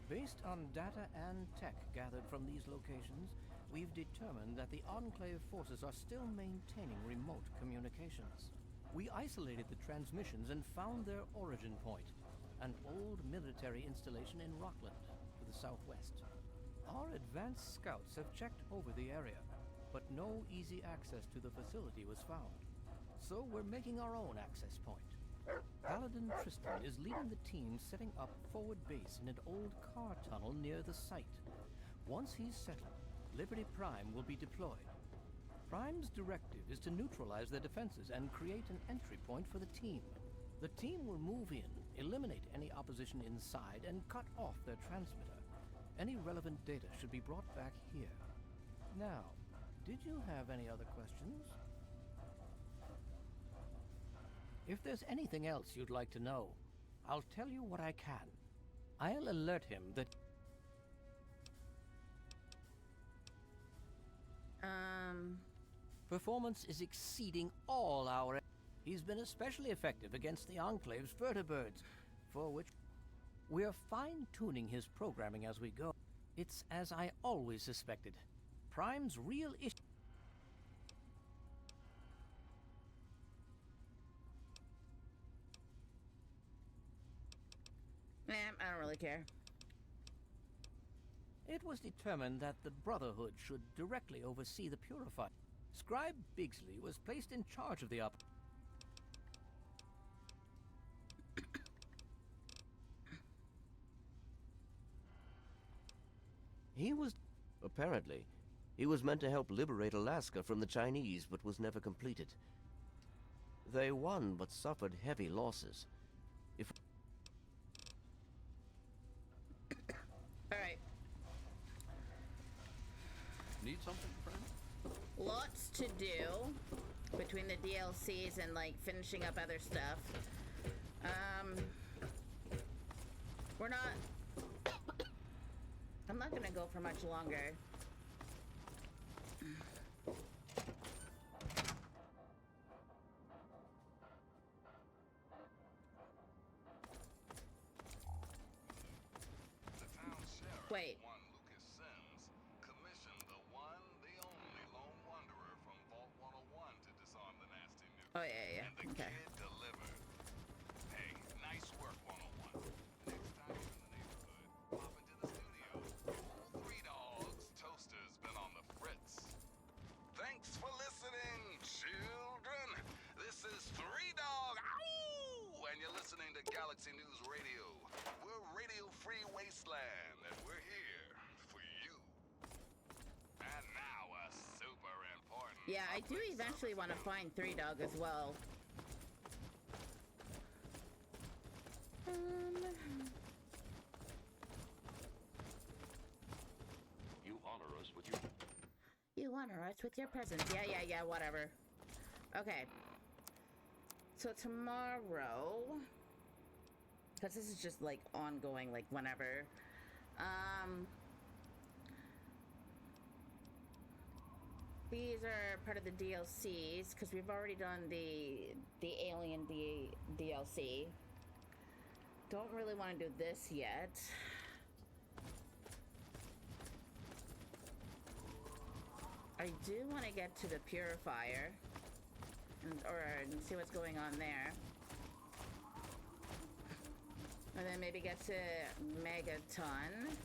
Based on data and tech gathered from these locations, we've determined that the Enclave forces are still maintaining remote communications. We isolated the transmissions and found their origin point, an old military installation in Rockland, to the southwest. Our advanced scouts have checked over the area, but no easy access to the facility was found. So we're making our own access point. Paladin Tristan is leading the team setting up forward base in an old car tunnel near the site. Once he's settled, Liberty Prime will be deployed. Prime's directive is to neutralize their defenses and create an entry point for the team. The team will move in, eliminate any opposition inside, and cut off their transmitter. Any relevant data should be brought back here. Now, did you have any other questions? If there's anything else you'd like to know, I'll tell you what I can. I'll alert him that... Performance is exceeding all our... He's been especially effective against the Enclave's vertibirds, for which we're fine-tuning his programming as we go. It's as I always suspected. Prime's real issue... I don't really care. It was determined that the Brotherhood should directly oversee the Purifier. Scribe Bigsley was placed in charge of the Apparently, he was meant to help liberate Alaska from the Chinese, but was never completed. They won, but suffered heavy losses. Alright. Need something, friend? Lots to do between the DLCs and like finishing up other stuff. I'm not gonna go for much longer. Wait. Oh yeah, yeah. Okay. Hey, nice work, 101. Next time you're in the neighborhood, pop into the studio. Three Dogs Toaster's been on the fritz. Thanks for listening, children. This is Three Dog, ow! And you're listening to Galaxy News Radio. We're Radio Free Wasteland, and we're here for you. And now a super important. Yeah, I do eventually want to find Three Dog as well. You honor us with your... You honor us with your presence. Yeah, whatever. Okay. So tomorrow, because this is just like ongoing, like whenever. These are part of the DLCs because we've already done the Alien DLC. Don't really want to do this yet. I do want to get to the Purifier and see what's going on there. And then maybe get to Megaton.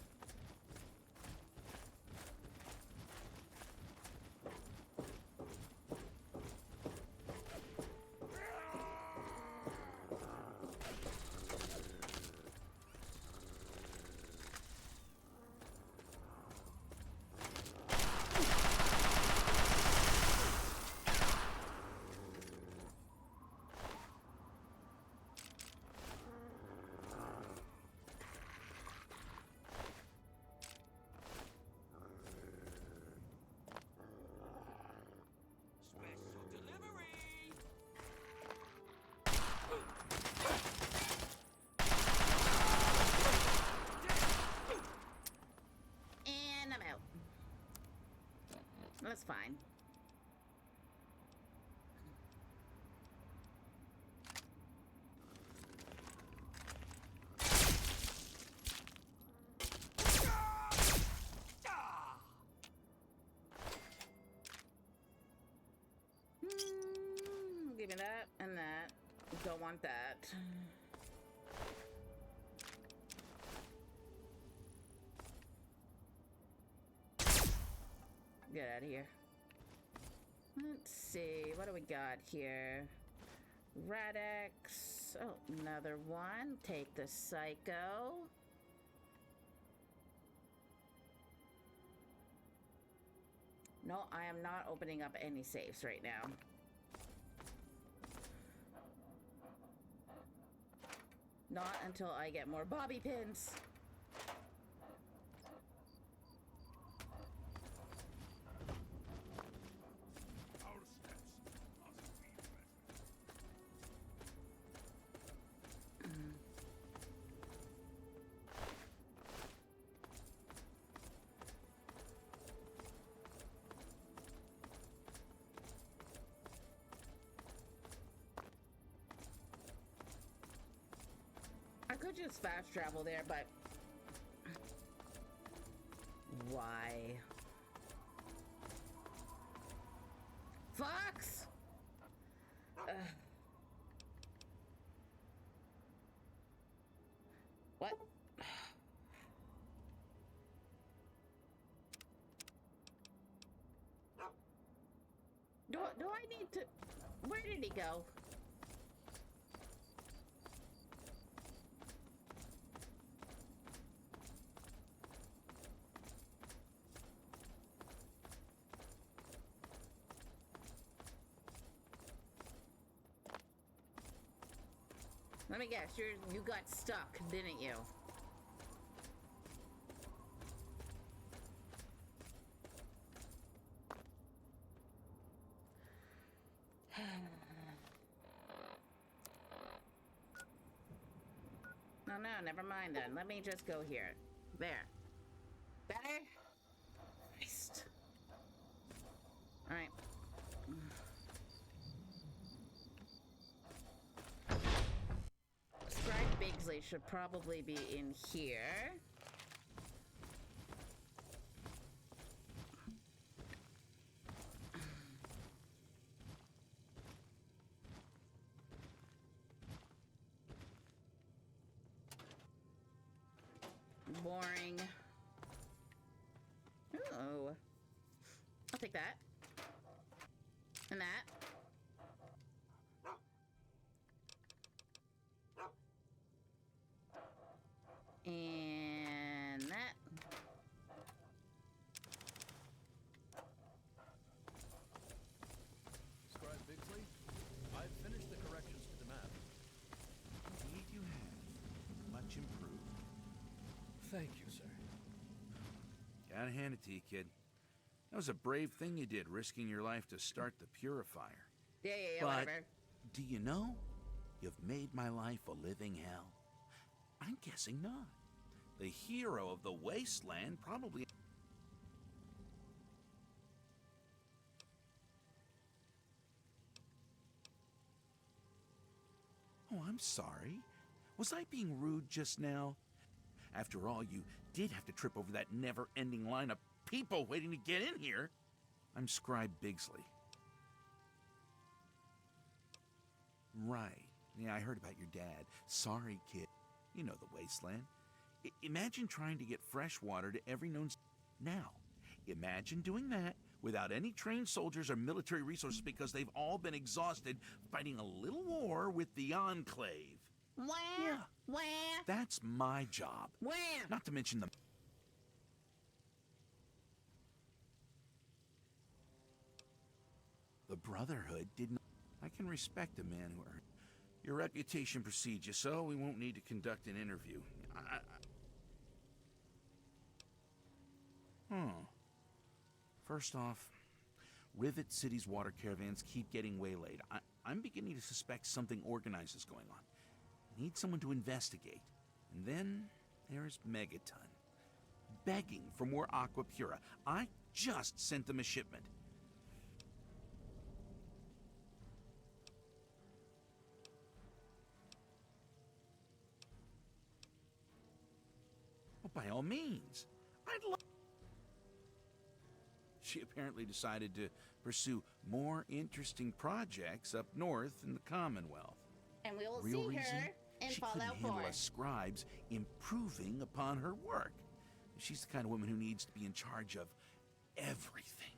That's fine. Give me that and that. Don't want that. Get out of here. Let's see, what do we got here? Radex. Oh, another one. Take the Psycho. No, I am not opening up any safes right now. Not until I get more bobby pins. I could just fast travel there, but why? Fox! What? Do I need to... Where did he go? Let me guess, you got stuck, didn't you? No, never mind then. Let me just go here. There. Better? Christ. Alright. Scribe Bigsley should probably be in here. Boring. Ooh. I'll take that. And that. And that. Scribe Bigsley, I've finished the corrections to the map. Indeed you have. Much improved. Thank you, sir. Gotta hand it to you, kid. That was a brave thing you did, risking your life to start the purifier. Yeah, But whatever. do you know? You've made my life a living hell. I'm guessing not. The hero of the wasteland probably... Oh, I'm sorry. Was I being rude just now? After all, you did have to trip over that never-ending line of people waiting to get in here. I'm Scribe Bigsley. Right. Yeah, I heard about your dad. Sorry, kid. You know the wasteland. Imagine trying to get fresh water to every known... Now, imagine doing that without any trained soldiers or military resources because they've all been exhausted fighting a little war with the Enclave. Where? Where? That's my job. Where? Not to mention the... The Brotherhood didn't... I can respect a man who earned... Your reputation precedes you, so we won't need to conduct an interview. First off, Rivet City's water caravans keep getting waylaid. I'm beginning to suspect something organized is going on. Need someone to investigate. And then there's Megaton, begging for more Aqua Pura. I just sent them a shipment. Well, by all means, I'd love... She apparently decided to pursue more interesting projects up north in the Commonwealth. And we will Real see reason? her in She couldn't Fallout handle 4. us scribes improving upon her work. She's the kind of woman who needs to be in charge of everything.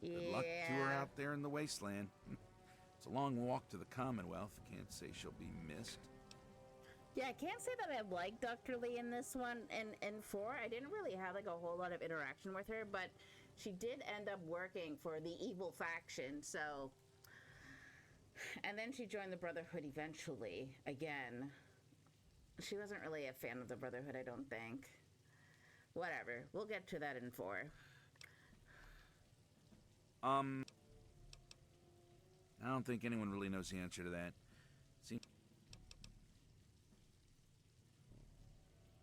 Good luck to her out there in the wasteland. It's a long walk to the Commonwealth. Can't say she'll be missed. Yeah, I can't say that I like Dr. Lee in this one. In 4, I didn't really have like a whole lot of interaction with her, but she did end up working for the evil faction, so... And then she joined the Brotherhood eventually, again. She wasn't really a fan of the Brotherhood, I don't think. Whatever, we'll get to that in 4. I don't think anyone really knows the answer to that. See,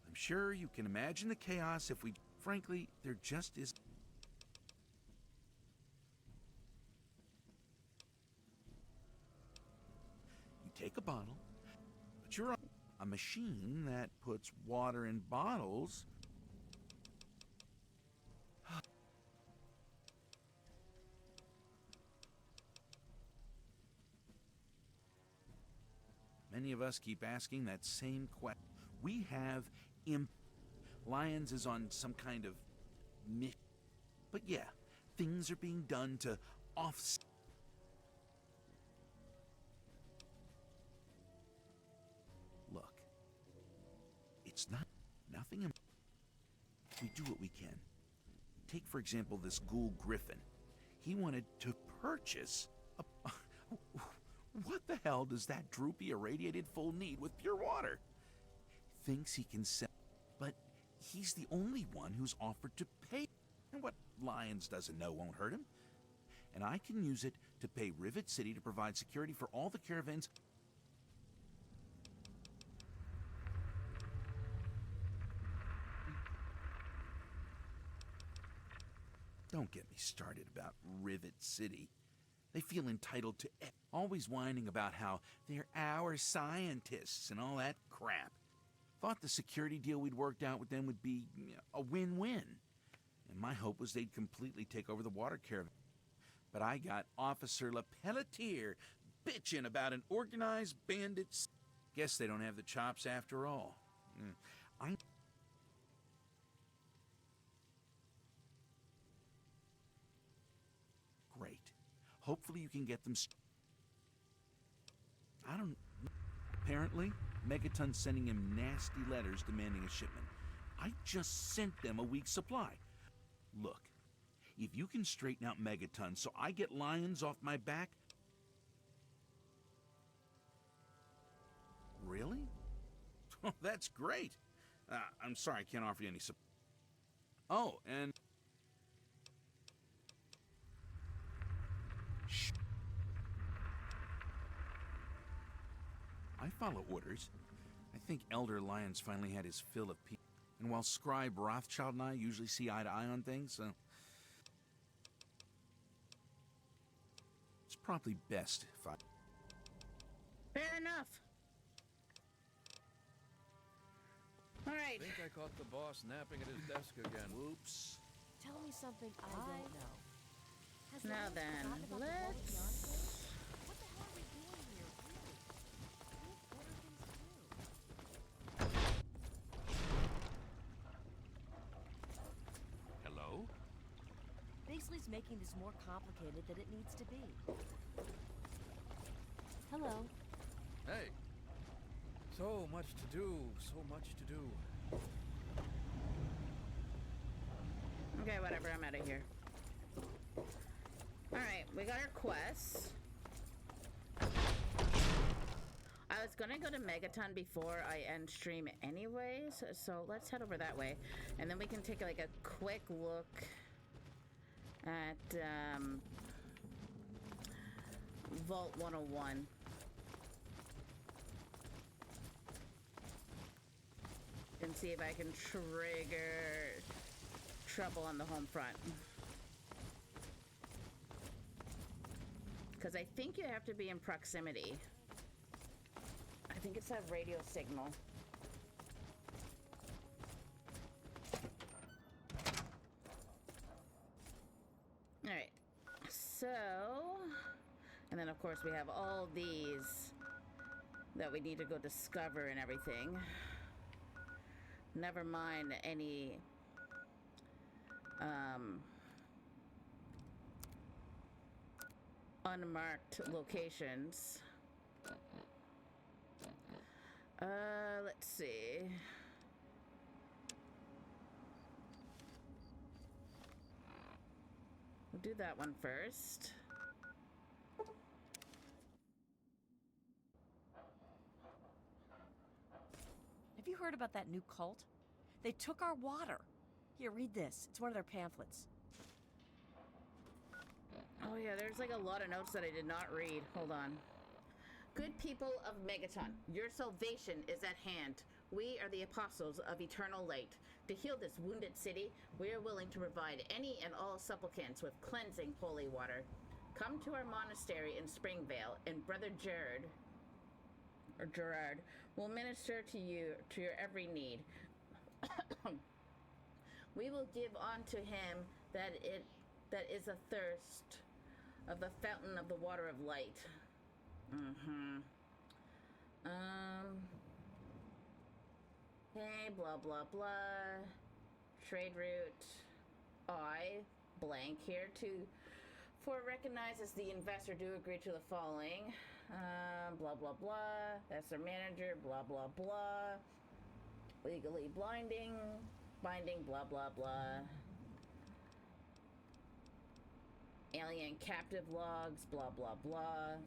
I'm sure you can imagine the chaos if we... Frankly, there just is... You take a bottle, put your... A machine that puts water in bottles... Many of us keep asking that same question. We have Lyons is on some kind of mission. But yeah, things are being done to offset. Look, it's nothing. We do what we can. Take, for example, this ghoul Griffin. He wanted to purchase a... What the hell does that droopy irradiated fool need with pure water? Thinks he can sell, but he's the only one who's offered to pay. And what Lyons doesn't know won't hurt him. And I can use it to pay Rivet City to provide security for all the caravans. Don't get me started about Rivet City. They feel entitled to always whining about how they're our scientists and all that crap. Thought the security deal we'd worked out with them would be a win-win. And my hope was they'd completely take over the water caravan. But I got Officer LePelletier bitching about an organized bandits. Guess they don't have the chops after all. Great. Hopefully you can get them. I don't. Apparently, Megaton's sending him nasty letters demanding a shipment. I just sent them a week's supply. Look, if you can straighten out Megaton so I get Lyons off my back. Really? Oh, that's great. I'm sorry, I can't offer you any support. Oh, and... Shh. I follow orders. I think Elder Lyons finally had his fill of peace. And while Scribe Rothschild and I usually see eye to eye on things, it's probably best if I... Fair enough. All right. I think I caught the boss napping at his desk again. Whoops. Tell me something I don't know. Has Now Lyons then, forgotten about the let's... Wally thing? What the hell are we doing here, really? What are things to do? Hello? Basley's making this more complicated than it needs to be. Hello. Hey. So much to do, so much to do. Okay, whatever, I'm out of here. Alright, we got our quests. I was gonna go to Megaton before I end stream anyways, so let's head over that way. And then we can take like a quick look at Vault 101. And see if I can trigger trouble on the home front. Because I think you have to be in proximity. I think it's that radio signal. Alright. So... And then of course we have all these that we need to go discover and everything. Never mind any unmarked locations. Let's see. We'll do that one first. Have you heard about that new cult? They took our water. Here, read this. It's one of their pamphlets. Oh yeah, there's like a lot of notes that I did not read. Hold on. Good people of Megaton, your salvation is at hand. We are the apostles of eternal light. To heal this wounded city, we are willing to provide any and all supplicants with cleansing holy water. Come to our monastery in Springvale, and Brother Gerard will minister to you, to your every need. We will give unto him that is a thirst of the fountain of the water of light. Hey, blah blah blah. Trade route. I blank here for recognizes the investor do agree to the following. Blah blah blah. That's their manager. Blah blah blah. Legally binding, blah blah blah. Alien captive logs, blah blah blah.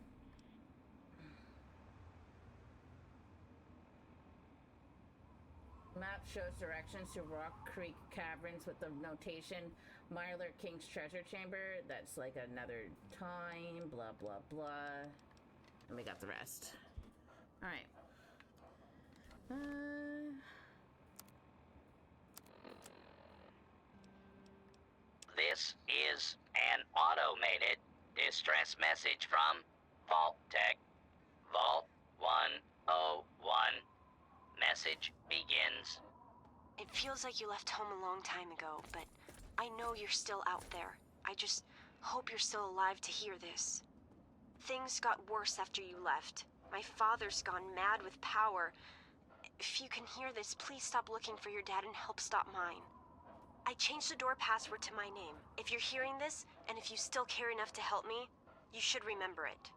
Map shows directions to Rock Creek Caverns with the notation Myler King's Treasure Chamber. That's like another time, blah, blah, blah. And we got the rest. Alright. This is an automated distress message from Vault Tech. Vault 101. Message begins. It feels like you left home a long time ago, but I know you're still out there. I just hope you're still alive to hear this. Things got worse after you left. My father's gone mad with power. If you can hear this, please stop looking for your dad and help stop mine. I changed the door password to my name. If you're hearing this, and if you still care enough to help me, you should remember it.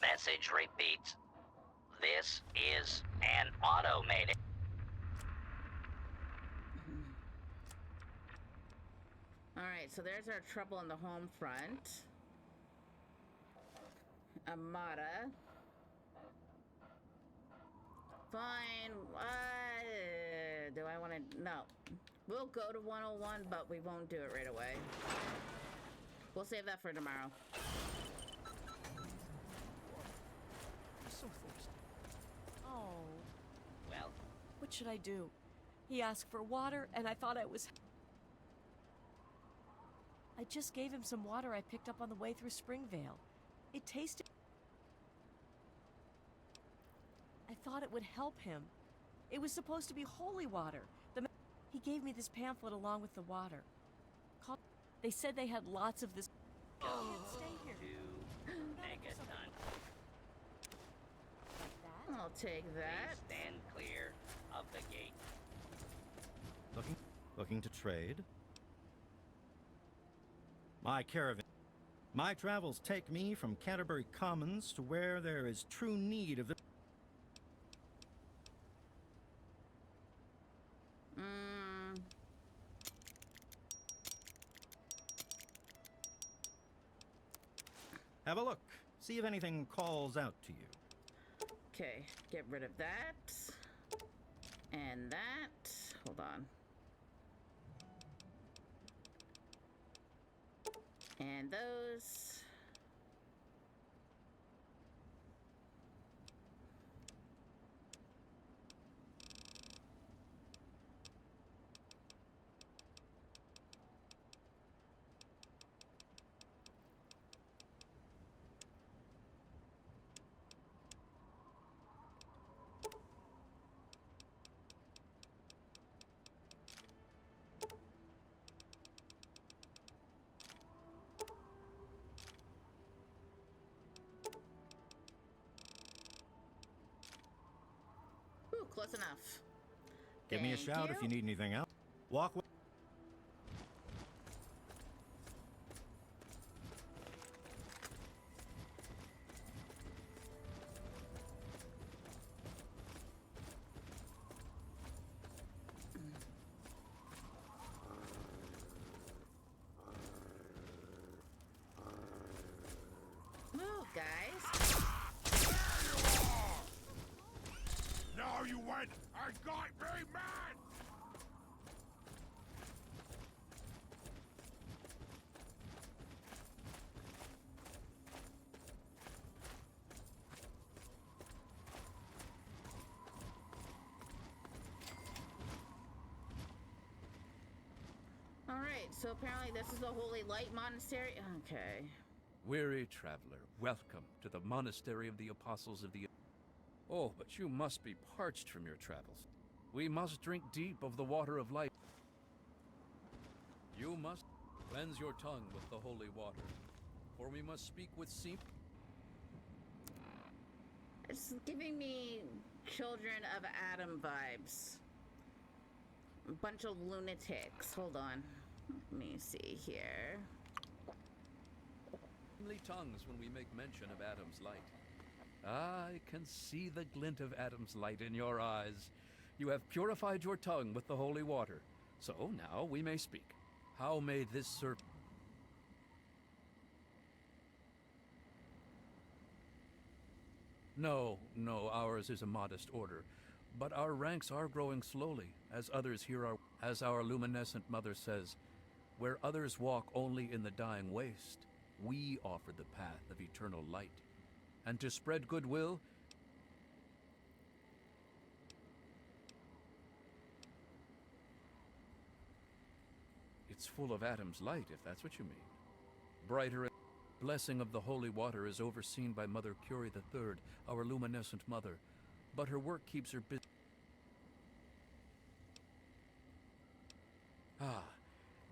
Message repeats. This is an automated... Alright, so there's our trouble in the home front. Amada. Fine. Do I want to... No. We'll go to 101, but we won't do it right away. We'll save that for tomorrow. I'm so thirsty. Oh. Well. What should I do? He asked for water, and I thought I was... I just gave him some water I picked up on the way through Springvale. It tasted... I thought it would help him. It was supposed to be holy water. He gave me this pamphlet along with the water. They said they had lots of this... Go stay here. To Megaton. I'll take that. Please stand clear of the gate. Looking to trade? My caravan. My travels take me from Canterbury Commons to where there is true need of the... Have a look. See if anything calls out to you. Okay, get rid of that. And that. Hold on. And those. Close enough. Give me a shout if you need anything else. Walk with... Move, guys. Now you went and got me mad! Alright, so apparently this is the Holy Light Monastery. Okay. Weary traveler, welcome to the Monastery of the Apostles of the... Oh, but you must be parched from your travels. We must drink deep of the water of life. You must cleanse your tongue with the holy water, for we must speak with It's giving me Children of Adam vibes. A bunch of lunatics. Hold on. Let me see here. tongues when we make mention of Adam's light. I can see the glint of Adam's light in your eyes. You have purified your tongue with the holy water. So now we may speak. How may this serve? No, ours is a modest order. But our ranks are growing slowly, as others here are, as our luminescent mother says, where others walk only in the dying waste, we offer the path of eternal light. And to spread goodwill, it's full of Adam's light, if that's what you mean. Brighter blessing of the holy water is overseen by Mother Curie III, our luminescent mother, but her work keeps her busy.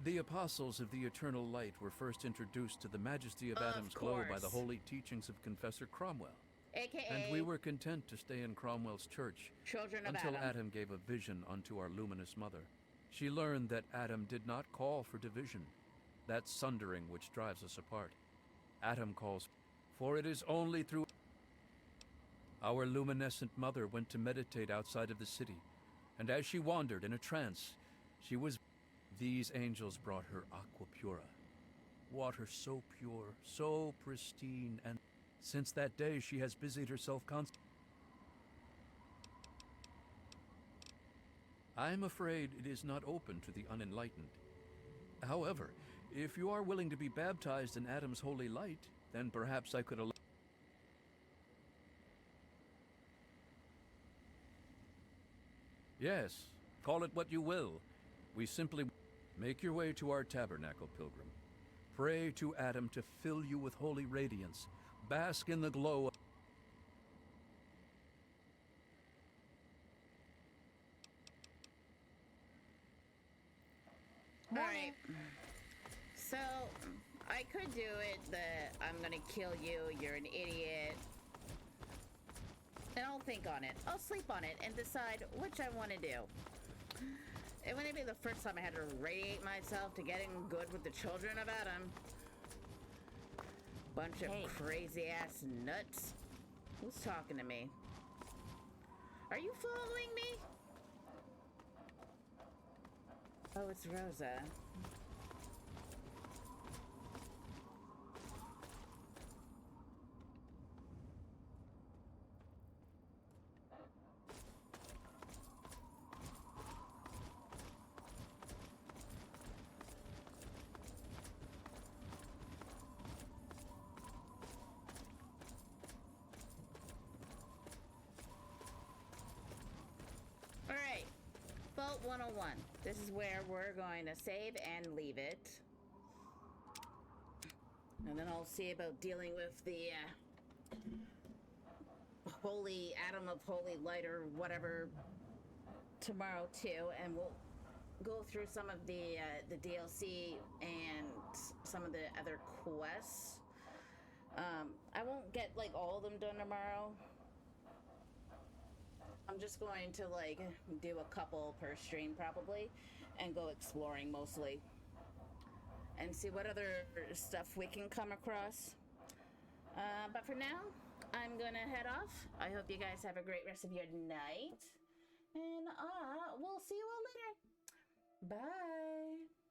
The apostles of the eternal light were first introduced to the majesty of Adam's glow by the holy teachings of Confessor Cromwell. AKA And we were content to stay in Cromwell's church Children of until Adam. Adam gave a vision unto our luminous mother. She learned that Adam did not call for division, that sundering which drives us apart. Adam calls, for it is only through... Our luminescent mother went to meditate outside of the city, and as she wandered in a trance, she was... These angels brought her aqua pura, water so pure, so pristine, and since that day she has busied herself I'm afraid it is not open to the unenlightened. However, if you are willing to be baptized in Adam's holy light, then perhaps I could allow... Yes, call it what you will. We simply... Make your way to our tabernacle, pilgrim. Pray to Adam to fill you with holy radiance. Bask in the glow of... Alright. So, I could do it I'm gonna kill you, you're an idiot. And I'll think on it. I'll sleep on it and decide which I want to do. It wouldn't be the first time I had to radiate myself to getting good with the children of Adam. Bunch of crazy ass nuts. Who's talking to me? Are you following me? Oh, it's Rosa. Alright, Vault 101. This is where we're going to save and leave it. And then I'll see about dealing with the holy atom of holy light or whatever tomorrow too, and we'll go through some of the DLC and some of the other quests. I won't get like all of them done tomorrow. I'm just going to like do a couple per stream probably and go exploring mostly and see what other stuff we can come across. But for now, I'm gonna head off. I hope you guys have a great rest of your night, and we'll see you all later. Bye.